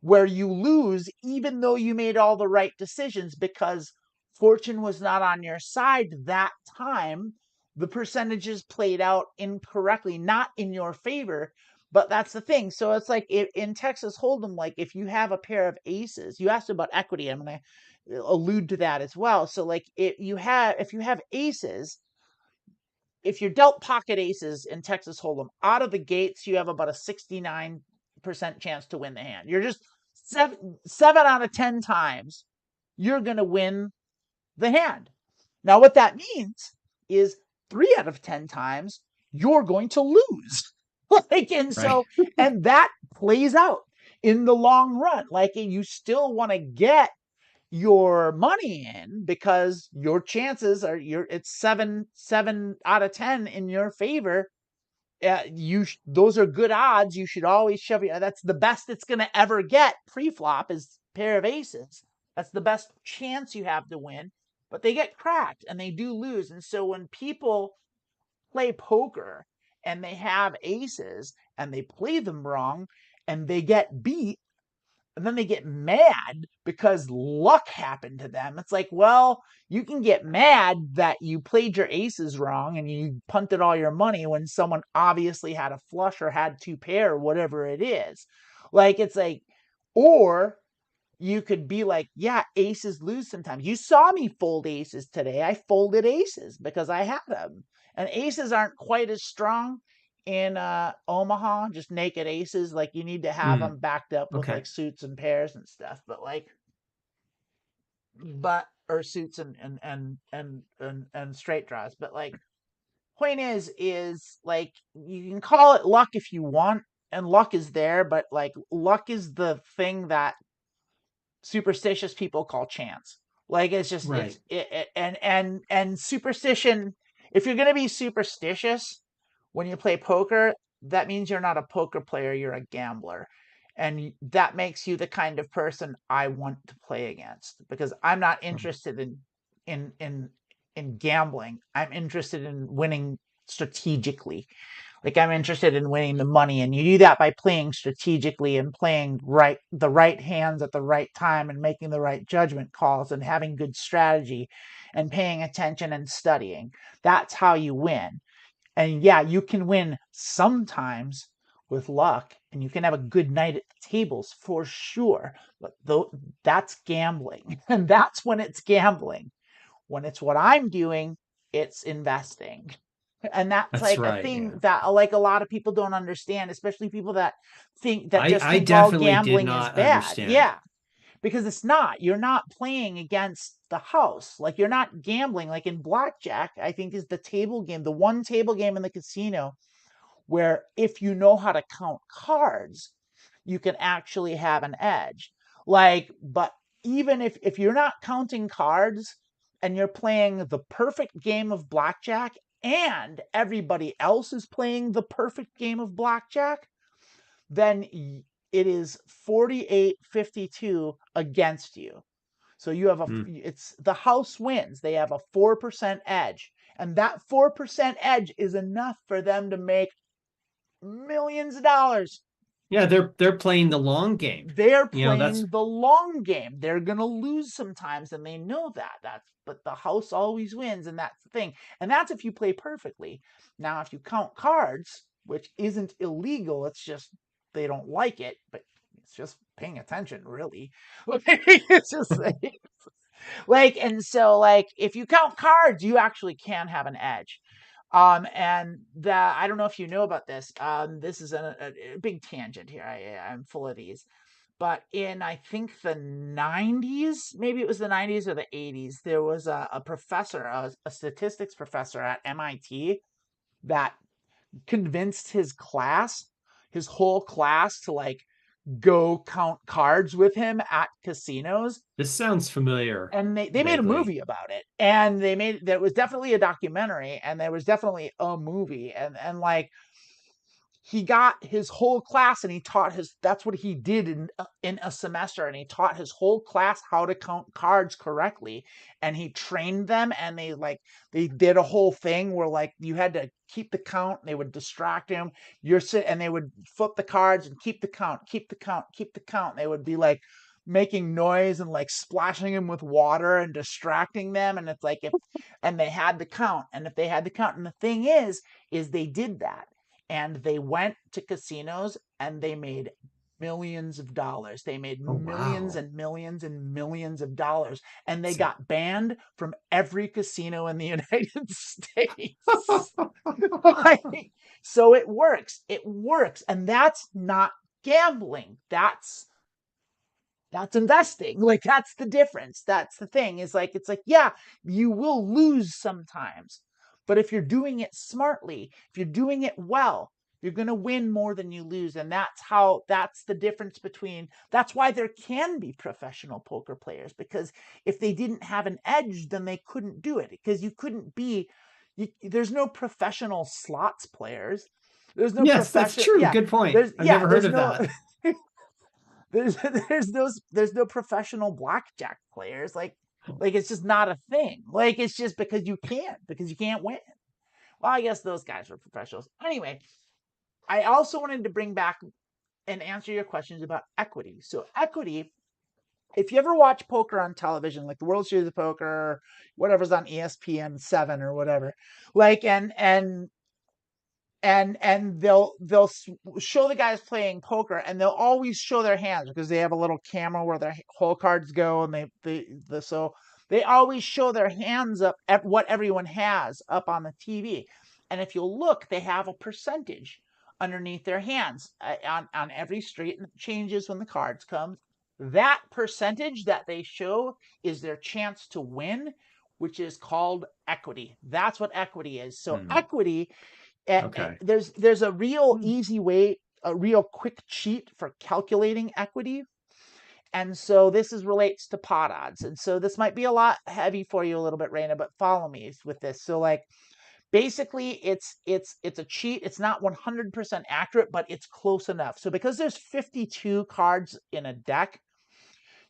where you lose even though you made all the right decisions because fortune was not on your side that time. The percentages played out incorrectly, not in your favor. But that's the thing. So it's like in Texas Hold'em, like if you have a pair of aces, you asked about equity. I'm going to allude to that as well. So like if you have aces, if you're dealt pocket aces in Texas Hold'em, out of the gates, you have about a 69% chance to win the hand. You're just seven out of 10 times, you're going to win the hand. Now, what that means is 3 out of 10 times, you're going to lose. Right. And that plays out in the long run. Like, you still want to get your money in because your chances are it's 7 out of 10 in your favor. Those are good odds. You should always shove it. That's the best it's going to ever get pre-flop is pair of aces. That's the best chance you have to win, but they get cracked and they do lose. And so when people play poker and they have aces and they play them wrong and they get beat, and then they get mad because luck happened to them. It's like, well, you can get mad that you played your aces wrong and you punted all your money when someone obviously had a flush or had 2 pair or whatever it is. Like, it's like, or you could be like, yeah, aces lose sometimes. You saw me fold aces today. I folded aces because I had them. And aces aren't quite as strong in Omaha, just naked aces. Like, you need to have them backed up with Okay. like suits and pairs and stuff. Or suits and straight draws. But like, point is like, you can call it luck if you want, and luck is there, but like luck is the thing that superstitious people call chance. Like, it's just Right. and superstition. If you're gonna be superstitious when you play poker, that means you're not a poker player. You're a gambler, and that makes you the kind of person I want to play against because I'm not interested in in in gambling. I'm interested in winning strategically. Like, I'm interested in winning the money, and you do that by playing strategically and playing the right hands at the right time and making the right judgment calls and having good strategy and paying attention and studying. That's how you win. And yeah, you can win sometimes with luck, and you can have a good night at the tables for sure. But that's gambling, and that's when it's gambling. When it's what I'm doing, it's investing. And that's That's like a right. Yeah. thing that like a lot of people don't understand, especially people that just I think all definitely did gambling is not bad. understand. Yeah, because it's not. You're not playing against the house. Like, you're not gambling. Like in blackjack, I think is the table game, the one table game in the casino where if you know how to count cards, you can actually have an edge. Like, but even if you're not counting cards and you're playing the perfect game of blackjack and everybody else is playing the perfect game of blackjack, then it is 48-52 against you. So you have Hmm. it's the house wins. They have a 4% edge. And that 4% edge is enough for them to make millions of dollars. Yeah, they're playing the long game. They're You know, that's playing the long game. They're gonna lose sometimes, and they know that. But the house always wins, and that's the thing. And that's if you play perfectly. Now, if you count cards, which isn't illegal, it's just they don't like it, but it's just paying attention, really. It's just like, and so like if you count cards, you actually can have an edge. And I don't know if you know about this. This is a big tangent here. I'm full of these. But in, I think, the 90s, maybe it was the 90s or the 80s, there was a professor, a statistics professor at MIT that convinced his whole class to like go count cards with him at casinos. This sounds familiar. And they made a vaguely. movie about it, and there was definitely a documentary, and there was definitely a movie, and like he got his whole class and he taught that's what he did in a semester, and he taught his whole class how to count cards correctly, and he trained them, and they did a whole thing where like you had to keep the count, and they would distract him, and they would flip the cards and keep the count, keep the count, keep the count, and they would be like making noise and like splashing him with water and distracting them, and it's like and they had the count, and if they had the count, and the thing is they did that, and they went to casinos and they made millions of dollars. They made millions wow. and millions and millions of dollars, and they So- got banned from every casino in the United States. Like, so it works. It works. And that's not gambling. That's investing. Like, that's the difference. That's the thing. It's like, yeah, you will lose sometimes, but if you're doing it smartly, if you're doing it well, you're going to win more than you lose. And that's the difference that's why there can be professional poker players, because if they didn't have an edge, then they couldn't do it, because there's no professional slots players. There's no yes, that's true. Yeah, Good point. I've never heard of that. There's no professional blackjack players. Like it's just not a thing. Like, it's just because you can't win. Well, I guess those guys were professionals. Anyway, I also wanted to bring back and answer your questions about equity. So equity, if you ever watch poker on television, like the World Series of Poker, whatever's on ESPN 7 or whatever, like and they'll show the guys playing poker, and they'll always show their hands because they have a little camera where their hole cards go, and so they always show their hands up at what everyone has up on the TV. And if you'll look, they have a percentage underneath their hands on every street, and it changes when the cards come. That percentage that they show is their chance to win, which is called equity. That's what equity is. So equity, Okay. there's a real easy way, a real quick cheat for calculating equity. And so this relates to pot odds. And so this might be a lot heavy for you a little bit, Raina, but follow me with this. So like basically it's a cheat. It's not 100% accurate, but it's close enough. So because there's 52 cards in a deck,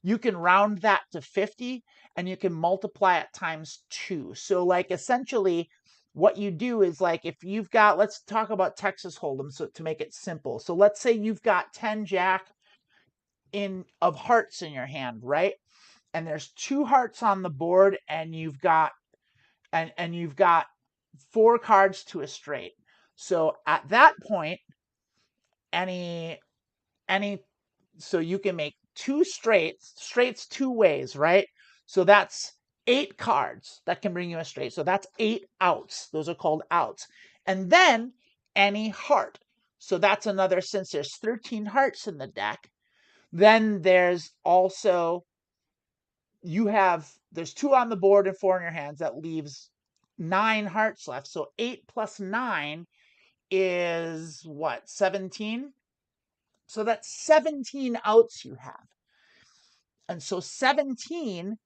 you can round that to 50, and you can multiply it times 2. So like essentially what you do is, like, if you've got, let's talk about Texas Hold'em, so to make it simple. So let's say you've got 10 jack of hearts in your hand, right? And there's 2 hearts on the board, and you've got 4 cards to a straight. So at that point, so you can make 2 straights 2 ways, right? So that's 8 cards that can bring you a straight. So that's 8 outs. Those are called outs. And then any heart. So that's another, since there's 13 hearts in the deck, then there's also, there's 2 on the board and 4 in your hands. That leaves 9 hearts left. So 8 plus 9 is what, 17? So that's 17 outs you have. And so 17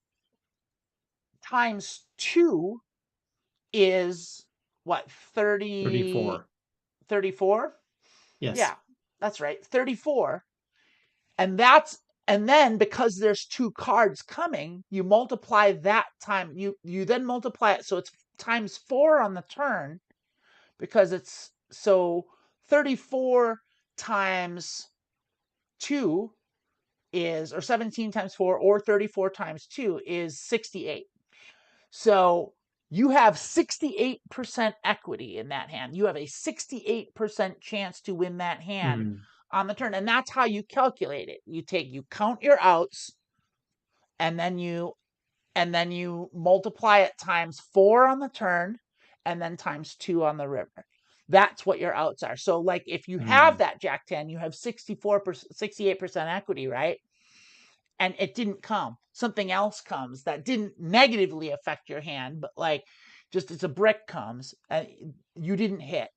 times 2 is what, 34. 34? Yes. Yeah, that's right. 34. And then because there's 2 cards coming, you multiply that time. You then multiply it, so it's times 4 on the turn, because it's, so 34 times 2 is, or 17 times 4, or 34 times 2 is 68. So you have 68% equity in that hand. You have a 68% chance to win that hand on the turn. And that's how you calculate it. You count your outs, and then you multiply it times 4 on the turn, and then times 2 on the river. That's what your outs are. So like if you have that Jack 10, you have 68% equity, right? And it didn't come. Something else comes that didn't negatively affect your hand, but like just as a brick comes and you didn't hit.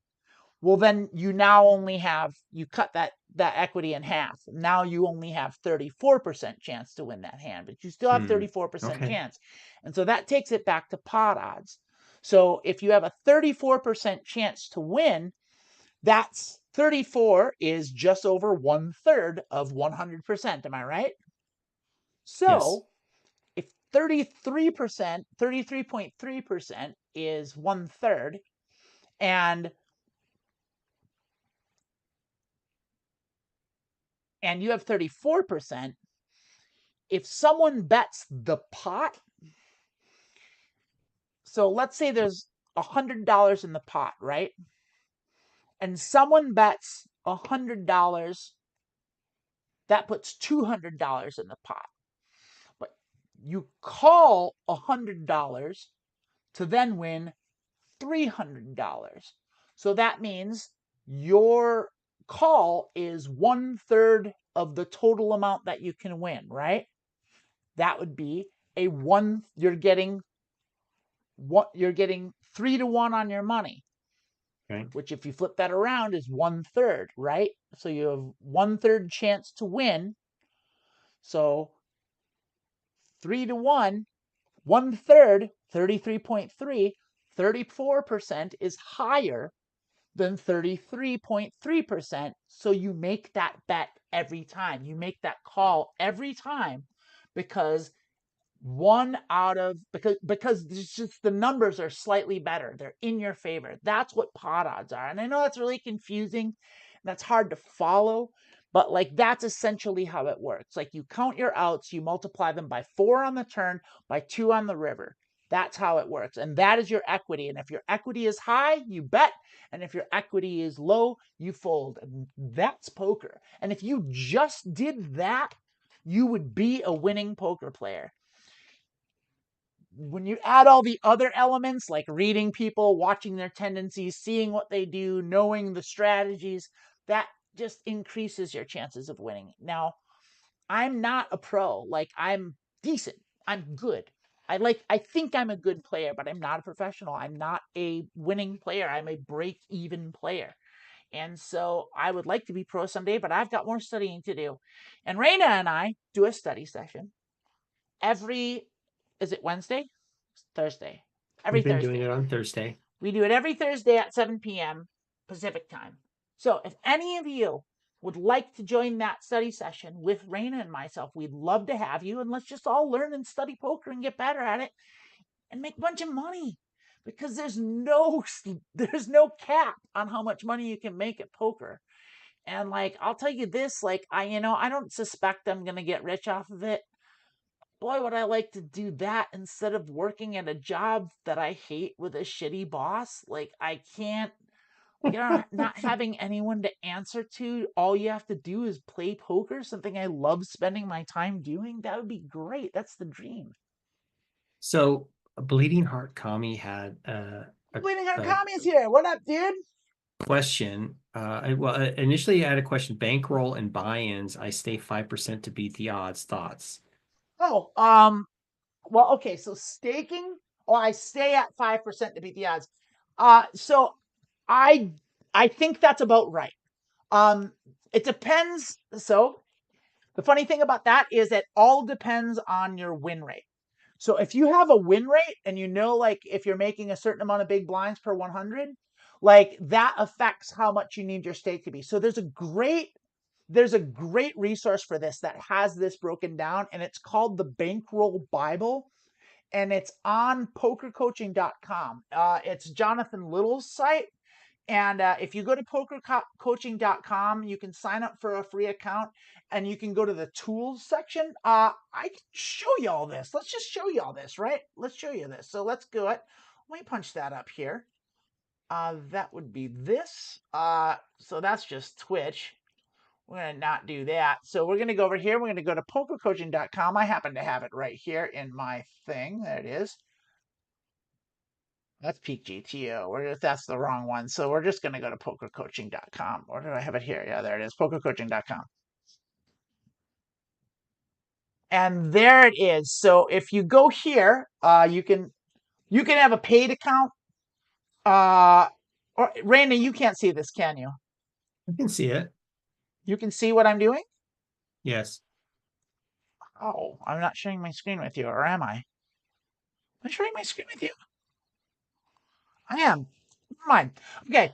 Well, then you now only have, you cut that equity in half. Now you only have 34% chance to win that hand, but you still have 34% Okay. chance. And so that takes it back to pot odds. So if you have a 34% chance to win, that's 34 is just over 1/3 of 100%. Am I right? Yes. So if 33%, 33.3% is 1/3, and you have 34%, if someone bets the pot, so let's say there's $100 in the pot, right? And someone bets $100, that puts $200 in the pot. But you call $100 to then win $300. So that means your call is 1/3 of the total amount that you can win, right? That would be a one, you're getting 3-to-1 on your money. Okay. Which if you flip that around is 1/3, right? So you have 1/3 chance to win. So 3-to-1, 1/3, 33.3, 34% is higher than 33.3%. So you make that bet every time. You make that call every time because because it's just the numbers are slightly better. They're in your favor. That's what pot odds are. And I know that's really confusing. That's hard to follow, but like that's essentially how it works. Like you count your outs, you multiply them by 4 on the turn, by 2 on the river. That's how it works. And that is your equity. And if your equity is high, you bet. And if your equity is low, you fold. And that's poker. And if you just did that, you would be a winning poker player. When you add all the other elements like reading people, watching their tendencies, seeing what they do, knowing the strategies, that just increases your chances of winning. Now, I'm not a pro. Like I'm decent. I'm good. I think I'm a good player, but I'm not a professional. I'm not a winning player. I'm a break-even player. And so I would like to be pro someday, but I've got more studying to do. And Raina and I do a study session every, is it Wednesday? Thursday. Every We've been Thursday. doing it on Thursday. We do it every Thursday at 7 p.m. Pacific time. So if any of you would like to join that study session with Raina and myself, we'd love to have you. And let's just all learn and study poker and get better at it and make a bunch of money. Because there's no cap on how much money you can make at poker. And like I'll tell you this, like I don't suspect I'm gonna get rich off of it. Boy, would I like to do that instead of working at a job that I hate with a shitty boss. Like I can't, not having anyone to answer to. All you have to do is play poker, something I love spending my time doing. That would be great. That's the dream. So Bleeding Heart Kami had Bleeding Heart a Kami's here. What up, dude? question. Initially I had a question. Bankroll and buy-ins. I stay 5% to beat the odds. Thoughts? Oh, well, okay. So staking, I stay at 5% to beat the odds. So I think that's about right. It depends. So the funny thing about that is it all depends on your win rate. So if you have a win rate and like if you're making a certain amount of big blinds per 100, like that affects how much you need your stake to be. So there's a great resource for this that has this broken down, and it's called the Bankroll Bible, and it's on pokercoaching.com. It's Jonathan Little's site. And if you go to pokercoaching.com, you can sign up for a free account and you can go to the tools section. I can show you all this. Let's just show you all this, right? Let's show you this. So let's go it. Let me punch that up here. That would be this. So that's just Twitch. We're going to not do that. So we're going to go over here. We're going to go to pokercoaching.com. I happen to have it right here in my thing. There it is. That's Peak GTO. That's the wrong one. So we're just going to go to pokercoaching.com. Or do I have it here? Yeah, there it is. Pokercoaching.com. And there it is. So if you go here, you can have a paid account. Or Randy, you can't see this, can you? I can see it. You can see what I'm doing? Yes. Oh, I'm not sharing my screen with you, or am I? Am I sharing my screen with you? I am. Never mind. Okay.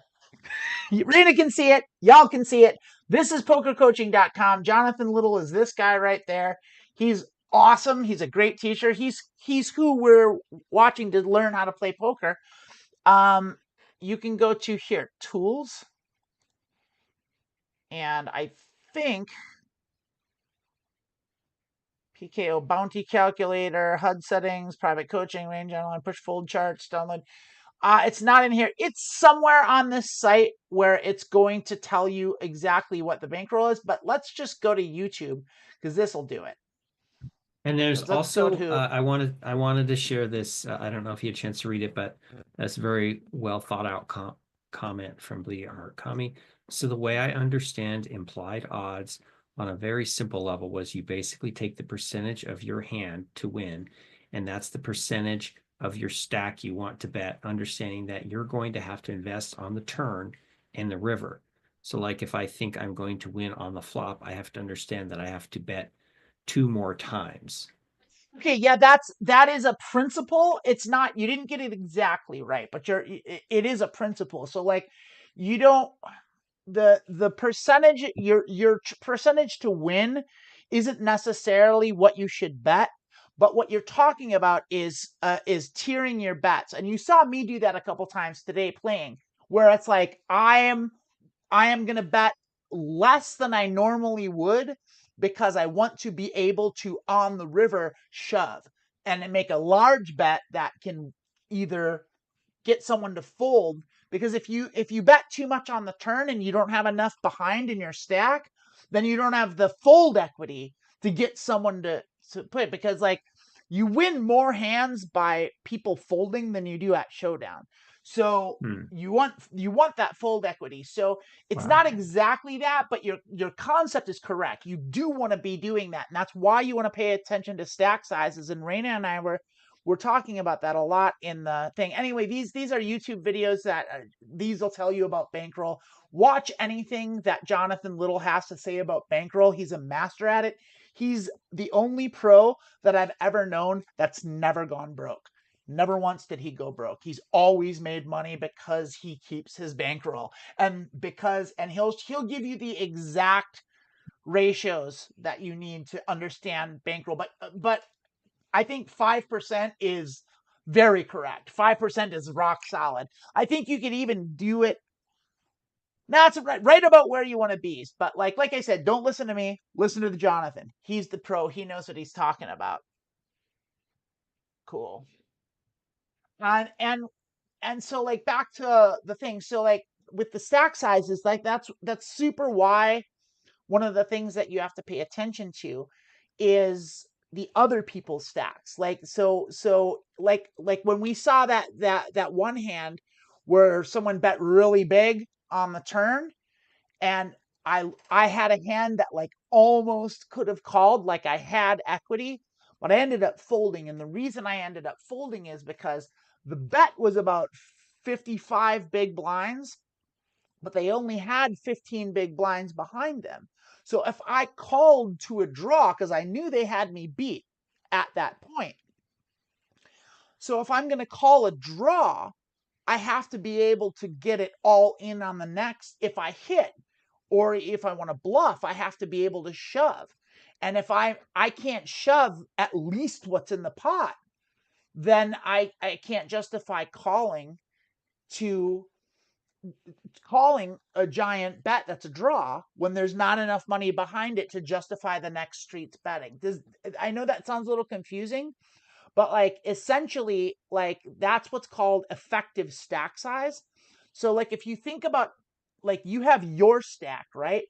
Rena can see it. Y'all can see it. This is pokercoaching.com. Jonathan Little is this guy right there. He's awesome. He's a great teacher. He's who we're watching to learn how to play poker. You can go to here, tools. And I think PKO bounty calculator, HUD settings, private coaching, range online, push fold charts, download. It's not in here. It's somewhere on this site where it's going to tell you exactly what the bankroll is. But let's just go to YouTube because this will do it. And there's Let's go also to. I wanted to share this. I don't know if you had a chance to read it, but that's a very well thought out comment from Lee Kami. So the way I understand implied odds on a very simple level was you basically take the percentage of your hand to win, and that's the percentage of your stack you want to bet, understanding that you're going to have to invest on the turn and the river. So like if I think I'm going to win on the flop, I have to understand that I have to bet 2 more times. Okay, yeah, that is a principle. It's not, you didn't get it exactly right, but it is a principle. So like you don't, the percentage, your percentage to win isn't necessarily what you should bet, but what you're talking about is tiering your bets. And you saw me do that a couple times today playing, where it's like I am going to bet less than I normally would because I want to be able to on the river shove and make a large bet that can either get someone to fold, because if you bet too much on the turn and you don't have enough behind in your stack, then you don't have the fold equity to get someone to play, because like you win more hands by people folding than you do at showdown. So you want that fold equity. So it's Wow. not exactly that, but your concept is correct. You do want to be doing that, and that's why you want to pay attention to stack sizes. And Raina and I we're talking about that a lot in the thing. Anyway, these are YouTube videos that these will tell you about bankroll. Watch anything that Jonathan Little has to say about bankroll. He's a master at it. He's the only pro that I've ever known that's never gone broke. Never once did he go broke. He's always made money because he keeps his bankroll, and he'll give you the exact ratios that you need to understand bankroll. But I think 5% is very correct. 5% is rock solid. I think you could even do it. That's right about where you want to be. But like I said, don't listen to me. Listen to the Jonathan. He's the pro. He knows what he's talking about. Cool. And so like back to the thing. So like with the stack sizes, like that's super why one of the things that you have to pay attention to is the other people's stacks. Like like when we saw that one hand where someone bet really big on the turn, and I had a hand that like almost could have called, like I had equity, but I ended up folding. And the reason I ended up folding is because the bet was about 55 big blinds, but they only had 15 big blinds behind them. So if I called to a draw, because I knew they had me beat at that point. So if I'm going to call a draw, I have to be able to get it all in on the next if I hit. Or if I want to bluff, I have to be able to shove. And if I can't shove at least what's in the pot, then I can't justify calling a giant bet that's a draw when there's not enough money behind it to justify the next street's betting. I know that sounds a little confusing, but like essentially like that's what's called effective stack size. So like if you think about, like, you have your stack, right?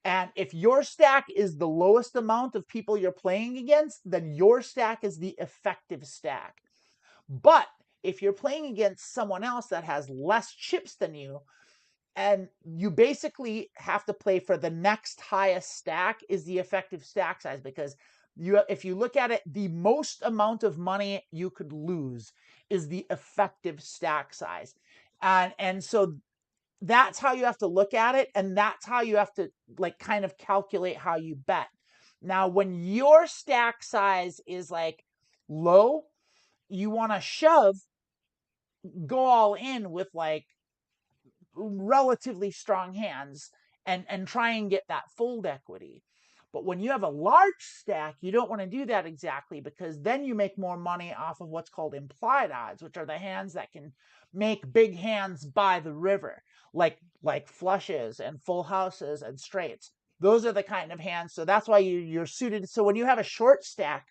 And if your stack is the lowest amount of people you're playing against, then your stack is the effective stack. But if you're playing against someone else that has less chips than you, and you basically have to play for the next highest stack is the effective stack size, because if you look at it, the most amount of money you could lose is the effective stack size. And so that's how you have to look at it, and that's how you have to like kind of calculate how you bet. Now, when your stack size is like low, you want to go all in with like relatively strong hands and try and get that fold equity. But when you have a large stack, you don't want to do that exactly, because then you make more money off of what's called implied odds, which are the hands that can make big hands by the river, like flushes and full houses and straights. Those are the kind of hands. So that's why you're suited. So when you have a short stack,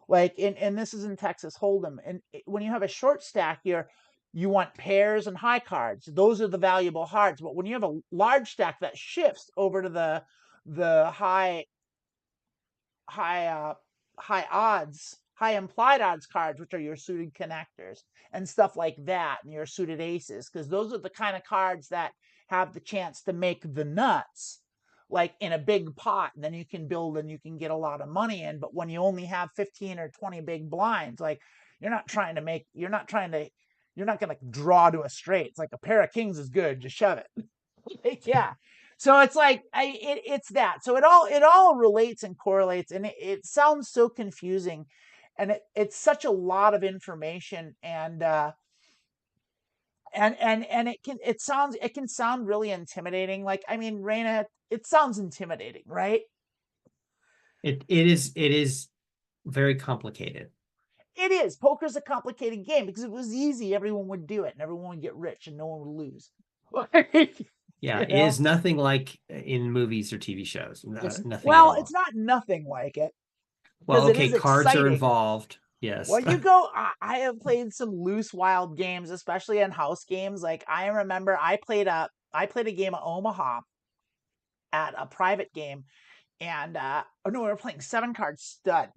like and this is in Texas Hold'em, and when you have a short stack, you want pairs and high cards. Those are the valuable cards. But when you have a large stack, that shifts over to the high high odds, high implied odds cards, which are your suited connectors and stuff like that, and your suited aces, because those are the kind of cards that have the chance to make the nuts, like in a big pot, and then you can build and you can get a lot of money in. But when you only have 15 or 20 big blinds, like you're not gonna draw to a straight. It's like a pair of kings is good, just shove it. Yeah. So it's like it's that. So it all relates and correlates, and it sounds so confusing, and it's such a lot of information, and it can sound really intimidating. Like, I mean, Raina, it sounds intimidating, right? It is very complicated. It is. Poker's a complicated game because if it was easy, everyone would do it and everyone would get rich and no one would lose. Yeah, You it know? is nothing like in movies or TV shows. Nothing at Well, it's all. not nothing like it, Well, because it okay, is cards are exciting. involved. Yes. Well, you go. I have played some loose, wild games, especially in house games. Like, I remember I played a game of Omaha at a private game, and oh no, we were playing 7 card stud.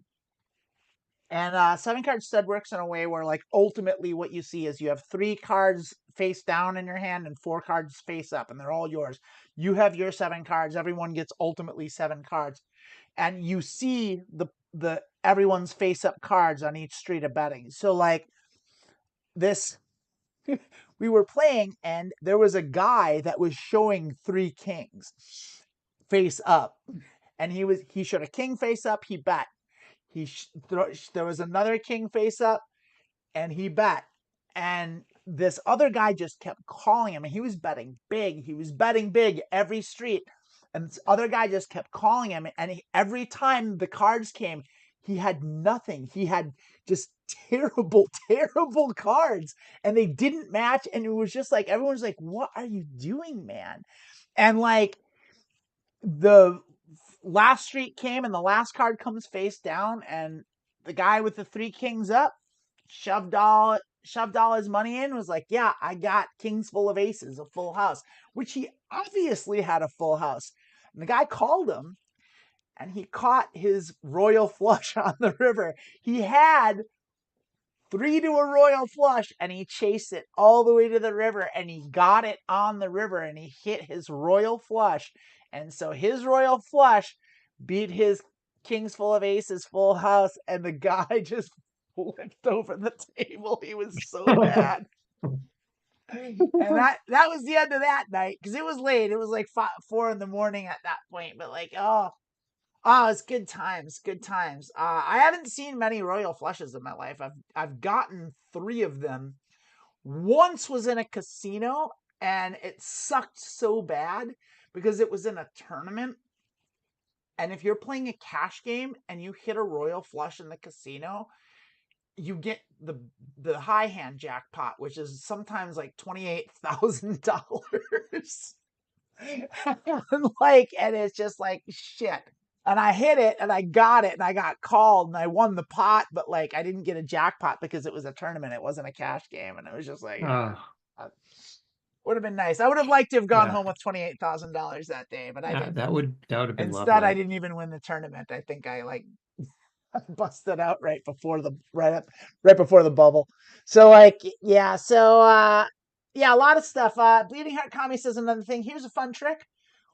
And 7 card stud works in a way where, like, ultimately what you see is you have 3 cards face down in your hand and 4 cards face up, and they're all yours. You have your 7 cards. Everyone gets ultimately 7 cards, and you see the everyone's face up cards on each street of betting. So like this, we were playing, and there was a guy that was showing 3 kings face up, and he showed a king face up. He bet. There was another king face up, and he bet. And this other guy just kept calling him, and he was betting big. He was betting big every street. And this other guy just kept calling him, and every time the cards came, he had nothing. He had just terrible, terrible cards, and they didn't match. And it was just like everyone's like, "What are you doing, man?" And like the last street came, and the last card comes face down, and the guy with the 3 kings up shoved all his money in, was like, "Yeah, I got kings full of aces, a full house," which he obviously had a full house. And the guy called him, and he caught his royal flush on the river. He had 3 to a royal flush, and he chased it all the way to the river, and he got it on the river, and he hit his royal flush. And so his royal flush beat his kings full of aces full house, and the guy just flipped over the table. He was so mad. And that was the end of that night, because it was late. It was like 4 in the morning at that point. But like, oh, it's good times, good times. I haven't seen many royal flushes in my life. I've gotten 3 of them. Once was in a casino, and it sucked so bad because it was in a tournament. And if you're playing a cash game and you hit a royal flush in the casino, you get the high hand jackpot, which is sometimes like $28,000. And it's just like shit. And I hit it, and I got it, and I got called, and I won the pot, but like I didn't get a jackpot because it was a tournament. It wasn't a cash game, and it was just like, would have been nice. I would have liked to have gone Yeah, home with $28,000 that day, but I yeah, didn't. that would have been Instead, I lovely. didn't even win the tournament. I think I like busted out right before the bubble. So like, yeah, yeah, a lot of stuff. Bleeding Heart Kami says another thing. Here's a fun trick.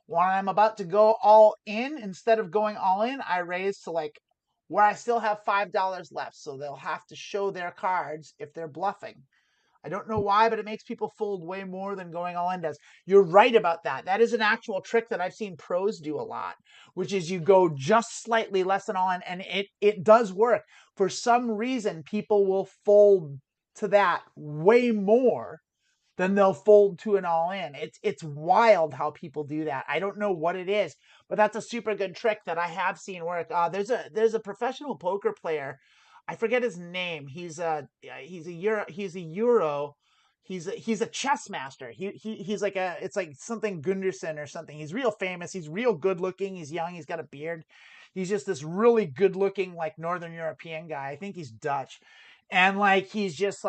When I'm about to go all in, instead of going all in, I raise to like where I still have $5 left. So they'll have to show their cards if they're bluffing. I don't know why, but it makes people fold way more than going all in does. You're right about that. That is an actual trick that I've seen pros do a lot, which is you go just slightly less than all in, and it does work. For some reason, people will fold to that way more than they'll fold to an all in. It's wild how people do that. I don't know what it is, but that's a super good trick that I have seen work. There's a professional poker player. I forget his name. He's a Euro. He's a chess master. He's like it's like something Gunderson or something. He's real famous. He's real good looking. He's young. He's got a beard. He's just this really good looking like Northern European guy. I think he's Dutch, and like he's just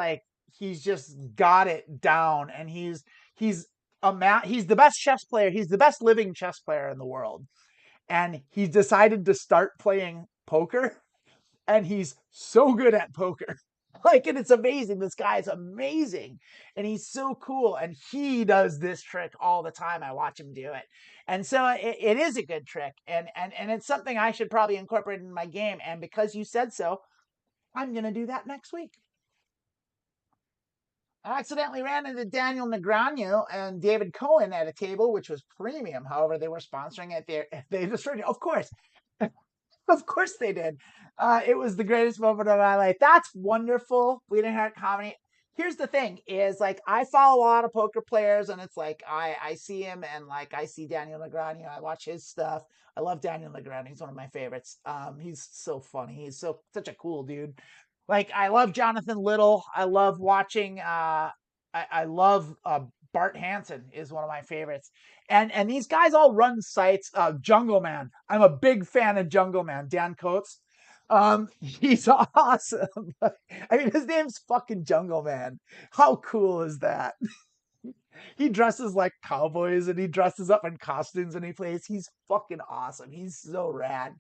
got it down, and he's he's the best chess player. He's the best living chess player in the world, and he's decided to start playing poker, and he's so good at poker. Like, and it's amazing. This guy is amazing, and he's so cool, and he does this trick all the time. I watch him do it, and so it is a good trick, and it's something I should probably incorporate in my game. And because you said so, I'm gonna do that next week. I accidentally ran into Daniel Negreanu and David Cohen at a table, which was premium. However, they were sponsoring it. They destroyed it. Of course. Of course they did. It was the greatest moment of my life. That's wonderful. Bleeding Heart Comedy. Here's the thing is like I follow a lot of poker players, and it's like I see him, and like I see Daniel Negreanu. I watch his stuff. I love Daniel Negreanu. He's one of my favorites. He's so funny. He's such a cool dude. Like I love Jonathan Little. I love watching I love Bart Hansen is one of my favorites. And these guys all run sites. Jungle Man. I'm a big fan of Jungle Man. Dan Coates. He's awesome. I mean, his name's fucking Jungle Man. How cool is that? He dresses like cowboys, and he dresses up in costumes, and he plays. He's fucking awesome. He's so rad.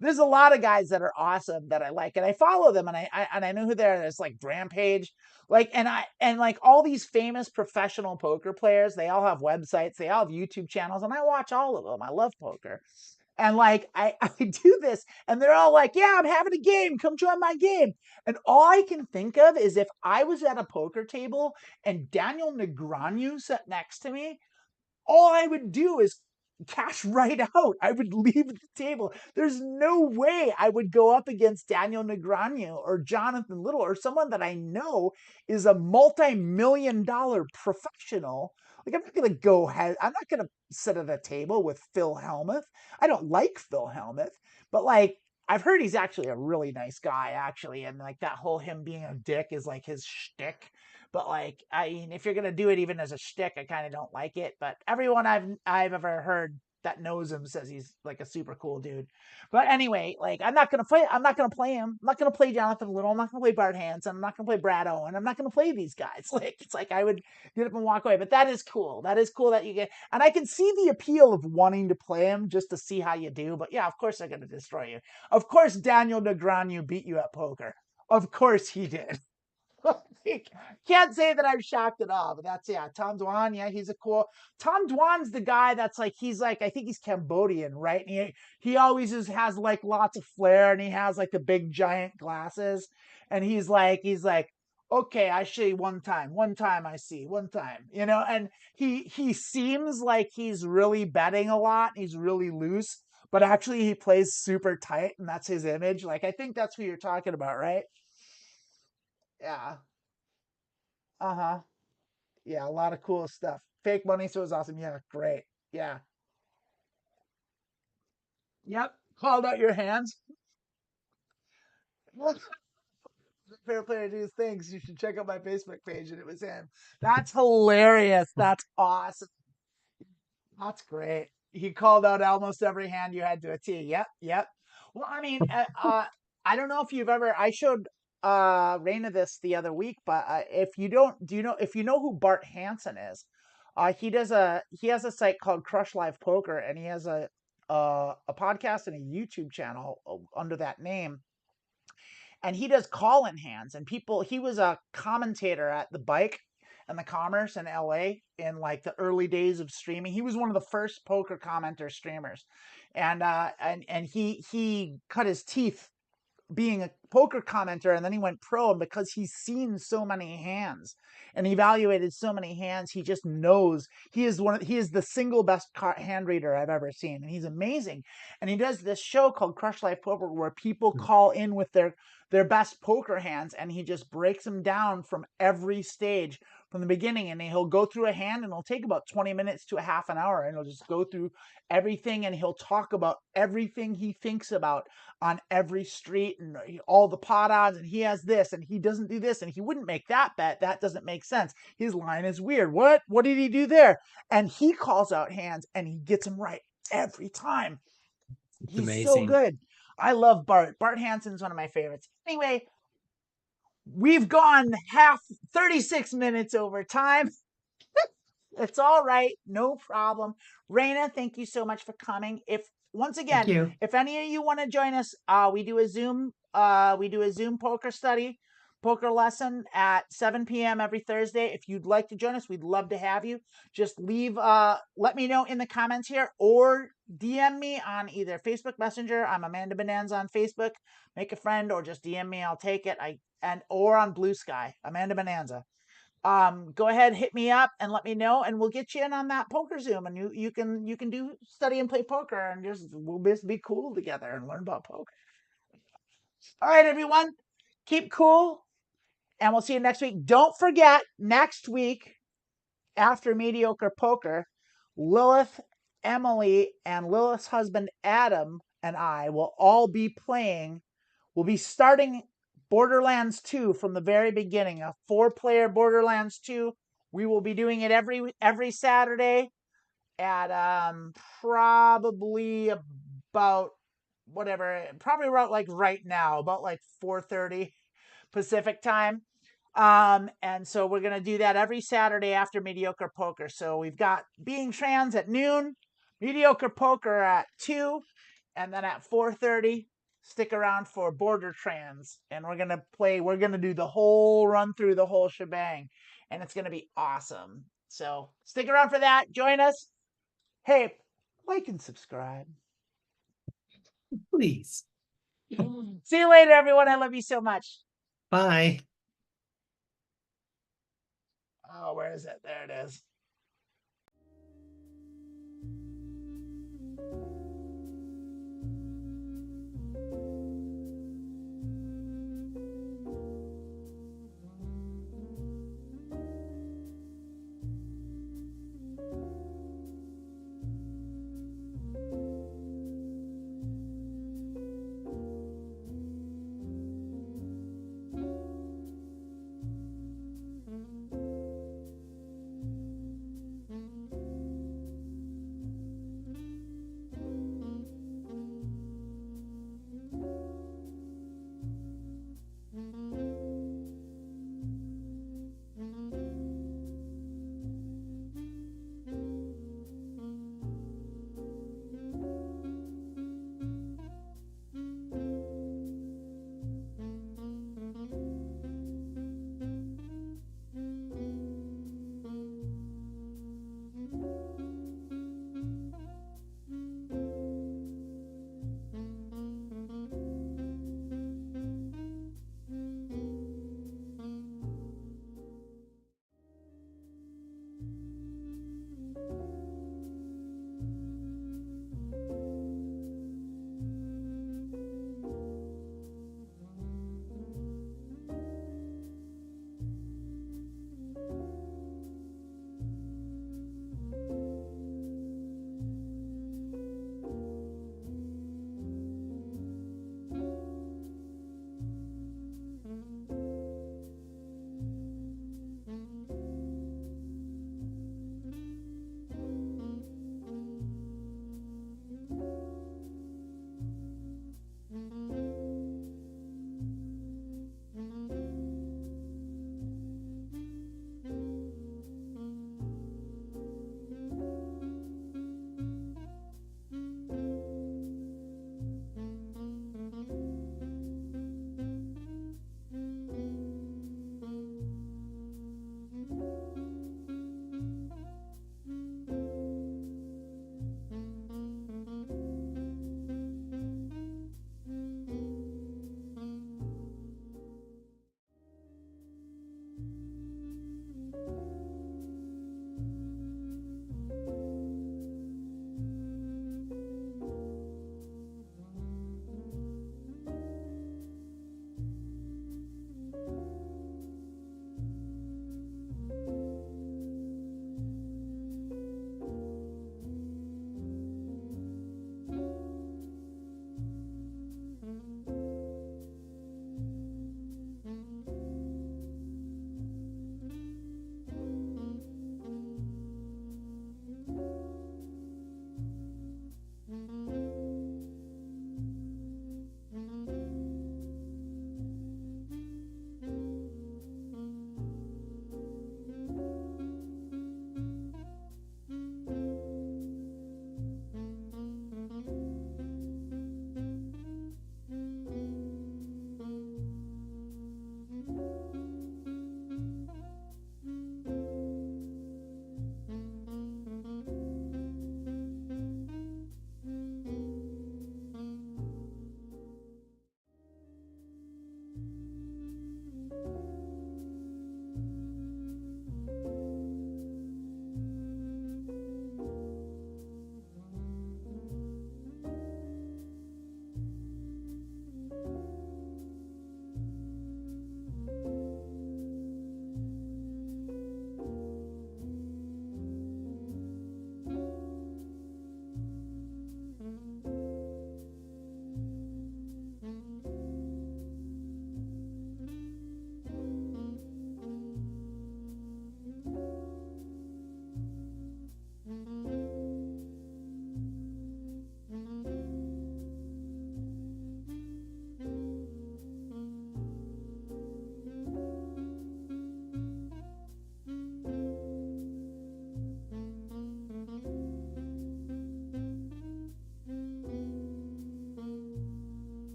There's a lot of guys that are awesome that I like, and I follow them, and I know who they are. There's like Rampage, like, and like all these famous professional poker players. They all have websites. They all have YouTube channels, and I watch all of them. I love poker. And like I do this, and they're all like, "Yeah, I'm having a game. Come join my game." And all I can think of is if I was at a poker table and Daniel Negreanu sat next to me, all I would do is cash right out. I would leave the table. There's no way I would go up against Daniel Negreanu or Jonathan Little or someone that I know is a multi-million-dollar professional. Like I'm not gonna go ahead. I'm not gonna sit at a table with Phil Hellmuth. I don't like Phil Hellmuth, but like I've heard he's actually a really nice guy, actually, and like that whole him being a dick is like his shtick. But like, I mean, if you're gonna do it even as a shtick, I kind of don't like it. But everyone I've ever heard that knows him says he's like a super cool dude. But anyway, like I'm not gonna play. I'm not gonna play him. I'm not gonna play Jonathan Little. I'm not gonna play Bart Hansen. I'm not gonna play Brad Owen. I'm not gonna play these guys. Like it's like I would get up and walk away. But that is cool. That is cool that you get. And I can see the appeal of wanting to play him just to see how you do. But yeah, of course they're gonna destroy you. Of course Daniel Negreanu beat you at poker. Of course he did. Can't say that I'm shocked at all, but that's yeah. Tom Dwan, yeah, he's a cool. Tom Dwan's the guy that's like he's like I think he's Cambodian, right? And he always has like lots of flair, and he has like the big giant glasses, and he's like okay, I see one time I see one time, and he seems like he's really betting a lot, he's really loose, but actually he plays super tight, and that's his image. Like I think that's who you're talking about, right? Yeah. Uh-huh. Yeah, a lot of cool stuff. Fake money, so it was awesome. Yeah, great. Yeah. Yep. Called out your hands. Fair player do things. You should check out my Facebook page, and it was him. That's hilarious. That's awesome. That's great. He called out almost every hand you had to a T. Yep, yep. Well, I mean, I don't know if you've ever. I showed Raina this the other week, but if you don't, do you know if you know who Bart Hansen is? He has a site called Crush Live Poker, and he has a podcast and a YouTube channel under that name, and he does call-in hands, and he was a commentator at the Bike and the Commerce in LA in like the early days of streaming. He was one of the first poker commenter streamers, and he cut his teeth being a poker commenter, and then he went pro, and because he's seen so many hands and evaluated so many hands, he just knows he is the single best hand reader I've ever seen, and he's amazing. And he does this show called Crush Life Poker where people call in with their best poker hands, and he just breaks them down from every stage from the beginning, and he'll go through a hand, and it'll take about 20 minutes to a half an hour, and he'll just go through everything, and he'll talk about everything he thinks about on every street and all the pot odds, and he has this and he doesn't do this and he wouldn't make that bet, that doesn't make sense, his line is weird, what did he do there? And he calls out hands and he gets them right every time. He's amazing. so good. I love Bart Hansen's one of my favorites. Anyway, we've gone 36 minutes over time. It's all right. No problem. Raina, thank you so much for coming. Once again, if any of you want to join us, we do a Zoom poker lesson at 7 p.m. every Thursday. If you'd like to join us, we'd love to have you. Just let me know in the comments here or DM me on either Facebook Messenger. I'm Amanda Bonanza on Facebook. Make a friend or just DM me. I'll take it. Or on Blue Sky, Amanda Bonanza. Go ahead, hit me up and let me know, and we'll get you in on that poker Zoom, and you can do study and play poker, and we'll just be cool together and learn about poker. All right, everyone, keep cool, and we'll see you next week. Don't forget, next week after Medioker Poker, Lilith, Emily, and Lilith's husband Adam and I will all be playing. We'll be starting Borderlands 2 from the very beginning, a 4-player Borderlands 2. We will be doing it every Saturday at probably about probably about like right now, about like 4:30 Pacific time. And so we're gonna do that every Saturday after Medioker Poker. So we've got Being Trans at noon, Medioker Poker at 2, and then at 4:30. Stick around for Border Trans, and we're gonna do the whole run through the whole shebang, and it's gonna be awesome. So stick around for that. Join us. Hey, like and subscribe. Please. See you later, everyone. I love you so much. Bye. Oh, where is it? There it is.